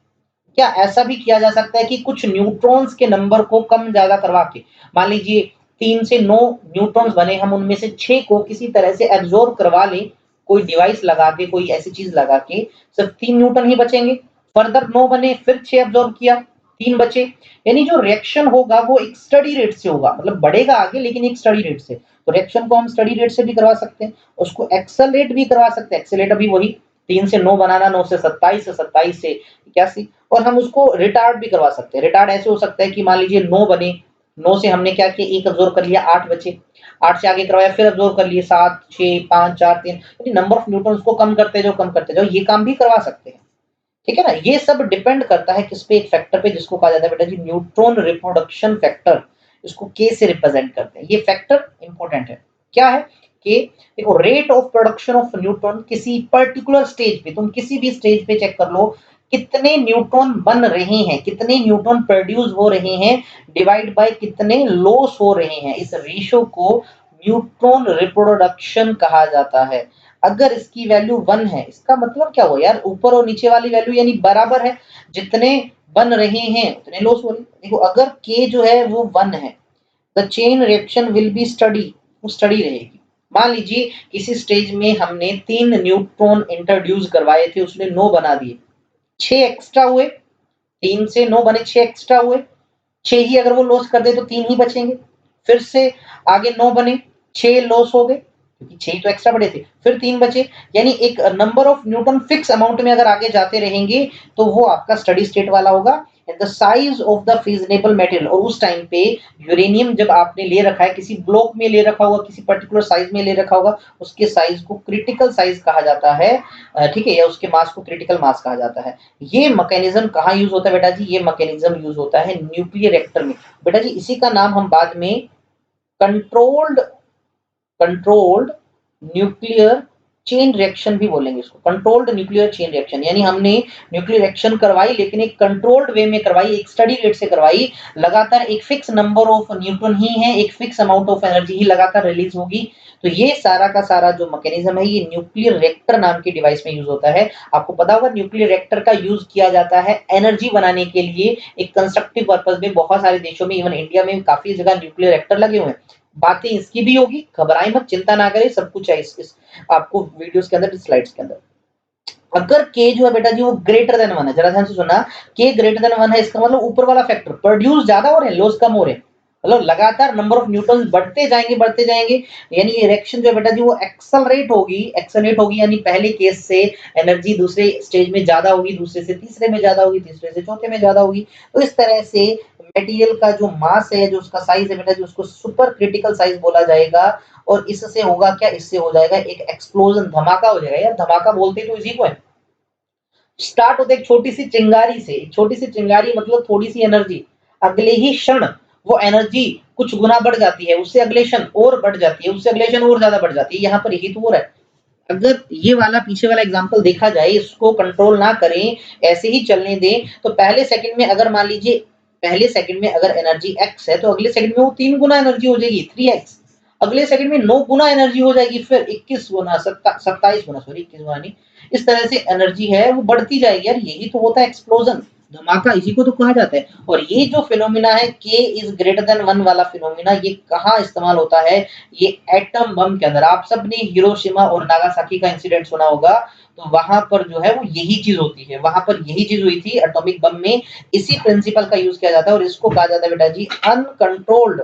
क्या ऐसा भी किया जा सकता है कि कुछ न्यूट्रॉन्स के नंबर को कम ज्यादा करवा के, मान लीजिए 3 से 9 न्यूट्रॉन्स बने, हम उनमें से 6 को किसी तरह से एब्जॉर्ब करवा लें, कोई डिवाइस लगा के, कोई ऐसी चीज लगा के, सिर्फ 3 न्यूट्रॉन ही बचेंगे। फर्दर 9 बने, फिर 6 एब्जॉर्ब किया, 3 बचे, यानी जो रिएक्शन होगा वो एक स्टडी रेट से होगा, मतलब बढ़ेगा आगे लेकिन एक स्टडी रेट से। तो रिएक्शन को हम स्टडी रेट से भी करवा सकते हैं, उसको एक्सेलरेट भी करवा सकते हैं। एक्सेलरेट अभी वही 3 से 9 बनाना, 9 से 27, से 27 से 81, और हम उसको रिटार्ड भी करवा सकते हैं। रिटार्ड ऐसे हो सकता है कि मान लीजिए 9 बने, 9 से हमने क्या किया, एक अब्जॉर्ब कर लिया, 8 बचे, 8 से आगे करवाया, फिर अब्जॉर्ब कर लिए, 7 6 5 4 3, यानी नंबर ऑफ न्यूट्रॉन्स को कम करते जाओ कम करते जाओ, ये काम भी करवा सकते हैं। ठीक है ना, ये सब डिपेंड करता है किस पे, एक फैक्टर पे, जिसको कहा जाता है बेटा जी न्यूट्रॉन रिप्रोडक्शन फैक्टर। इसको के से रिप्रेजेंट करते हैं, ये फैक्टर इंपॉर्टेंट है। क्या है कि देखो rate of production of neutron, किसी पर्टिकुलर स्टेज पे, तुम किसी भी स्टेज पे चेक कर लो, कितने न्यूट्रॉन बन रहे हैं, कितने न्यूट्रॉन प्रोड्यूस हो रहे हैं, डिवाइड बाय कितने लॉस हो रहे हैं, इस रेशियो को न्यूट्रॉन रिप्रोडक्शन कहा जाता है। अगर इसकी वैल्यू 1 है, इसका मतलब क्या हुआ यार, ऊपर और नीचे वाली वैल्यू यानी बराबर है, जितने बन रहे हैं उतने लॉस हो रहे हैं। देखो अगर K जो है वो 1 है, the chain reaction will be study, वो स्टडी रहेगी। मान लीजिए किसी स्टेज में हमने 3 न्यूट्रॉन इंट्रोड्यूस करवाए थे, उसने 9 बना दिए, 6 एक्स्ट्रा हुए, 3 से 9 बने, 6 एक्स्ट्रा हुए, 6 ही अगर वो लॉस कर दे तो 3 ही बचेंगे। फिर से आगे 9 बने, 6 लॉस हो गए क्योंकि 6 तो एक्स्ट्रा बड़े थे, फिर 3 बचे। यानी एक number of Newton fix amount में अगर आगे जाते रहेंगे तो वो आपका स्टडी स्टेट वाला होगा। And the size of the फिजनेबल material, और उस टाइम पे यूरेनियम जब आपने ले रखा है, किसी ब्लॉक में ले रखा होगा, किसी पर्टिकुलर साइज में ले रखा होगा, उसके साइज को क्रिटिकल साइज कहा जाता है, ठीक है, या उसके मास को क्रिटिकल मास कहा जाता है। ये मैकेनिज्म कहाँ यूज होता है बेटा जी? ये मैकेनिज्म यूज होता है न्यूक्लियर रिएक्टर में। बेटा जी इसी का नाम हम बाद में controlled controlled nuclear chain reaction भी बोलेंगे इसको, कंट्रोल्ड न्यूक्लियर चेन रिएक्शन। यानी हमने न्यूक्लियर रिएक्शन करवाई लेकिन एक कंट्रोल्ड वे में करवाई, एक स्टडी रेट से करवाई, लगातार एक फिक्स नंबर ऑफ न्यूटन ही है, एक फिक्स अमाउंट ऑफ एनर्जी ही लगातार रिलीज होगी। तो ये सारा का सारा जो मैकेनिज्म है ये न्यूक्लियर रिएक्टर नाम के डिवाइस में यूज होता है। आपको पता होगा न्यूक्लियर रिएक्टर का यूज किया जाता है एनर्जी बनाने के लिए, एक कंस्ट्रक्टिव पर्पज में। बहुत सारे देशों में, इवन इंडिया में काफी जगह न्यूक्लियर रिएक्टर लगे हुए हैं। बातें इसकी भी होगी, घबराएं मत, चिंता ना करें, सब कुछ है इस आपको वीडियोस के अंदर, स्लाइड्स के अंदर। अगर के जो है बेटा जी वो ग्रेटर देन 1 है, जरा ध्यान से सुनना, के ग्रेटर देन 1 है, इसका मतलब ऊपर वाला फैक्टर प्रोड्यूस ज्यादा हो रहे हैं, लॉस कम हो रहे हैं, मतलब लगातार नंबर ऑफ न्यूटन्स बढ़ते जाएंगे। यानी ये रिएक्शन जो है बेटा जी वो एक्सेलरेट होगी, यानी पहले केस से एनर्जी दूसरे स्टेज में ज्यादा होगी, दूसरे से तीसरे में ज्यादा होगी, तीसरे से चौथे में ज्यादा होगी। तो इस तरह से मटेरियल का जो मास है, जो उसका साइज है बेटा जी, उसको सुपर क्रिटिकल साइज बोला जाएगा। और इससे होगा क्या? इससे हो जाएगा एक एक्सप्लोजन, धमाका हो जाएगा। यार धमाका बोलते तो इसी को है। स्टार्ट होता है एक छोटी सी चिंगारी से, छोटी सी चिंगारी मतलब थोड़ी सी एनर्जी, अगले ही क्षण वो एनर्जी कुछ गुना बढ़ जाती है, उससे अगले क्षण और बढ़ जाती है, उससे अगले क्षण और ज्यादा बढ़ जाती है। यहाँ पर यही तो हो रहा है। अगर ये वाला पीछे वाला एग्जांपल देखा जाए, इसको कंट्रोल ना करें, ऐसे ही चलने दें, तो पहले सेकंड में अगर मान लीजिए पहले सेकंड में अगर एनर्जी x है तो अगले सेकंड में वो 3 गुना एनर्जी हो जाएगी, 3x। अगले सेकंड में 9 गुना एनर्जी हो जाएगी, फिर 21 गुना, 27 गुना, सॉरी 21 गुना नहीं। इस तरह से एनर्जी है वो बढ़ती जाएगी। यार यही तो होता है एक्सप्लोजन, धमाका, इसी को तो कहा जाता है। और ये जो फिनोमिना है k इज ग्रेटर देन 1 वाला फिनोमिना, ये कहाँ इस्तेमाल होता है? ये एटम बम के अंदर। आप सबने हिरोशिमा और नागासाकी का इंसिडेंट सुना होगा, तो वहां पर जो है वो यही चीज होती है, वहां पर यही चीज हुई थी एटॉमिक बम में। इसी प्रिंसिपल का यूज किया जाता है और इसको कहा जाता है बेटा जी अनकंट्रोल्ड,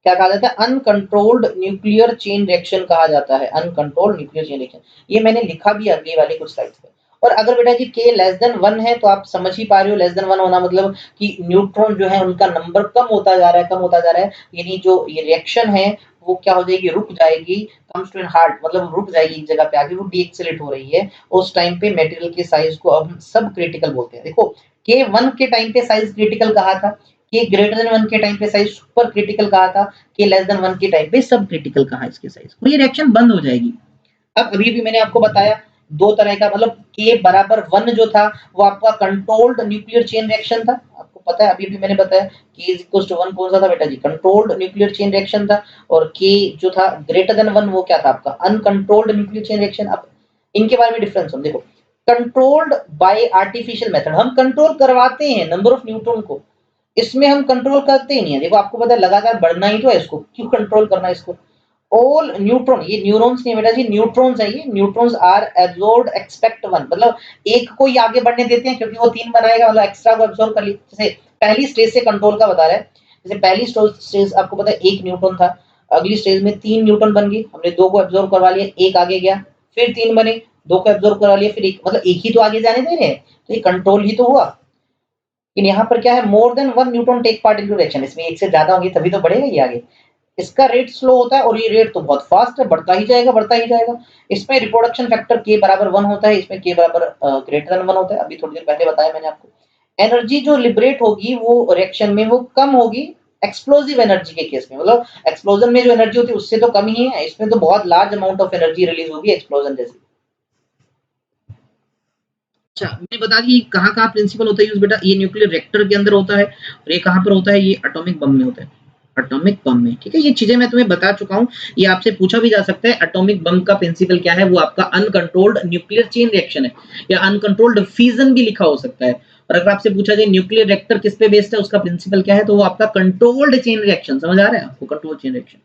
क्या कहा जाता है? अनकंट्रोल्ड न्यूक्लियर चेन रिएक्शन कहा जाता है, अनकंट्रोल्ड न्यूक्लियर चेन रिएक्शन। ये मैंने लिखा भी अगले वाले कुछ स्लाइड्स पे। और अगर बेटा जी के लेस देन 1 है तो आप समझ ही पा रहे हो, लेस देन 1 होना मतलब कि न्यूट्रॉन जो है उनका नंबर कम होता जा रहा है, कम होता जा रहा है। यानी जो ये रिएक्शन है वो क्या हो जाएगी? रुक जाएगी, कम्स टू एन हार्ट, मतलब रुक जाएगी एक जगह पे आके, वो डीएक्सेलेरेट हो रही है। उस टाइम पे मटेरियल के साइज को अब हम सब क्रिटिकल बोलते हैं। देखो के 1 के टाइम पे साइज क्रिटिकल कहा था, के ग्रेटर देन 1 के टाइम पे साइज सुपर क्रिटिकल कहा था, के लेस देन 1 के टाइम पे सब क्रिटिकल कहा इसके साइज को। ये रिएक्शन बंद हो जाएगी। अब अभी भी मैंने आपको बताया दो तरह का, मतलब के बराबर 1 जो था वो आपका कंट्रोल्ड न्यूक्लियर चेन रिएक्शन था, आपको पता है, अभी भी मैंने बताया के इज इक्वल टू 1 कौन सा था बेटा जी? कंट्रोल्ड न्यूक्लियर चेन रिएक्शन था। और के जो था ग्रेटर देन 1 वो क्या था? आपका अनकंट्रोल्ड न्यूक्लियर चेन रिएक्शन। अब इनके बारे में डिफरेंस हम देखो। कंट्रोल्ड बाय आर्टिफिशियल मेथड, हम कंट्रोल करवाते हैं नंबर ऑफ न्यूट्रॉन को, इसमें हम कंट्रोल करते ही नहीं है। देखो आपको पता है लगातार बढ़ना ही तो है, इसको क्यों कंट्रोल करना है इसको? ऑल न्यूट्रॉन, ये न्यूरॉन्स नहीं बेटा जी, न्यूट्रॉन्स है ये। न्यूट्रॉन्स आर एब्सॉर्ब्ड एक्सपेक्ट 1, मतलब एक को ही आगे बढ़ने देते हैं क्योंकि वो 3 बनाएगा, मतलब एक्स्ट्रा को एब्सॉर्ब कर ली। जैसे पहली स्टेज से कंट्रोल का बता रहा है, जैसे पहली स्टेज आपको पता है 1 न्यूटन था, अगली स्टेज में 3 न्यूटन बन गई, हमने 2 को एब्सॉर्ब करवा लिया, एक आगे गया, फिर 3 बने, 2 को एब्सॉर्ब करवा लिया, फिर एक, मतलब एक ही तो आगे जाने दे रहे हैं, तो ये कंट्रोल ही तो हुआ। लेकिन यहाँ पर क्या है? More than 1 neutron take part into reaction, इसमें एक से ज्यादा होंगे तभी तो बढ़ेगा ये आगे। इसका रेट स्लो होता है और ये रेट तो बहुत फास्ट है, बढ़ता ही जाएगा, बढ़ता ही जाएगा। इसमें रिप्रोडक्शन फैक्टर के बराबर 1 होता है, इसमें के बराबर ग्रेटर देन 1 होता है। अभी थोड़ी देर पहले बताया मैंने आपको। एनर्जी जो लिबरेट होगी वो रिएक्शन में वो कम होगी एक्सप्लोसिव एनर्जी के केस में, मतलब एक्सप्लोजन में जो एनर्जी होती है उससे तो कम ही है, इसमें तो बहुत large amount of energy release होगी एक्सप्लोजन जैसी। अच्छा मैंने बता दी कहाँ-कहाँ प्रिंसिपल होता है यूज़ बेटा, ये न्यूक्लियर रिएक्टर के अंदर होता है और ये कहाँ पर होता है? ये एटॉमिक बम में होता है। एटॉमिक बम में, ठीक है। ये चीजें मैं तुम्हें बता चुका हूँ, ये आपसे पूछा भी जा सकता है। एटॉमिक बम का प्रिंसिपल क्या है, वो आपका अनकंट्रोल्ड न्यूक्लियर चेन रिएक्शन है, या अनकंट्रोल्ड फिजन भी लिखा हो सकता है। और अगर आपसे पूछा जाए न्यूक्लियर रिएक्टर किस पे बेस्ड है, उसका प्रिंसिपल क्या है, तो वो आपका कंट्रोल्ड चेन रिएक्शन, समझ आ रहा है आपको, कंट्रोल चेन रिएक्शन।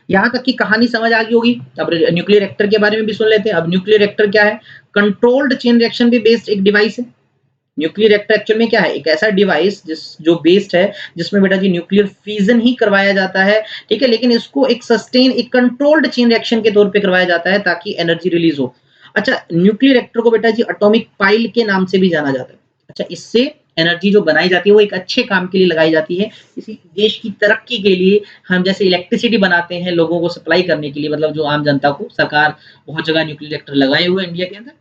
यहाँ तक की कहानी समझ आ गई होगी। अब न्यूक्लियर रिएक्टर के बारे में भी सुन लेते हैं। अब न्यूक्लियर रिएक्टर क्या है, कंट्रोल्ड चेन रिएक्शन पे बेस्ड एक डिवाइस है। न्यूक्लियर रिएक्टर एक्चुअल में क्या है, एक ऐसा डिवाइस जो बेस्ड है, जिसमें बेटा जी न्यूक्लियर फ्यूजन ही करवाया जाता है, ठीक है, लेकिन इसको एक सस्टेन, एक कंट्रोल्ड चेन रिएक्शन के तौर पे करवाया जाता है ताकि एनर्जी रिलीज हो। अच्छा, न्यूक्लियर रिएक्टर को बेटा जी एटॉमिक पाइल के नाम से भी जाना जाता है। अच्छा, इससे एनर्जी जो बनाई जाती है वो एक अच्छे काम के लिए लगाई जाती है, किसी देश की तरक्की के लिए। हम जैसे इलेक्ट्रिसिटी बनाते हैं लोगों को सप्लाई करने के लिए, मतलब जो आम जनता को, सरकार बहुत जगह न्यूक्लियर रिएक्टर लगाए हुए है इंडिया के अंदर।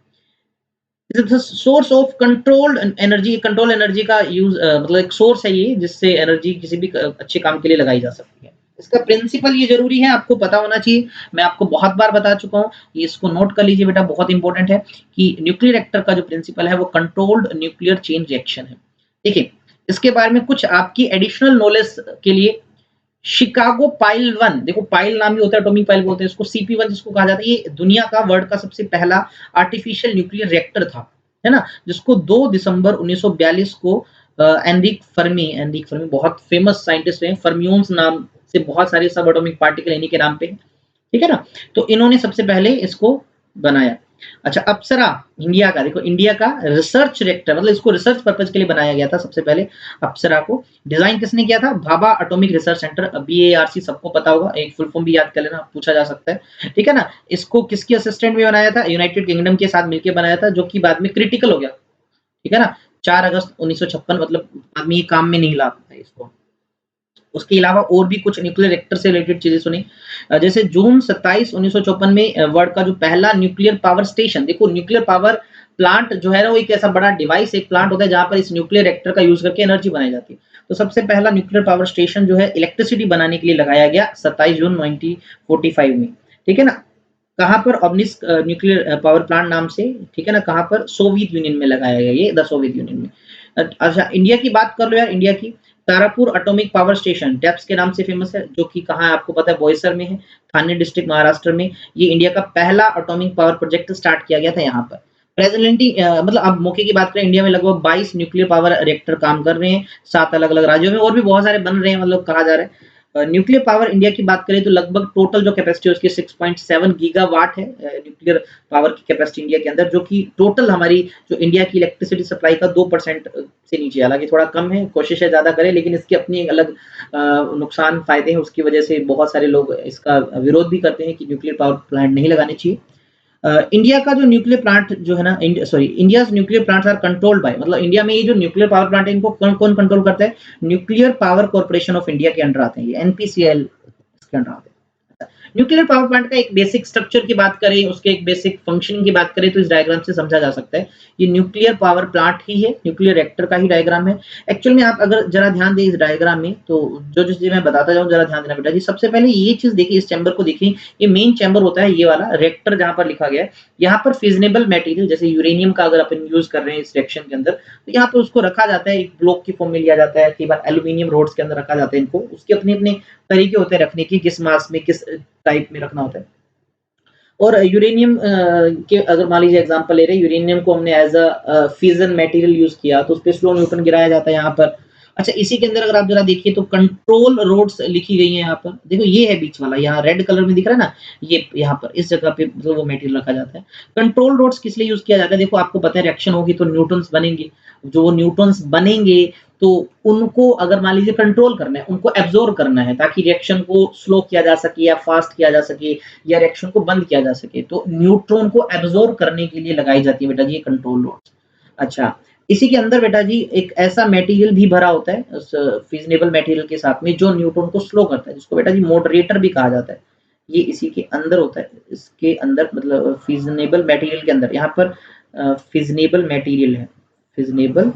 Source of controlled energy, control energy का यूज, मतलब एक सोर्स है ये, जिससे एनर्जी किसी भी अच्छे काम के लिए लगाई जा सकती है। इसका प्रिंसिपल ये जरूरी है, आपको पता होना चाहिए, मैं आपको बहुत बार बता चुका हूँ, ये इसको नोट कर लीजिए बेटा, बहुत इंपॉर्टेंट है कि न्यूक्लियर रिएक्टर का जो प्रिंसिपल है वो कंट्रोल्ड न्यूक्लियर चेन रिएक्शन है। देखिए, इसके बारे में कुछ आपकी एडिशनल नॉलेज के लिए, शिकागो पाइल 1, देखो पाइल नाम ही होता है, एटॉमिक पाइल बोलते हैं इसको, CP1 जिसको कहा जाता है, ये दुनिया का, वर्ल्ड का सबसे पहला आर्टिफिशियल न्यूक्लियर रिएक्टर था, है ना, जिसको 2 दिसंबर 1942 को एनरिक फर्मी बहुत फेमस साइंटिस्ट हैं, फर्मियोन्स नाम से बहुत सारे सब एटॉमिक पार्टिकल इन्हीं के नाम पे हैं, ठीक है ना। तो इन्होंने सबसे पहले इसको बनाया। अच्छा, अप्सरा इंडिया का, देखो इंडिया का रिसर्च रिएक्टर, मतलब इसको रिसर्च पर्पज के लिए बनाया गया था सबसे पहले, अप्सरा को। डिजाइन किसने किया था, Bhabha atomic research centre, BARC सबको पता होगा, एक फुल फॉर्म भी याद कर लेना, पूछा जा सकता है, ठीक है ना। इसको किसकी असिस्टेंट में बनाया था, यूनाइटेड किंगडम के साथ मिलकर बनाया था, जो कि बाद में क्रिटिकल हो गया, ठीक है ना, 4 अगस्त 1956, मतलब आदमी काम में नहीं ला पाया इसको। उसके अलावा और भी कुछ न्यूक्लियर रिएक्टर से रिलेटेड चीजें सुनी, जैसे जून 27 1954 में वर्ल्ड का जो पहला न्यूक्लियर पावर स्टेशन, देखो न्यूक्लियर पावर प्लांट जो है ना, वो एक ऐसा बड़ा डिवाइस, एक प्लांट होता है जहां पर इस न्यूक्लियर रिएक्टर का यूज करके एनर्जी बनाई जाती है। तो सबसे पहला न्यूक्लियर पावर स्टेशन जो है इलेक्ट्रिसिटी बनाने के लिए लगाया गया 27 जून 1945 में, ठीक है ना। कहां पर, ऑब्निस्क न्यूक्लियर पावर प्लांट नाम से, ठीक है ना, कहां पर, सोवियत यूनियन में लगाया गया, ये द सोवियत यूनियन में। अच्छा, इंडिया की बात कर लो यार, इंडिया की, Tarapur atomic power station taps के नाम से फेमस है, जो कि कहाँ है आपको पता है, बोईसर में है, थाने डिस्ट्रिक्ट, महाराष्ट्र में। ये इंडिया का पहला एटॉमिक पावर प्रोजेक्ट स्टार्ट किया गया था यहाँ पर। प्रेजेंटली मतलब अब मौके की बात करें, इंडिया में लगभग 22 न्यूक्लियर पावर रिएक्टर काम कर रहे हैं 7 अलग अलग राज्यों में, और भी बहुत सारे बन रहे हैं, मतलब कहा जा रहा है। न्यूक्लियर पावर इंडिया की बात करें तो लगभग टोटल जो कैपेसिटी है उसकी 6.7 गीगावाट है, न्यूक्लियर पावर की कैपेसिटी इंडिया के अंदर, जो कि टोटल हमारी जो इंडिया की इलेक्ट्रिसिटी सप्लाई का 2% से नीचे, हालांकि थोड़ा कम है, कोशिश है ज्यादा करें, लेकिन इसके अपनी एक अलग नुकसान फायदे हैं, उसकी वजह से बहुत सारे लोग इसका विरोध भी करते हैं कि न्यूक्लियर पावर प्लांट नहीं लगाने चाहिए। इंडिया का जो न्यूक्लियर प्लांट जो है ना, India's nuclear plants are controlled by, मतलब इंडिया में ये जो न्यूक्लियर पावर प्लांट है इनको कौन कौन कंट्रोल करता है, nuclear power corporation of India के अंडर आते हैं, ये NPCIL इसके अंडर आते हैं। न्यूक्लियर पावर प्लांट का एक बेसिक स्ट्रक्चर की बात करें, उसके एक बेसिक फंक्शनिंग की बात करें, तो इस डायग्राम से समझा जा सकता है, ये न्यूक्लियर पावर प्लांट ही है, न्यूक्लियर रिएक्टर का ही डायग्राम है। एक्चुअल में आप अगर जरा ध्यान दें इस डायग्राम में, तो जो जो चीजें मैं बताता जाऊँ जरा ध्यान देना बेटा जी। सबसे पहले ये चीज देखिए, इस चैम्बर को देखिए, ये मेन चैम्बर होता है, ये वाला रिएक्टर जहां पर लिखा गया है, यहाँ पर फिजनेबल मटेरियल, जैसे यूरेनियम का अगर अपन यूज कर रहे हैं इस रिएक्शन के अंदर, तो यहाँ पर उसको रखा जाता है, एक ब्लॉक की फॉर्म में लिया जाता है, कई बार एल्यूमिनियम रोड्स के अंदर रखा जाता है इनको, उसके अपने अपने तरीके होते हैं रखने की, किस मास में किस टाइप में रखना होता है। और यूरेनियम के अगर मान लीजिए एग्जांपल ले रहे हैं, यूरेनियम को हमने as a fission material use किया, तो उस पे स्लो न्यूटन गिराया जाता है यहाँ पर। अच्छा, इसी के अंदर अगर आप जरा देखिए तो कंट्रोल रोड्स लिखी गई है यहाँ पर, देखो ये है बीच वाला, यहाँ रेड कलर में दिख रहा है ना, ये यहाँ पर इस जगह पे मतलब वो मटेरियल रखा जाता है। कंट्रोल रोड्स किस लिए यूज किया जाता है, देखो आपको पता है रिएक्शन होगी तो न्यूटन्स बनेंगे, जो न्यूटन्स बनेंगे तो उनको अगर मान लीजिए कंट्रोल करना है, उनको एब्जॉर्ब करना है, ताकि रिएक्शन को स्लो किया जा सके या फास्ट किया जा सके या रिएक्शन को बंद किया जा सके, तो न्यूट्रॉन को एब्जॉर्ब करने के लिए लगाई जाती है बेटा जी ये कंट्रोल रोड्स। अच्छा, इसी के अंदर बेटा जी एक ऐसा मटेरियल भी भरा होता है उस फिजनेबल मटेरियल के साथ में, जो न्यूट्रॉन को स्लो करता है, जिसको बेटा जी मॉडरेटर भी कहा जाता है। ये इसी के अंदर होता है, इसके अंदर मतलब फिजनेबल मटेरियल के अंदर, यहाँ पर फिजनेबल मटेरियल है, फिजनेबल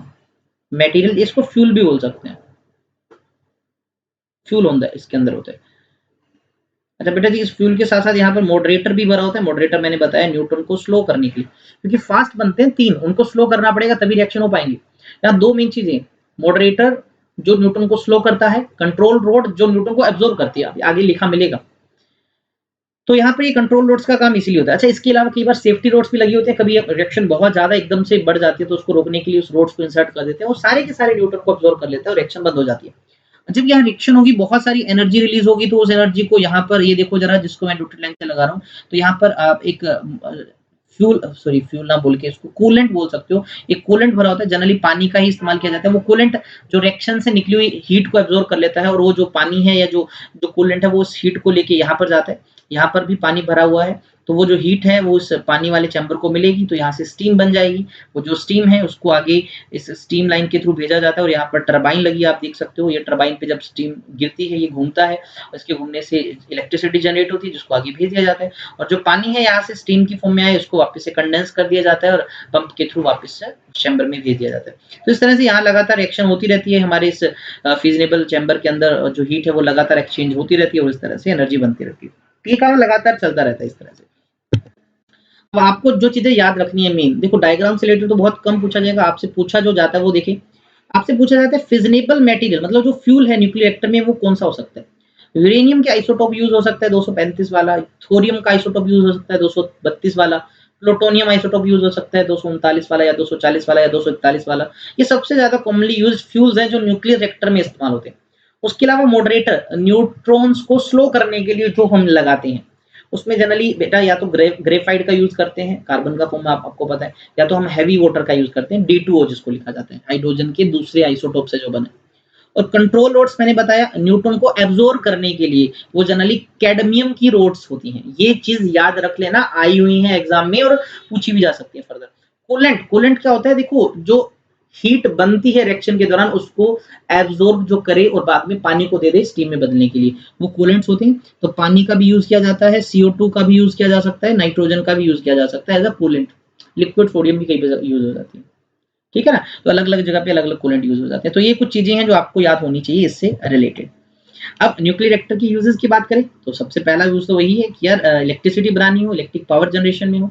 मटेरियल, इसको फ्यूल भी बोल सकते हैं, फ्यूल होता है इसके अंदर होता है। अच्छा बेटा जी, इस फ्यूल के साथ साथ यहाँ पर मॉडरेटर भी भरा होता है, मॉडरेटर मैंने बताया न्यूट्रॉन को स्लो करने के लिए, क्योंकि फास्ट बनते हैं 3, उनको स्लो करना पड़ेगा तभी रिएक्शन हो पाएंगे। यहाँ 2 मेन चीजें, मॉडरेटर जो न्यूट्रॉन को स्लो करता है, कंट्रोल रोड जो न्यूट्रॉन को एब्जॉर्ब करती है, आगे लिखा मिलेगा। तो यहाँ पर ये कंट्रोल रोड्स का काम इसीलिए होता है। अच्छा, इसके अलावा कई बार सेफ्टी रोड्स भी लगी होती है, कभी रिएक्शन बहुत ज्यादा एकदम से बढ़ जाती है तो उसको रोकने के लिए उस रोड्स को इंसर्ट कर देते हैं, वो सारे के सारे न्यूट्रॉन को एब्जॉर्ब कर लेता है और रिएक्शन बंद हो जाती है। जब यहाँ रिएक्शन होगी, बहुत सारी एनर्जी रिलीज होगी, तो उस एनर्जी को यहाँ पर ये देखो जरा, जिसको मैं डॉटेड लाइन से लगा रहा हूँ, तो यहाँ पर आप एक फ्यूल ना बोल के इसको कूलेंट बोल सकते हो। एक कूलेंट भरा होता है, जनरली पानी का ही इस्तेमाल किया जाता है। वो कूलेंट जो रिएक्शन से निकली हुई हीट को एब्जॉर्ब कर लेता है और वो जो पानी है या जो जो कूलेंट है वो उस हीट को लेके यहाँ पर जाता है। यहाँ पर भी पानी भरा हुआ है, तो वो जो हीट है वो उस पानी वाले चैम्बर को मिलेगी, तो यहाँ से स्टीम बन जाएगी। वो जो स्टीम है उसको आगे इस स्टीम लाइन के थ्रू भेजा जाता है और यहाँ पर टरबाइन लगी है, आप देख सकते हो। ये टरबाइन पे जब स्टीम गिरती है, ये घूमता है, इसके घूमने से इलेक्ट्रिसिटी जनरेट होती है, जिसको आगे भेज दिया जाता है। और जो पानी है यहाँ से स्टीम की फॉर्म में आए, उसको वापस से कंडेंस कर दिया जाता है और पंप के थ्रू वापस से चैम्बर में भेज दिया जाता है। तो इस तरह से यहाँ लगातार रिएक्शन होती रहती है हमारे इस फिजनेबल चैम्बर के अंदर। जो हीट है वो लगातार एक्सचेंज होती रहती है और इस तरह से एनर्जी बनती रहती है। ये काम लगातार चलता रहता है इस तरह से। अब आपको जो चीजें याद रखनी है मेन, देखो डायग्राम से रिलेटेड तो बहुत कम पूछा जाएगा, आपसे पूछा जो जाता है वो देखिए। आपसे पूछा जाता है फिजनेबल मटेरियल, मतलब जो फ्यूल है न्यूक्लियर रिएक्टर में वो कौन सा हो सकता है। यूरेनियम के आइसोटोप यूज हो सकता है 235 वाला, थोरियम का आइसोटोप यूज हो सकता है 232 वाला, प्लूटोनियम आइसोटोप यूज हो सकता है 239 वाला या 240 वाला या 241 वाला। ये सबसे ज्यादा कॉमनली यूज्ड फ्यूल्स हैं जो न्यूक्लियर रिएक्टर में इस्तेमाल होते हैं। उसके अलावा मॉडरेटर, न्यूट्रॉन्स को स्लो करने के लिए जो हम लगाते हैं, उसमें जनरली बेटा या तो ग्रेफाइट का यूज करते हैं, कार्बन का फॉर्म आपको पता है, या तो हम हैवी वाटर का यूज करते हैं, D2O जिसको लिखा जाता है, हाइड्रोजन के दूसरे आइसोटोप से जो बने। और कंट्रोल रोड्स मैंने बताया न्यूट्रॉन को एब्जॉर्ब करने के लिए, वो जनरली कैडमियम की रोड्स होती हैं। ये चीज याद रख लेना, आई हुई है एग्जाम में और पूछी भी जा सकती है फर्दर। कूलेंट, कूलेंट क्या होता है, देखो जो हीट बनती है रिएक्शन के दौरान उसको एब्जॉर्ब जो करे और बाद में पानी को दे दे स्टीम में बदलने के लिए, वो कूलेंट्स होते हैं। तो पानी का भी यूज किया जाता है, CO2 का भी यूज किया जा सकता है, नाइट्रोजन का भी यूज किया जा सकता है as a coolant. Liquid sodium भी कई बार यूज हो जाती है, ठीक है ना। तो अलग अलग जगह पे अलग अलग कूलेंट यूज हो जाते हैं। तो ये कुछ चीजें हैं जो आपको याद होनी चाहिए इससे रिलेटेड। अब न्यूक्लियर रिएक्टर की यूजेस की बात करें तो सबसे पहला यूज तो वही है कि यार इलेक्ट्रिसिटी बनानी हो, इलेक्ट्रिक पावर जनरेशन में हो।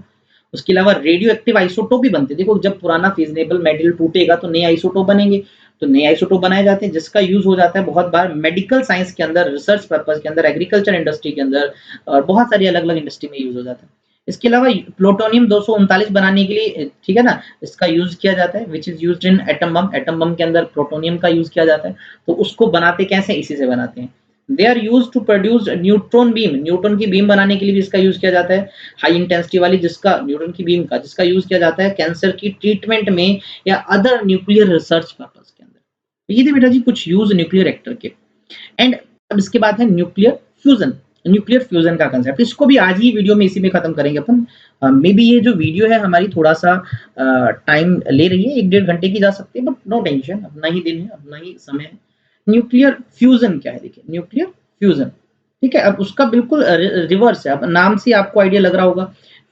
उसके अलावा रेडियो एक्टिव आइसोटोप भी बनते हैं। देखो जब पुराना फिजनेबल मेटल टूटेगा तो नए आइसोटोप बनेंगे, तो नए आइसोटोप बनाए जाते हैं जिसका यूज हो जाता है बहुत बार मेडिकल साइंस के अंदर, रिसर्च पर्पज के अंदर, एग्रीकल्चर इंडस्ट्री के अंदर और बहुत सारी अलग अलग इंडस्ट्री में यूज हो जाता है। इसके अलावा प्लूटोनियम 239 बनाने के लिए, ठीक है ना, इसका यूज किया जाता है, which is used in atom bomb. Atom bomb के अंदर प्लूटोनियम का यूज किया जाता है। तो उसको बनाते कैसे, इसी से बनाते हैं। They are use to produce neutron beam, neutron की बीम बनाने के लिए भी इसका यूज किया जाता है, हाई इंटेंसिटी वाली, जिसका न्यूट्रॉन की बीम का जिसका यूज किया जाता है कैंसर की ट्रीटमेंट में या अदर न्यूक्लियर रिसर्च पर्पस के अंदर। तो ये थे बेटा जी कुछ यूज न्यूक्लियर रिएक्टर के। एंड अब इसके बाद है न्यूक्लियर फ्यूजन। न्यूक्लियर फ्यूजन का कंसेप्ट, इसको भी आज ही वीडियो में इसी में खत्म करेंगे अपन। मे बी ये जो वीडियो है हमारी थोड़ा सा टाइम ले रही है, 1-1.5 घंटे की जा सकती है, बट नो टेंशन, अपना ही दिन है, अपना ही समय है। न्यूक्लियर फ्यूजन क्या है, देखिए न्यूक्लियर फ्यूजन, ठीक है। अब उसका बिल्कुल रिवर्स है। अब नाम से आपको आइडिया लग रहा होगा,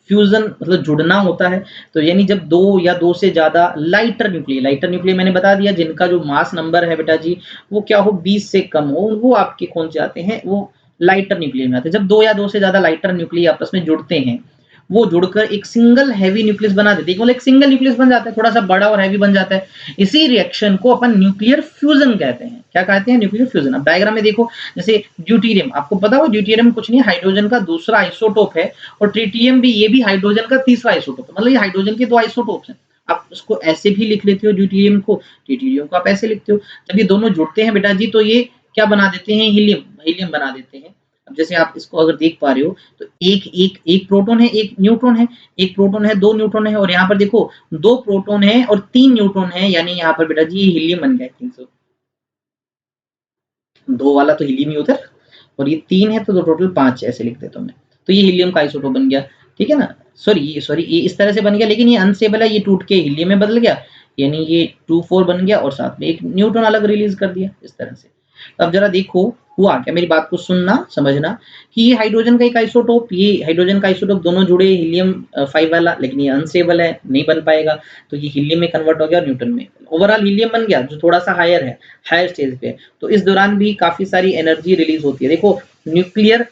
फ्यूजन मतलब जुड़ना होता है। तो यानी जब दो या दो से ज्यादा लाइटर न्यूक्लियर, लाइटर न्यूक्लियर मैंने बता दिया जिनका जो मास नंबर है बेटा जी वो क्या हो, 20 से कम हो, वो आपके कौन से आते हैं, वो लाइटर न्यूक्लियर में आते हैं। जब दो या दो से ज्यादा लाइटर न्यूक्लियर आपस में जुड़ते हैं, वो जुड़कर एक सिंगल हैवी न्यूक्लियस बना देते हैं, मतलब एक सिंगल न्यूक्लियस बन जाता है, थोड़ा सा बड़ा और हैवी बन जाता है। इसी रिएक्शन को अपन न्यूक्लियर फ्यूजन कहते हैं। क्या कहते हैं, न्यूक्लियर फ्यूजन। अब डायग्राम में देखो, जैसे ड्यूटेरियम, आपको पता हो ड्यूटेरियम कुछ नहीं, हाइड्रोजन का दूसरा आइसोटोप है, और ट्रिटियम भी, ये भी हाइड्रोजन का तीसरा आइसोटोप है, मतलब ये हाइड्रोजन के दो आइसोटोप्स हैं। आप उसको ऐसे भी लिख लेते हो ड्यूटेरियम को, ट्रिटियम को आप ऐसे लिखते हो। जब ये दोनों जुड़ते हैं बेटा जी तो ये क्या बना देते हैं, हीलियम, हीलियम बना देते हैं। अब जैसे आप इसको अगर देख पा रहे हो तो एक एक एक प्रोटॉन है, एक न्यूट्रॉन है, एक प्रोटॉन है, दो न्यूट्रॉन है, और यहाँ पर देखो दो प्रोटॉन है और तीन न्यूट्रॉन है, यानी यहाँ पर बेटा जी हीलियम बन गया। 2 वाला तो हीलियम ही उधर, और ये 3 है तो टोटल 5 ऐसे लिख देता हूँ मैं। तो ये हीलियम का आइसोटोप बन गया, ठीक है ना। सॉरी ये इस तरह से बन गया, लेकिन ये अनस्टेबल है, ये टूट के हीलियम में बदल गया, यानी ये 2 4 बन गया और साथ में एक न्यूट्रॉन अलग रिलीज कर दिया इस तरह से। अब जरा देखो हुआ क्या, मेरी बात को सुनना समझना कि ये हाइड्रोजन का एक आइसोटोप, ये हाइड्रोजन का आइसोटोप दोनों जुड़े हीलियम 5 वाला, लेकिन ये अनस्टेबल है, नहीं बन पाएगा, तो ये हीलियम में कन्वर्ट हो गया न्यूट्रॉन में। ओवरऑल हीलियम बन गया जो थोड़ा सा हायर है, हायर स्टेज पे। तो इस दौरान भी काफी सारी एनर्जी रिलीज होती है। देखो न्यूक्लियर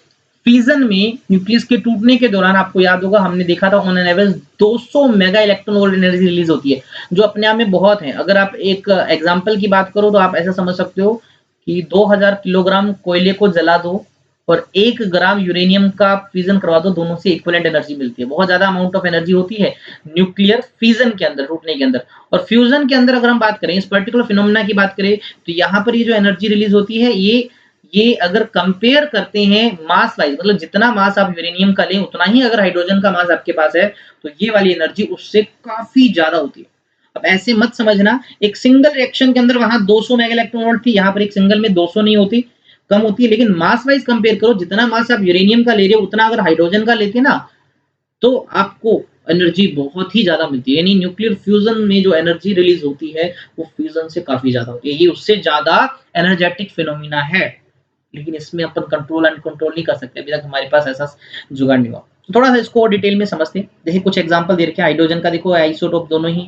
फ्यूजन में न्यूक्लियस के टूटने के दौरान आपको याद होगा हमने देखा था on an average 200 mega electron volt energy release होती है, जो अपने आप में बहुत है। अगर आप एक एग्जांपल की बात करो तो आप ऐसा समझ सकते हो कि 2000 किलोग्राम कोयले को जला दो और 1 ग्राम यूरेनियम का फ्यूजन करवा दो, दोनों से इक्विवेलेंट एनर्जी मिलती है। बहुत ज्यादा अमाउंट ऑफ एनर्जी होती है न्यूक्लियर फिजन के अंदर, टूटने के अंदर। और फ्यूजन के अंदर अगर हम बात करें, इस पर्टिकुलर फिनोमेना की बात करें, तो यहाँ पर ये जो एनर्जी रिलीज होती है, ये अगर कंपेयर करते हैं मास वाइज, मतलब जितना मास आप यूरेनियम का लें उतना ही अगर हाइड्रोजन का मास आपके पास है, तो ये वाली एनर्जी उससे काफी ज्यादा होती है। अब ऐसे मत समझना एक सिंगल रिएक्शन के अंदर वहां 200 मेगा इलेक्ट्रॉन वोल्ट थी, यहाँ पर एक सिंगल में 200 नहीं होती, कम होती है। लेकिन मास वाइज कंपेयर करो, जितना मास आप यूरेनियम का ले रहे हो उतना अगर हाइड्रोजन का लेते ना, तो आपको एनर्जी बहुत ही ज्यादा मिलती है। यानी न्यूक्लियर फ्यूजन में जो एनर्जी रिलीज होती है वो फ्यूजन से काफी ज्यादा होती है। ये उससे ज्यादा एनर्जेटिक फिनोमिना है, लेकिन इसमें अपन कंट्रोल एंड कंट्रोल नहीं कर सकते, अभी तक हमारे पास ऐसा जुगाड़ नहीं हुआ। तो थोड़ा सा इसको डिटेल में समझते हैं। देखिए कुछ एग्जांपल दे रखे हैं हाइड्रोजन का, देखो आइसोटोप दोनों ही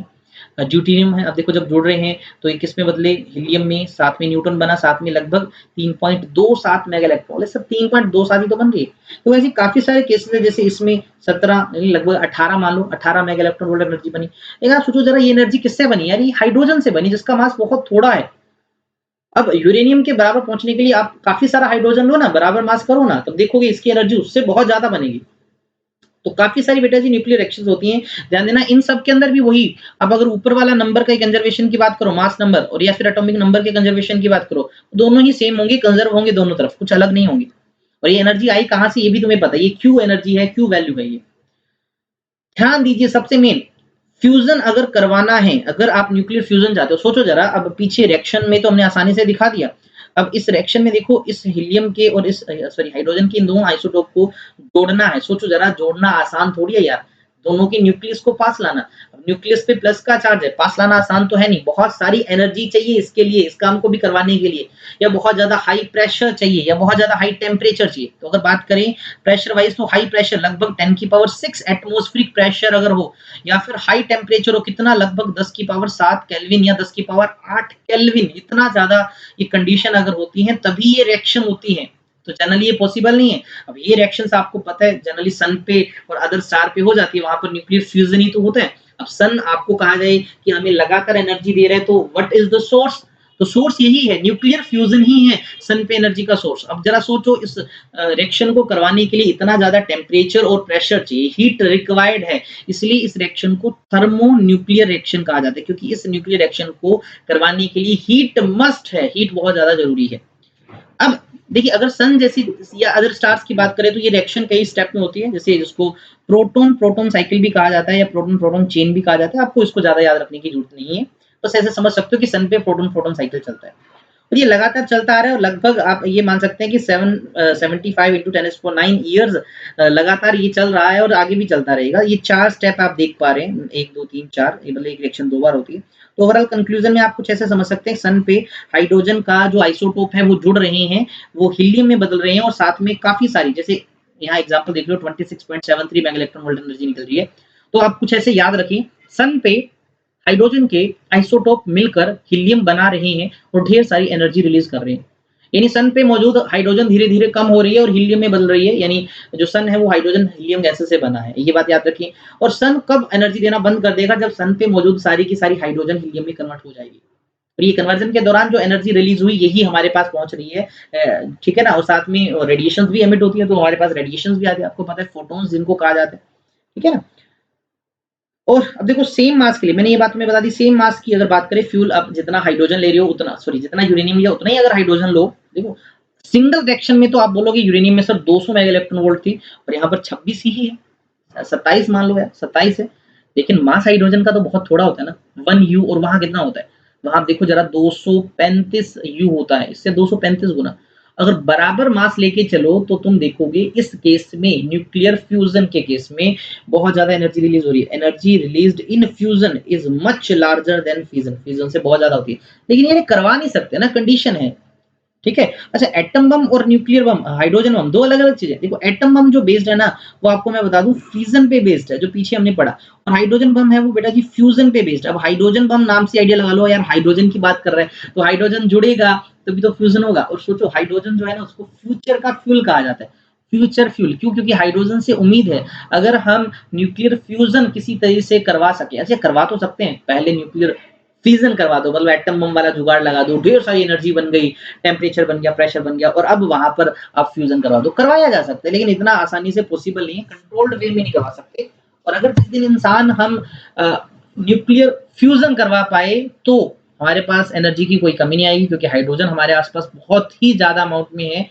ड्यूटेरियम है। अब देखो जब जुड़ रहे हैं तो ये किस में बदले, हीलियम में, साथ में न्यूट्रॉन बना, साथ में लगभग 3.27 मेगा इलेक्ट्रॉन, सब 3.27 ही तो बन रही है। तो ऐसी काफी सारे केसेस है, जैसे इसमें 17 लगभग 18 मान लो 18 मेगा इलेक्ट्रॉन वोल्ट एनर्जी बनी। लेकिन आप सोचो जरा ये एनर्जी किससे बनी यार, ये हाइड्रोजन से बनी जिसका मास बहुत थोड़ा है। अब यूरेनियम के बराबर पहुंचने के लिए आप काफी सारा हाइड्रोजन लो ना, बराबर मास करो ना, तब देखोगे इसकी एनर्जी उससे बहुत ज्यादा बनेगी। तो काफी सारी बेटा जी न्यूक्लियर रिएक्शंस होती हैं, ध्यान देना इन सब के अंदर भी वही। अब अगर ऊपर वाला नंबर का कंजर्वेशन की बात करो, मास नंबर, और या फिर एटॉमिक नंबर के कंजर्वेशन की बात करो, दोनों ही सेम होंगे, कंजर्व होंगे दोनों तरफ, कुछ अलग नहीं होंगे। और ये एनर्जी आई कहां से ये भी तुम्हें पता है, ये क्यू एनर्जी है, क्यू वैल्यू है ये। ध्यान दीजिए सबसे मेन, फ्यूजन अगर करवाना है, अगर आप न्यूक्लियर फ्यूजन चाहते हो, सोचो जरा, अब पीछे रिएक्शन में तो हमने आसानी से दिखा दिया। अब इस रिएक्शन में देखो, इस हीलियम के और इस सॉरी हाइड्रोजन के इन दोनों आइसोटोप को जोड़ना है। सोचो जरा, जोड़ना आसान थोड़ी है यार, दोनों के न्यूक्लियस को पास लाना। अब न्यूक्लियस पे प्लस का चार्ज है, पास लाना आसान तो है नहीं, बहुत सारी एनर्जी चाहिए इसके लिए, इस काम को भी करवाने के लिए, या बहुत ज्यादा हाई प्रेशर चाहिए, या बहुत ज्यादा हाई टेम्परेचर चाहिए। तो अगर बात करें प्रेशर वाइज, तो हाई प्रेशर लगभग 10⁶ एटमॉस्फेरिक प्रेशर अगर हो, या फिर हाई टेम्परेचर हो, कितना, लगभग 10⁷ केल्विन या 10⁸ केल्विन, इतना ज्यादा ये कंडीशन अगर होती है तभी ये रिएक्शन होती है। तो जनरली ये पॉसिबल नहीं है। अब ये रिएक्शंस आपको पता है जनरली सन पे और अदर स्टार पे हो जाती है, वहां पर न्यूक्लियर फ्यूजन ही तो होता है। अब सन आपको कहा जाए कि हमें लगातार एनर्जी दे रहा है, तो व्हाट इज द सोर्स, तो सोर्स यही है, न्यूक्लियर फ्यूजन ही है सन पे एनर्जी का सोर्स। अब जरा सोचो, इस रिएक्शन को करवाने के लिए इतना ज्यादा टेम्परेचर और प्रेशर चाहिए, हीट रिक्वायर्ड है, इसलिए इस रिएक्शन को थर्मो न्यूक्लियर रिएक्शन कहा जाता है, क्योंकि इस न्यूक्लियर रिएक्शन को करवाने के लिए हीट मस्ट है, हीट बहुत ज्यादा जरूरी है। अब देखिए, अगर सन जैसी या अदर स्टार्स की बात करें, तो ये रिएक्शन कई स्टेप में होती है, जैसे जिसको प्रोटॉन प्रोटॉन साइकिल भी कहा जाता है, या प्रोटॉन प्रोटॉन चेन भी कहा जाता है। आपको इसको ज्यादा याद रखने की जरूरत नहीं है, बस ऐसे समझ सकते हो कि सन पे प्रोटॉन प्रोटॉन साइकिल चलता है, और ये लगातार चलता आ रहा है। और लगभग आप ये मान सकते हैं कि 75 × 10⁹ ईयर्स लगातार ये चल रहा है, और आगे भी चलता रहेगा। ये 4 स्टेप आप देख पा रहे हैं, 1 2 3 4, मतलब एक रिएक्शन 2 बार होती है। तो ओवरऑल कंक्लूजन में आप कुछ ऐसे समझ सकते हैं, सन पे हाइड्रोजन का जो आइसोटोप है वो जुड़ रहे हैं, वो हीलियम में बदल रहे हैं, और साथ में काफी सारी, जैसे यहाँ एग्जांपल देख लो, 26.73 मेगा इलेक्ट्रॉन वोल्ट एनर्जी निकल रही है। तो आप कुछ ऐसे याद रखें, सन पे हाइड्रोजन के आइसोटोप मिलकर हीलियम बना रहे हैं और ढेर सारी एनर्जी रिलीज कर रहे हैं। यानी सन पे मौजूद हाइड्रोजन धीरे धीरे कम हो रही है और हीलियम में बदल रही है, यानी जो सन है वो हाइड्रोजन हीलियम गैसेस से बना है, ये बात याद रखिए। और सन कब एनर्जी देना बंद कर देगा, जब सन पे मौजूद सारी की सारी हाइड्रोजन हीलियम में कन्वर्ट हो जाएगी। और ये कन्वर्जन के दौरान जो एनर्जी रिलीज हुई यही हमारे पास पहुंच रही है, ठीक है ना। और साथ में रेडिएशन भी एमिट होती है, तो हमारे पास रेडिएशन भी आते हैं, आपको पता है फोटोन्स जिनको कहा जाता है, ठीक है ना। और अब देखो सेम मास के लिए, मैंने ये बात तुम्हें बता दी, सेम मास की अगर बात करें, फ्यूल आप जितना हाइड्रोजन ले रहे हो उतना, सॉरी जितना यूरेनियम लिया उतना ही अगर हाइड्रोजन लो, देखो सिंगल रिएक्शन में तो आप बोलोगे यूरेनियम में सर 200 मेगा इलेक्ट्रॉन वोल्ट थी, और यहाँ पर 26 ही है, 27 मान लो यार, 27 है। लेकिन मास हाइड्रोजन का तो बहुत थोड़ा होता है ना, 1 यू, और वहां कितना होता है, वहां आप देखो जरा 235 यू होता है, इससे 235 गुना। अगर बराबर मास लेके चलो तो तुम देखोगे इस केस में, न्यूक्लियर फ्यूजन के केस में बहुत ज्यादा एनर्जी रिलीज हो रही है। Energy released in fusion is much larger than fusion, fusion से बहुत ज्यादा होती है। लेकिन ये करवा नहीं सकते ना, कंडीशन है, ठीक है। अच्छा, एटम बम और न्यूक्लियर बम, हाइड्रोजन बम, दो अलग अलग चीजें। देखो एटम बम जो बेस्ड है ना, वो आपको मैं बता दूं फ्यूजन पे बेस्ड है, जो पीछे हमने पढ़ा। और हाइड्रोजन बम है वो बेटा जी फ्यूजन पे बेस्ड है। अब हाइड्रोजन बम नाम से आइडिया लगा लो यार, हाइड्रोजन की बात कर रहे हैं तो हाइड्रोजन जुड़ेगा तभी तो फ्यूजन होगा। और सोचो हाइड्रोजन जो है ना, उसको फ्यूचर का फ्यूल कहा जाता है। Future fuel. क्यों? क्योंकि हाइड्रोजन से उम्मीद है अगर हम न्यूक्लियर फ्यूजन किसी तरह से करवा सके, ऐसे करवा तो सकते हैं, पहले न्यूक्लियर फिजन करवा दो, मतलब एटम बम वाला जुगाड़ लगा दो, ढेर सारी एनर्जी बन गई, टेम्परेचर बन गया, प्रेशर बन गया और अब वहां पर आप फ्यूजन करवा दो, करवाया जा सकता है, लेकिन इतना आसानी से पॉसिबल नहीं है, कंट्रोल्ड वे में नहीं करवा सकते। और अगर जिस दिन इंसान हम न्यूक्लियर फ्यूजन करवा पाए तो हमारे पास एनर्जी की कोई कमी नहीं आएगी, क्योंकि हाइड्रोजन हमारे आसपास बहुत ही ज्यादा अमाउंट में है,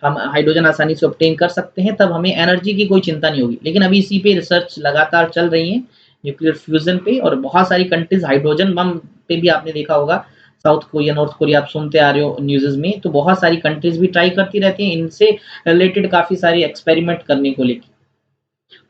हम हाइड्रोजन आसानी से ऑब्टेन कर सकते हैं, तब हमें एनर्जी की कोई चिंता नहीं होगी। लेकिन अभी इसी पे रिसर्च लगातार चल रही है, न्यूक्लियर फ्यूजन पे, और बहुत सारी कंट्रीज हाइड्रोजन बम पे भी आपने देखा होगा, साउथ कोरिया, नॉर्थ कोरिया आप सुनते आ रहे हो न्यूज़ में, तो बहुत सारी कंट्रीज भी ट्राई करती रहती हैं इनसे रिलेटेड काफी सारी एक्सपेरिमेंट करने को लेके।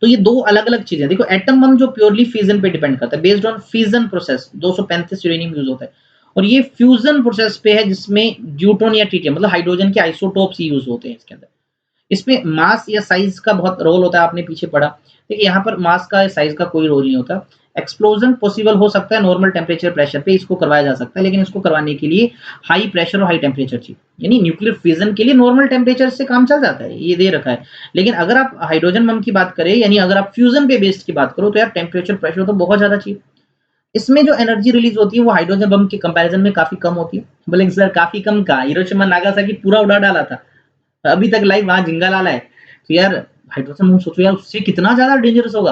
तो ये दो अलग-अलग चीजें, देखो एटम बम जो प्योरली फिजन पे डिपेंड करता है, based on fission process 235 uranium use होता है, और ये फ्यूजन प्रोसेस पे है जिसमें ड्यूटोन या ट्रिटियम मतलब हाइड्रोजन के आइसोटोप्स यूज होते हैं इसके अंदर। इसमें मास या साइज का बहुत रोल होता है, आपने पीछे पढ़ा। देखिए यहाँ पर मास का साइज का कोई रोल नहीं होता। एक्सप्लोजन पॉसिबल हो सकता है नॉर्मल टेम्परेचर प्रेशर पे, इसको करवाया जा सकता है, लेकिन इसको करवाने के लिए हाई प्रेशर और हाई टेम्परेचर चाहिए। यानी न्यूक्लियर फिजन के लिए नॉर्मल टेम्परेचर से काम चल जाता है, ये दे रखा है। लेकिन अगर आप हाइड्रोजन बम की बात करें, यानी अगर आप फ्यूजन पे बेस्ड की बात करो, तो यार टेम्परेचर प्रेशर तो बहुत ज्यादा चाहिए। इसमें जो एनर्जी रिलीज होती है वो हाइड्रोजन बम के कंपैरिजन में काफी कम होती है। बोलेंगे सर काफी कम कहा, हिरोशिमा नागासाकी पूरा उड़ा डाला था, अभी तक लाइव वहां जिंगा लाला है। तो यार हाइड्रोजन बम सोचो यार, उससे कितना ज्यादा डेंजरस होगा।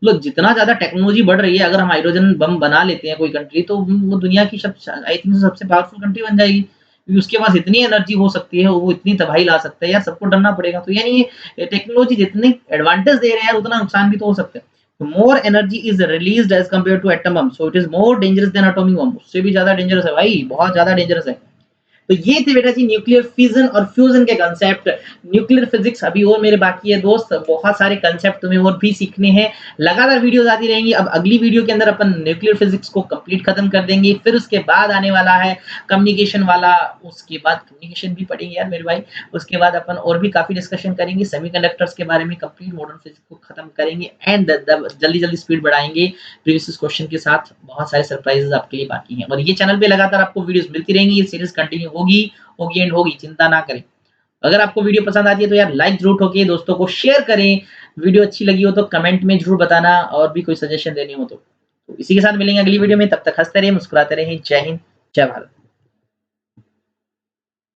मतलब जितना ज्यादा टेक्नोलॉजी बढ़ रही है, अगर हम हाइड्रोजन बम बना लेते हैं कोई कंट्री, तो वो दुनिया की आई थिंक सबसे पावरफुल कंट्री बन जाएगी, क्योंकि उसके पास इतनी एनर्जी हो सकती है, वो इतनी तबाही ला सकता है यार, सबको डरना पड़ेगा। तो यानी ये टेक्नोलॉजी जितनी एडवांटेज दे रहे हैं यार, उतना नुकसान भी तो हो सकता है। तो more energy is released as compare to atom bomb, so it is more dangerous than atomic bomb, उससे भी ज्यादा डेंजरस है भाई, बहुत ज्यादा डेंजरस है। तो ये थे बेटा जी न्यूक्लियर फिजन और फ्यूजन के कंसेप्ट। न्यूक्लियर फिजिक्स अभी और मेरे बाकी है दोस्त, बहुत सारे कंसेप्ट तुम्हें और भी सीखने हैं, लगातार वीडियोस आती रहेंगी। अब अगली वीडियो के अंदर अपन न्यूक्लियर फिजिक्स को कंप्लीट खत्म कर देंगे, फिर उसके बाद आने वाला है कम्युनिकेशन वाला, उसके बाद कम्युनिकेशन भी पढ़ेंगे यार मेरे भाई, उसके बाद अपन और भी काफी डिस्कशन करेंगे सेमीकंडक्टर्स के बारे में, कंप्लीट मॉडर्न फिजिक्स को खत्म करेंगे एंड जल्दी जल्दी स्पीड बढ़ाएंगे प्रीवियस क्वेश्चन के साथ। बहुत सारे सरप्राइजेस आपके लिए बाकी हैं, और ये चैनल पे लगातार आपको वीडियोस मिलती रहेंगी, ये सीरीज कंटिन्यू होगी होगी एंड होगी, चिंता ना करें। अगर आपको वीडियो पसंद आती है तो यार लाइक जरूर ठोकिए, दोस्तों को शेयर करें, वीडियो अच्छी लगी हो तो कमेंट में जरूर बताना, और भी कोई सजेशन देनी हो तो इसी के साथ मिलेंगे अगली वीडियो में, तब तक हंसते रहिए, मुस्कुराते रहिए, जय हिंद, जय भारत।